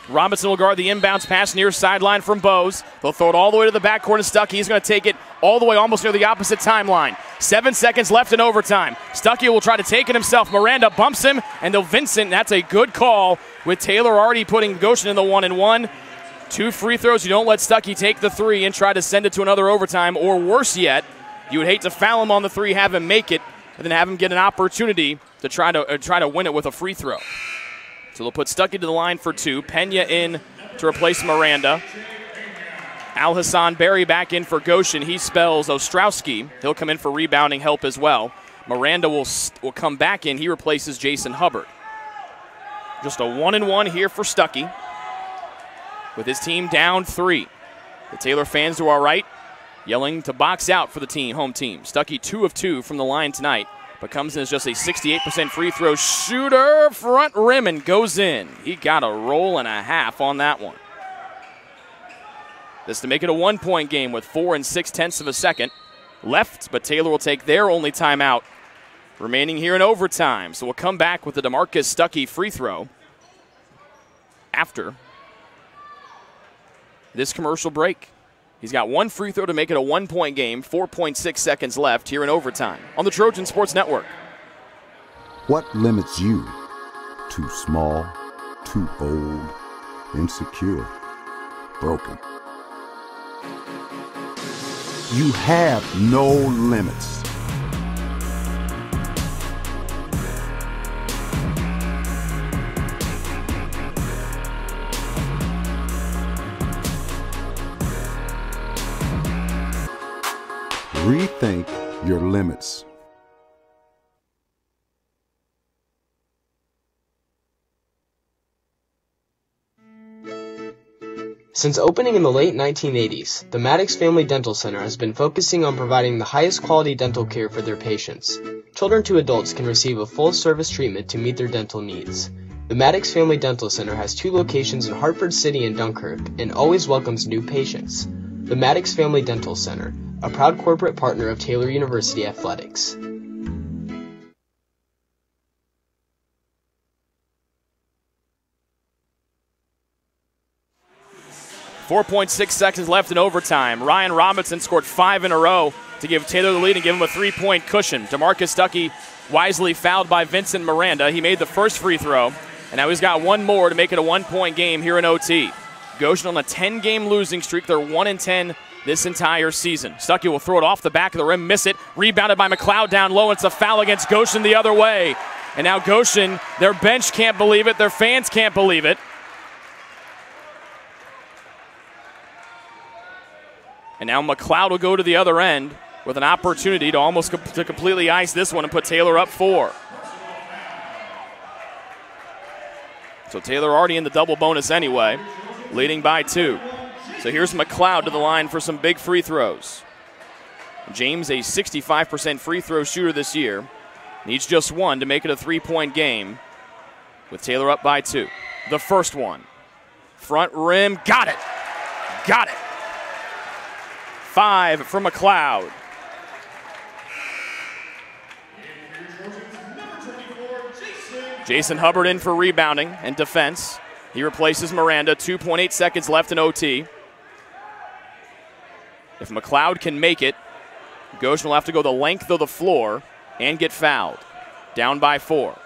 Robinson will guard the inbounds pass near sideline from Bose. They'll throw it all the way to the backcourt, and Stuckey is going to take it all the way almost near the opposite timeline. 7 seconds left in overtime. Stuckey will try to take it himself. Miranda bumps him, and they'll Vincent. That's a good call with Taylor already putting Goshen in the 1-and-1. 2 free throws. You don't let Stuckey take the 3 and try to send it to another overtime, or worse yet, you would hate to foul him on the 3, have him make it, and then have him get an opportunity to try to win it with a free throw. So they'll put Stuckey to the line for 2. Pena in to replace Miranda. Al-Hassan Berry back in for Goshen. He spells Ostrowski. He'll come in for rebounding help as well. Miranda will come back in. He replaces Jason Hubbard. Just a 1-and-1 here for Stuckey, with his team down 3. The Taylor fans to our right yelling to box out for the home team. Stuckey 2 of 2 from the line tonight, but comes in as just a 68% free throw shooter, front rim, and goes in. He got a roll and a half on that one. This to make it a 1-point game with 4 6/10 of a second left, but Taylor will take their only timeout remaining here in overtime. So we'll come back with the DeMarcus Stuckey free throw after this commercial break. He's got 1 free throw to make it a 1-point game, 4.6 seconds left here in overtime on the Trojan Sports Network. What limits you? Too small, too old, insecure, broken. You have no limits. Rethink your limits. Since opening in the late 1980s, the Maddox Family Dental Center has been focusing on providing the highest quality dental care for their patients. Children to adults can receive a full-service treatment to meet their dental needs. The Maddox Family Dental Center has 2 locations in Hartford City and Dunkirk and always welcomes new patients. The Maddox Family Dental Center, a proud corporate partner of Taylor University Athletics. 4.6 seconds left in overtime. Ryan Robinson scored 5 in a row to give Taylor the lead and give him a 3-point cushion. DeMarcus Stuckey wisely fouled by Vincent Miranda. He made the first free throw, and now he's got 1 more to make it a 1-point game here in OT. Goshen on a 10-game losing streak. They're 1-10 this entire season. Stuckey will throw it off the back of the rim, miss it. Rebounded by McLeod down low. It's a foul against Goshen the other way. And now Goshen, their bench can't believe it. Their fans can't believe it. And now McLeod will go to the other end with an opportunity to almost completely ice this one and put Taylor up 4. So Taylor already in the double bonus anyway, leading by 2. So here's McLeod to the line for some big free throws. James, a 65% free throw shooter this year, needs just 1 to make it a 3-point game with Taylor up by 2. The first one. Front rim, got it. Got it. 5 for McLeod. Jason Hubbard in for rebounding and defense. He replaces Miranda. 2.8 seconds left in OT. If McLeod can make it, Goshen will have to go the length of the floor and get fouled. Down by 4.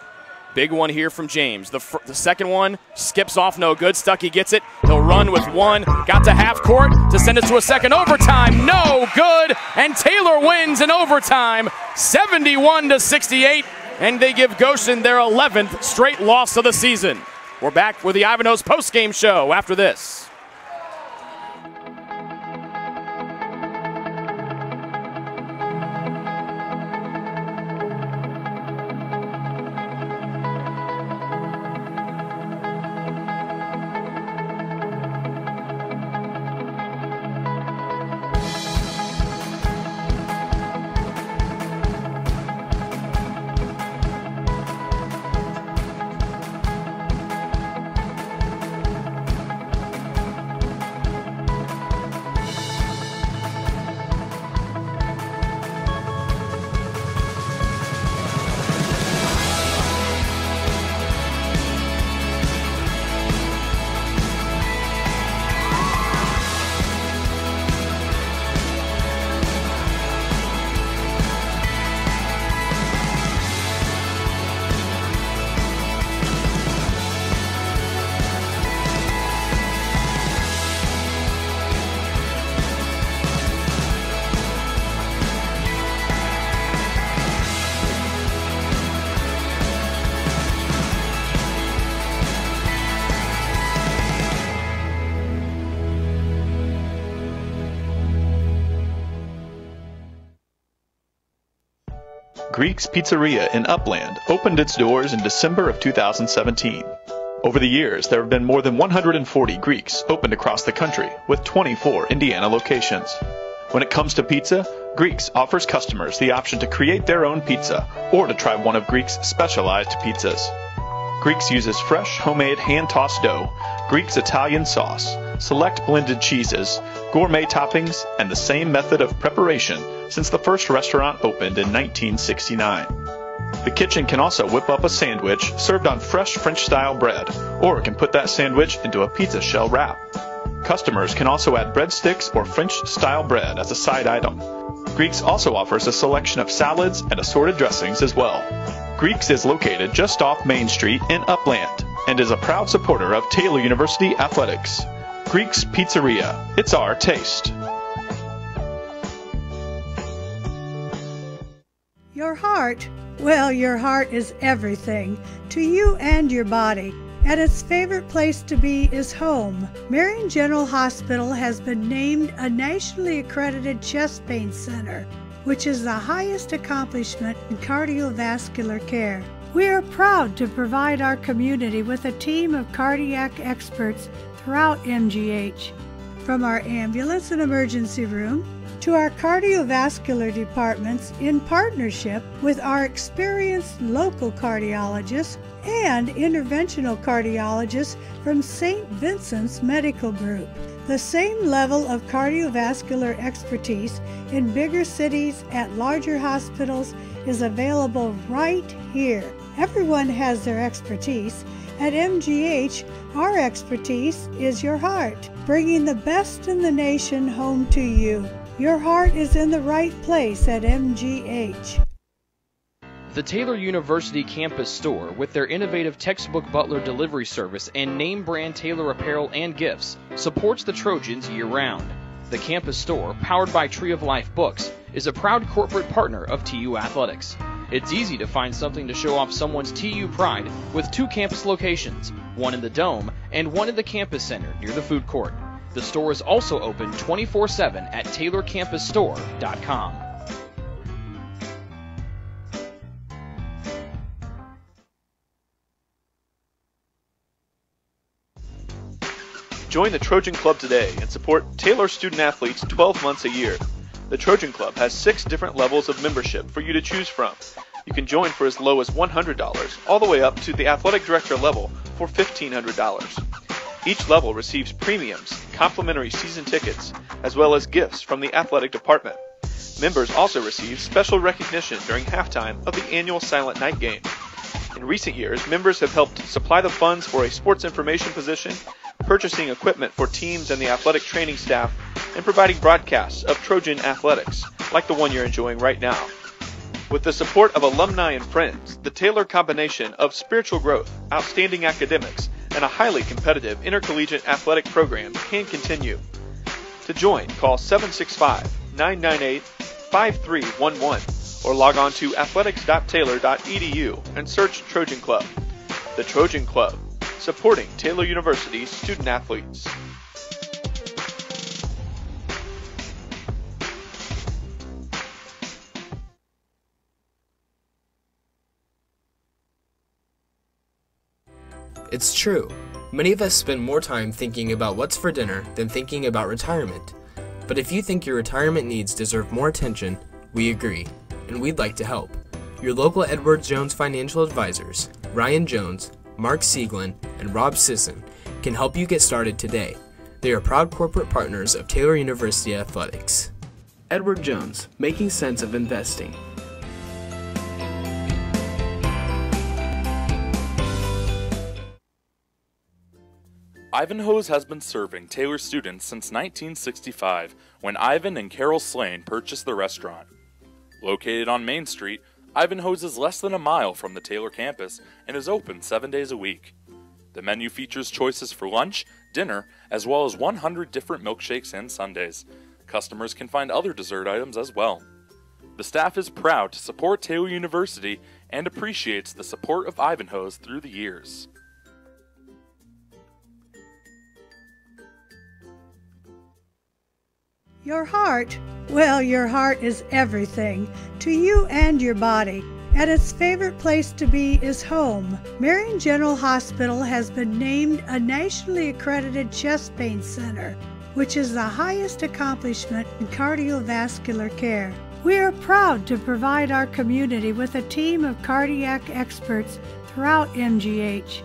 Big one here from James. The second one skips off, no good. Stuckey gets it. He'll run with 1. Got to half court to send it to a second overtime. No good. And Taylor wins in overtime, 71-68. And they give Goshen their 11th straight loss of the season. We're back with the Ivanhoe's postgame show after this. Greek's Pizzeria in Upland opened its doors in December of 2017. Over the years, there have been more than 140 Greeks opened across the country, with 24 Indiana locations. When it comes to pizza, Greeks offers customers the option to create their own pizza or to try one of Greek's specialized pizzas. Greeks uses fresh, homemade, hand-tossed dough, Greek's Italian sauce, select blended cheeses, gourmet toppings, and the same method of preparation since the first restaurant opened in 1969. The kitchen can also whip up a sandwich served on fresh French-style bread, or can put that sandwich into a pizza shell wrap. Customers can also add breadsticks or French-style bread as a side item. Greeks also offers a selection of salads and assorted dressings as well. Greeks is located just off Main Street in Upland and is a proud supporter of Taylor University Athletics. Greek's Pizzeria. It's our taste. Your heart, well, your heart is everything to you and your body, and its favorite place to be is home. Marion General Hospital has been named a nationally accredited chest pain center, which is the highest accomplishment in cardiovascular care. We are proud to provide our community with a team of cardiac experts throughout MGH. From our ambulance and emergency room to our cardiovascular departments in partnership with our experienced local cardiologists and interventional cardiologists from St. Vincent's Medical Group. The same level of cardiovascular expertise in bigger cities at larger hospitals is available right here. Everyone has their expertise. At MGH, our expertise is your heart, bringing the best in the nation home to you. Your heart is in the right place at MGH. The Taylor University campus store, with their innovative textbook butler delivery service and name brand Taylor apparel and gifts, supports the Trojans year-round. The campus store, powered by Tree of Life Books, is a proud corporate partner of TU Athletics. It's easy to find something to show off someone's TU pride with 2 campus locations, one in the Dome and one in the campus center near the food court. The store is also open 24/7 at taylorcampusstore.com. Join the Trojan Club today and support Taylor student athletes 12 months a year. The Trojan Club has 6 different levels of membership for you to choose from. You can join for as low as $100 all the way up to the athletic director level for $1,500. Each level receives premiums, complimentary season tickets, as well as gifts from the athletic department. Members also receive special recognition during halftime of the annual Silent Night game. In recent years, members have helped supply the funds for a sports information position, purchasing equipment for teams and the athletic training staff, and providing broadcasts of Trojan athletics, like the one you're enjoying right now. With the support of alumni and friends, the Taylor combination of spiritual growth, outstanding academics, and a highly competitive intercollegiate athletic program can continue. To join, call 765-998-5311 or log on to athletics.taylor.edu and search Trojan Club. The Trojan Club, supporting Taylor University student athletes. It's true. Many of us spend more time thinking about what's for dinner than thinking about retirement. But if you think your retirement needs deserve more attention, we agree, and we'd like to help. Your local Edward Jones financial advisors, Ryan Jones, Mark Sieglin, and Rob Sisson, can help you get started today. They are proud corporate partners of Taylor University Athletics. Edward Jones, making sense of investing. Ivanhoe's has been serving Taylor students since 1965, when Ivan and Carol Slane purchased the restaurant. Located on Main Street, Ivanhoe's is less than a mile from the Taylor campus and is open 7 days a week. The menu features choices for lunch, dinner, as well as 100 different milkshakes and sundaes. Customers can find other dessert items as well. The staff is proud to support Taylor University and appreciates the support of Ivanhoe's through the years. Your heart, well, your heart is everything to you and your body, and its favorite place to be is home. Marion General Hospital has been named a nationally accredited chest pain center, which is the highest accomplishment in cardiovascular care. We are proud to provide our community with a team of cardiac experts throughout MGH.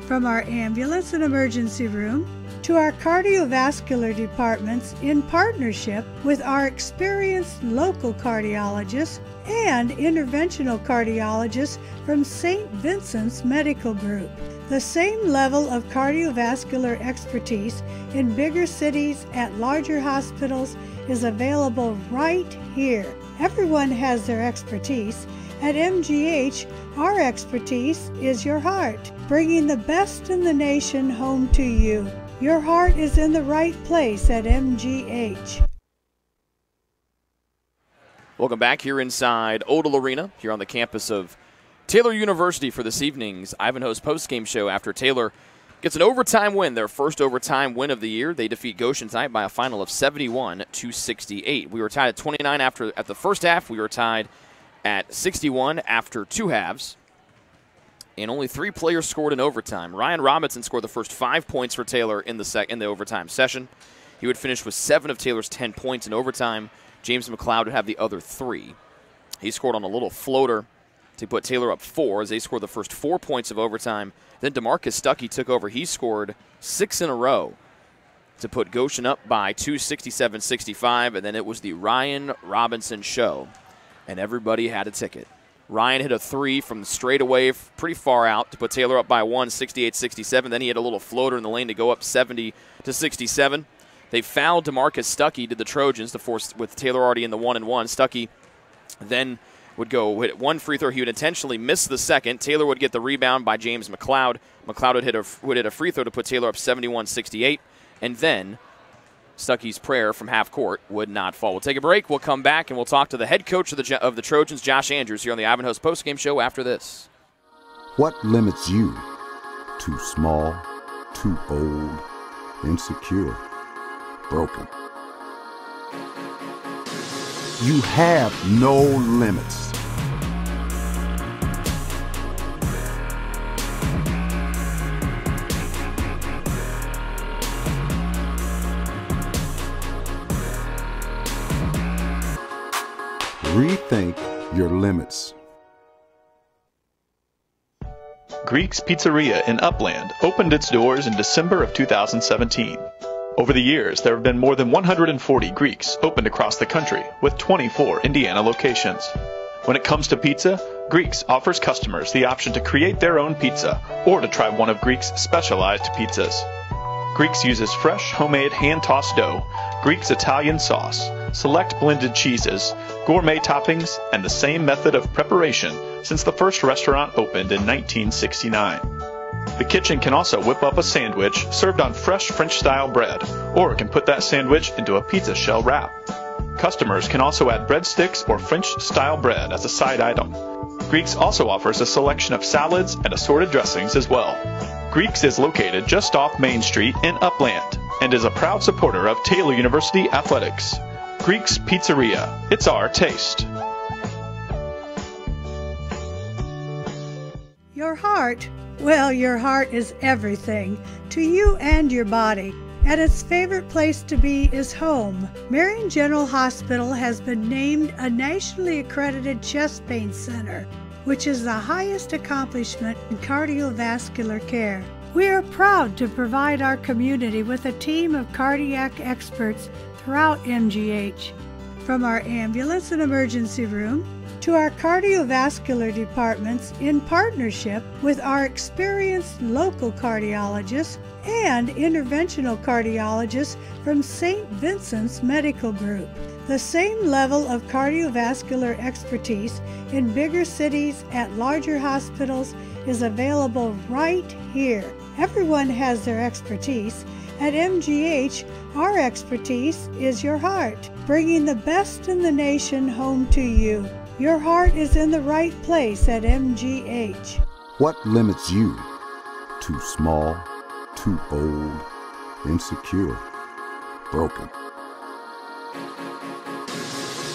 From our ambulance and emergency room to our cardiovascular departments in partnership with our experienced local cardiologists and interventional cardiologists from St. Vincent's Medical Group. The same level of cardiovascular expertise in bigger cities at larger hospitals is available right here. Everyone has their expertise. At MGH, our expertise is your heart, bringing the best in the nation home to you. Your heart is in the right place at MGH. Welcome back here inside Odell Arena, here on the campus of Taylor University for this evening's Ivanhoe's postgame show after Taylor gets an overtime win, their first overtime win of the year. They defeat Goshen tonight by a final of 71-68. We were tied at 29 at the first half. We were tied at 61 after two halves. And only 3 players scored in overtime. Ryan Robinson scored the first 5 points for Taylor in the overtime session. He would finish with 7 of Taylor's 10 points in overtime. James McLeod would have the other 3. He scored on a little floater to put Taylor up 4 as they scored the first 4 points of overtime. Then DeMarcus Stuckey took over. He scored 6 in a row to put Goshen up by 2, 67-65. And then it was the Ryan Robinson show, and everybody had a ticket. Ryan hit a 3 from the straightaway pretty far out to put Taylor up by 1, 68-67. Then he had a little floater in the lane to go up 70-67. They fouled DeMarcus Stuckey to the Trojans to force, with Taylor already in the 1-1. Stuckey then would go hit 1 free throw. He would intentionally miss the second. Taylor would get the rebound by James McLeod. McLeod would hit a free throw to put Taylor up 71-68. And then Stuckey's prayer from half court would not fall. We'll take a break. We'll come back, and we'll talk to the head coach of the Trojans, Josh Andrews, here on the Ivanhoe's postgame show after this. What limits you? Too small, too old, insecure, broken. You have no limits. Rethink your limits. Greek's Pizzeria in Upland opened its doors in December of 2017. Over the years, there have been more than 140 Greeks opened across the country, with 24 Indiana locations. When it comes to pizza, Greeks offers customers the option to create their own pizza or to try one of Greek's specialized pizzas. Greeks uses fresh, homemade, hand-tossed dough, Greek's Italian sauce, select blended cheeses, gourmet toppings, and the same method of preparation since the first restaurant opened in 1969. The kitchen can also whip up a sandwich served on fresh French-style bread, or it can put that sandwich into a pizza shell wrap. Customers can also add breadsticks or French-style bread as a side item. Greeks also offers a selection of salads and assorted dressings as well. Greeks is located just off Main Street in Upland and is a proud supporter of Taylor University Athletics. Greek's Pizzeria. It's our taste. Your heart, well, your heart is everything to you and your body, and its favorite place to be is home. Marion General Hospital has been named a nationally accredited chest pain center, which is the highest accomplishment in cardiovascular care. We are proud to provide our community with a team of cardiac experts throughout MGH. From our ambulance and emergency room to our cardiovascular departments in partnership with our experienced local cardiologists and interventional cardiologists from St. Vincent's Medical Group. The same level of cardiovascular expertise in bigger cities at larger hospitals is available right here. Everyone has their expertise. At MGH, our expertise is your heart, bringing the best in the nation home to you. Your heart is in the right place at MGH. What limits you? Too small, too old, insecure, broken.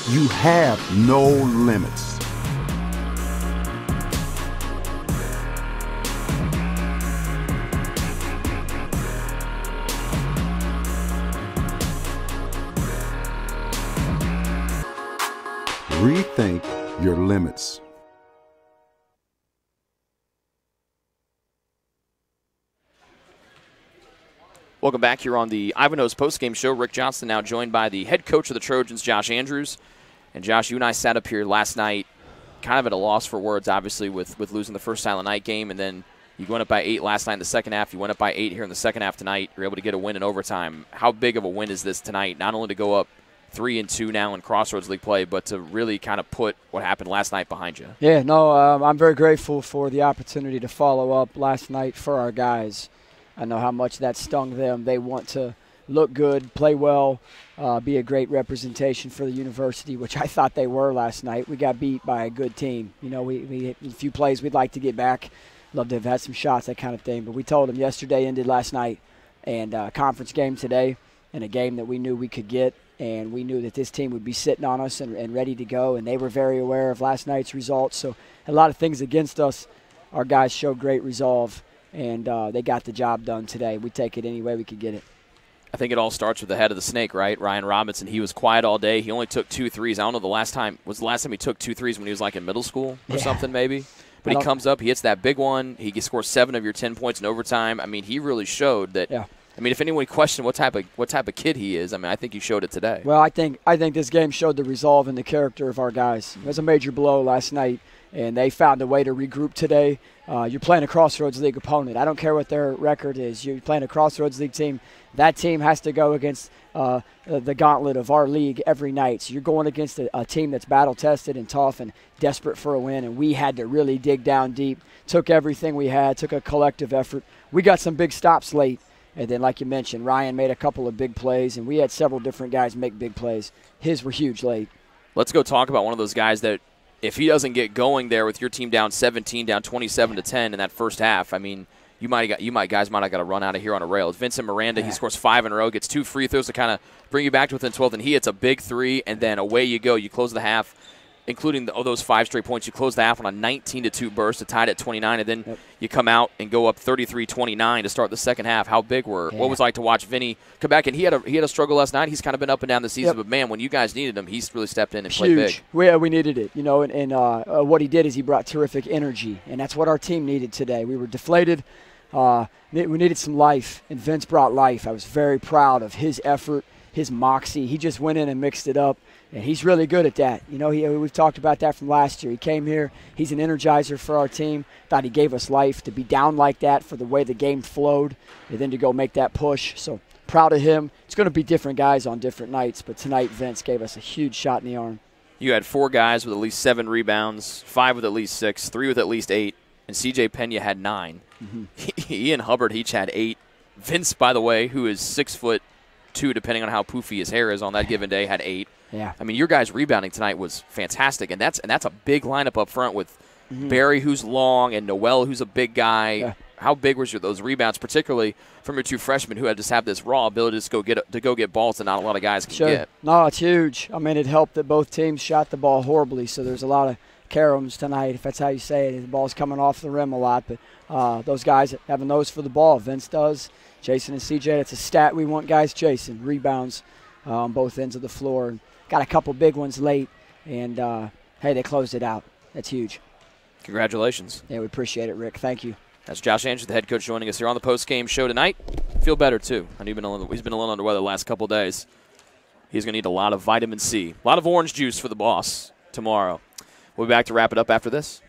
You have no limits. Rethink your limits. Welcome back here on the Ivanhoe's postgame show. Rick Johnson now joined by the head coach of the Trojans, Josh Andrews. And Josh, you and I sat up here last night kind of at a loss for words, obviously, with losing the first Silent Night game. And then you went up by 8 last night in the second half. You went up by 8 here in the second half tonight. You're able to get a win in overtime. How big of a win is this tonight? Not only to go up 3-2 now in Crossroads League play, but to really kind of put what happened last night behind you. Yeah, no, I'm very grateful for the opportunity to follow up last night for our guys. I know how much that stung them. They want to look good, play well, be a great representation for the university, which I thought they were last night. We got beat by a good team. You know, we a few plays we'd like to get back. Love to have had some shots, that kind of thing. But we told them yesterday ended last night, and conference game today, and a game that we knew we could get. And we knew that this team would be sitting on us and ready to go, and they were very aware of last night's results. So a lot of things against us. Our guys showed great resolve, and they got the job done today. We take it any way we could get it. I think it all starts with the head of the snake, right? Ryan Robinson. He was quiet all day. He only took 2 threes. I don't know the last time he took 2 threes when he was like in middle school or something maybe. But he comes up, he hits that big one. He scores 7 of your 10 points in overtime. I mean, he really showed that. Yeah. I mean, if anyone questioned what type of kid he is, I mean, I think he showed it today. Well, I think this game showed the resolve and the character of our guys. It was a major blow last night, and they found a way to regroup today. You're playing a Crossroads League opponent. I don't care what their record is. You're playing a Crossroads League team. That team has to go against the gauntlet of our league every night. So you're going against a team that's battle-tested and tough and desperate for a win, and we had to really dig down deep, took everything we had, took a collective effort. We got some big stops late. And then, like you mentioned, Ryan made a couple of big plays, and we had several different guys make big plays. His were huge late. Let's go talk about one of those guys that if he doesn't get going there with your team down 17, down 27-10 in that first half, I mean, guys might have got to run out of here on a rail. It's Vincent Miranda. He scores 5 in a row, gets 2 free throws to kind of bring you back to within 12, and he hits a big 3, and then away you go. You close the half, including those 5 straight points. You close the half on a 19-2 burst to tie it at 29, and then you come out and go up 33-29 to start the second half. How big what was it like to watch Vinny come back? And he had a struggle last night. He's kind of been up and down the season, but man, when you guys needed him, he's really stepped in and played big. Yeah, we needed it, you know. And what he did is he brought terrific energy, and that's what our team needed today. We were deflated. We needed some life, and Vince brought life. I was very proud of his effort, his moxie. He just went in and mixed it up. And he's really good at that. You know, we've talked about that from last year. He came here. He's an energizer for our team. Thought he gave us life to be down like that for the way the game flowed and then to go make that push. So proud of him. It's going to be different guys on different nights, but tonight Vince gave us a huge shot in the arm. You had 4 guys with at least 7 rebounds, 5 with at least 6, 3 with at least 8, and C.J. Pena had 9. Mm-hmm. Ian Hubbard each had 8. Vince, by the way, who is 6'2", depending on how poofy his hair is on that given day, had 8. Yeah. I mean, your guys' rebounding tonight was fantastic, and that's a big lineup up front with Barry, who's long, and Noel, who's a big guy. Yeah. How big was those rebounds, particularly from your 2 freshmen who had just have this raw ability to go get balls that not a lot of guys can get? No, it's huge. I mean, it helped that both teams shot the ball horribly, so there's a lot of caroms tonight, if that's how you say it. The ball's coming off the rim a lot, but those guys have a nose for the ball. Vince does. Jason and CJ, that's a stat we want guys chasing, rebounds on both ends of the floor. Got a couple big ones late, and, hey, they closed it out. That's huge. Congratulations. Yeah, we appreciate it, Rick. Thank you. That's Josh Andrews, the head coach, joining us here on the post-game show tonight. Feel better, too. I know he's been a little under weather the last couple of days. He's going to need a lot of vitamin C, a lot of orange juice for the boss tomorrow. We'll be back to wrap it up after this.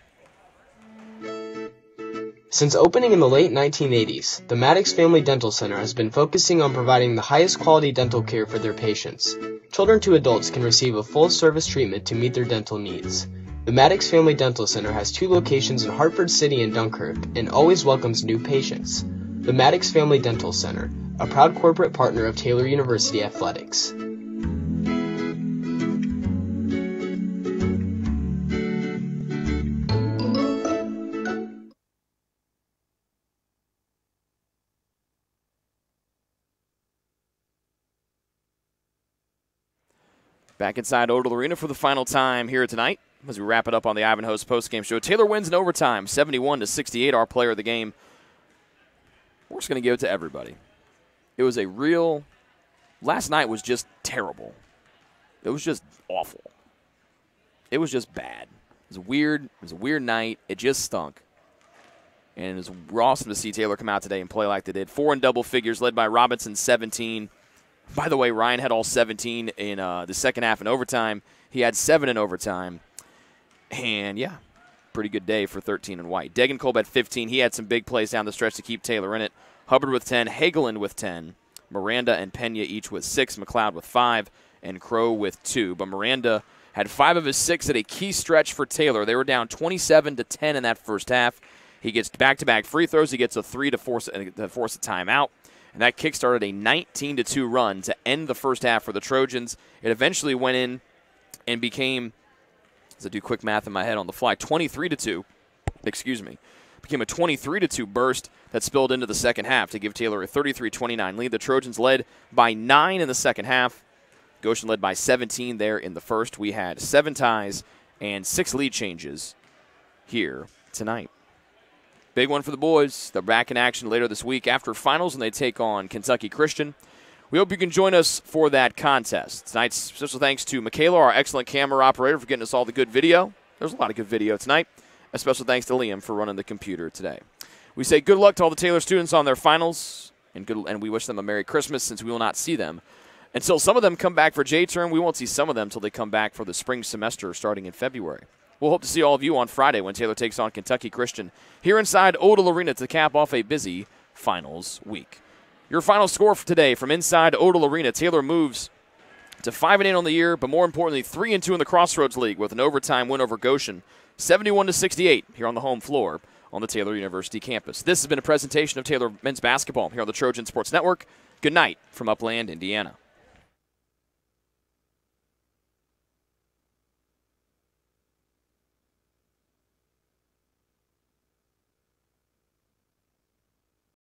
Since opening in the late 1980s, the Maddox Family Dental Center has been focusing on providing the highest quality dental care for their patients. Children to adults can receive a full-service treatment to meet their dental needs. The Maddox Family Dental Center has 2 locations in Hartford City and Dunkirk and always welcomes new patients. The Maddox Family Dental Center, a proud corporate partner of Taylor University Athletics. Back inside Odell Arena for the final time here tonight as we wrap it up on the Ivanhoe's postgame show. Taylor wins in overtime, 71-68, our player of the game. We're just going to give it to everybody. It was last night was just terrible. It was just awful. it was just bad. It was weird. It was a weird night. It just stunk. And it was awesome to see Taylor come out today and play like they did. 4 in double figures, led by Robinson, 17. By the way, Ryan had all 17 in the second half in overtime. He had 7 in overtime. And, yeah, pretty good day for 13 and White. Degenkolb had 15. He had some big plays down the stretch to keep Taylor in it. Hubbard with 10. Hageland with 10. Miranda and Pena each with 6. McLeod with 5. And Crow with 2. But Miranda had 5 of his 6 at a key stretch for Taylor. They were down 27-10 in that first half. He gets back-to-back free throws. He gets a 3 to force a timeout. And that kick-started a 19-2 run to end the first half for the Trojans. It eventually went in and became, as I do quick math in my head on the fly, 23-2. Excuse me. Became a 23-2 burst that spilled into the second half to give Taylor a 33-29 lead. The Trojans led by 9 in the second half. Goshen led by 17 there in the first. We had 7 ties and 6 lead changes here tonight. Big one for the boys. They're back in action later this week after finals, and they take on Kentucky Christian. We hope you can join us for that contest. Tonight's special thanks to Michaela, our excellent camera operator, for getting us all the good video. There's a lot of good video tonight. A special thanks to Liam for running the computer today. We say good luck to all the Taylor students on their finals, and we wish them a Merry Christmas since we will not see them until some of them come back for J-term. We won't see some of them until they come back for the spring semester starting in February. We'll hope to see all of you on Friday when Taylor takes on Kentucky Christian here inside Odell Arena to cap off a busy finals week. Your final score for today from inside Odell Arena: Taylor moves to 5-8 on the year, but more importantly 3-2 in the Crossroads League with an overtime win over Goshen, 71-68 here on the home floor on the Taylor University campus. This has been a presentation of Taylor men's basketball here on the Trojan Sports Network. Good night from Upland, Indiana.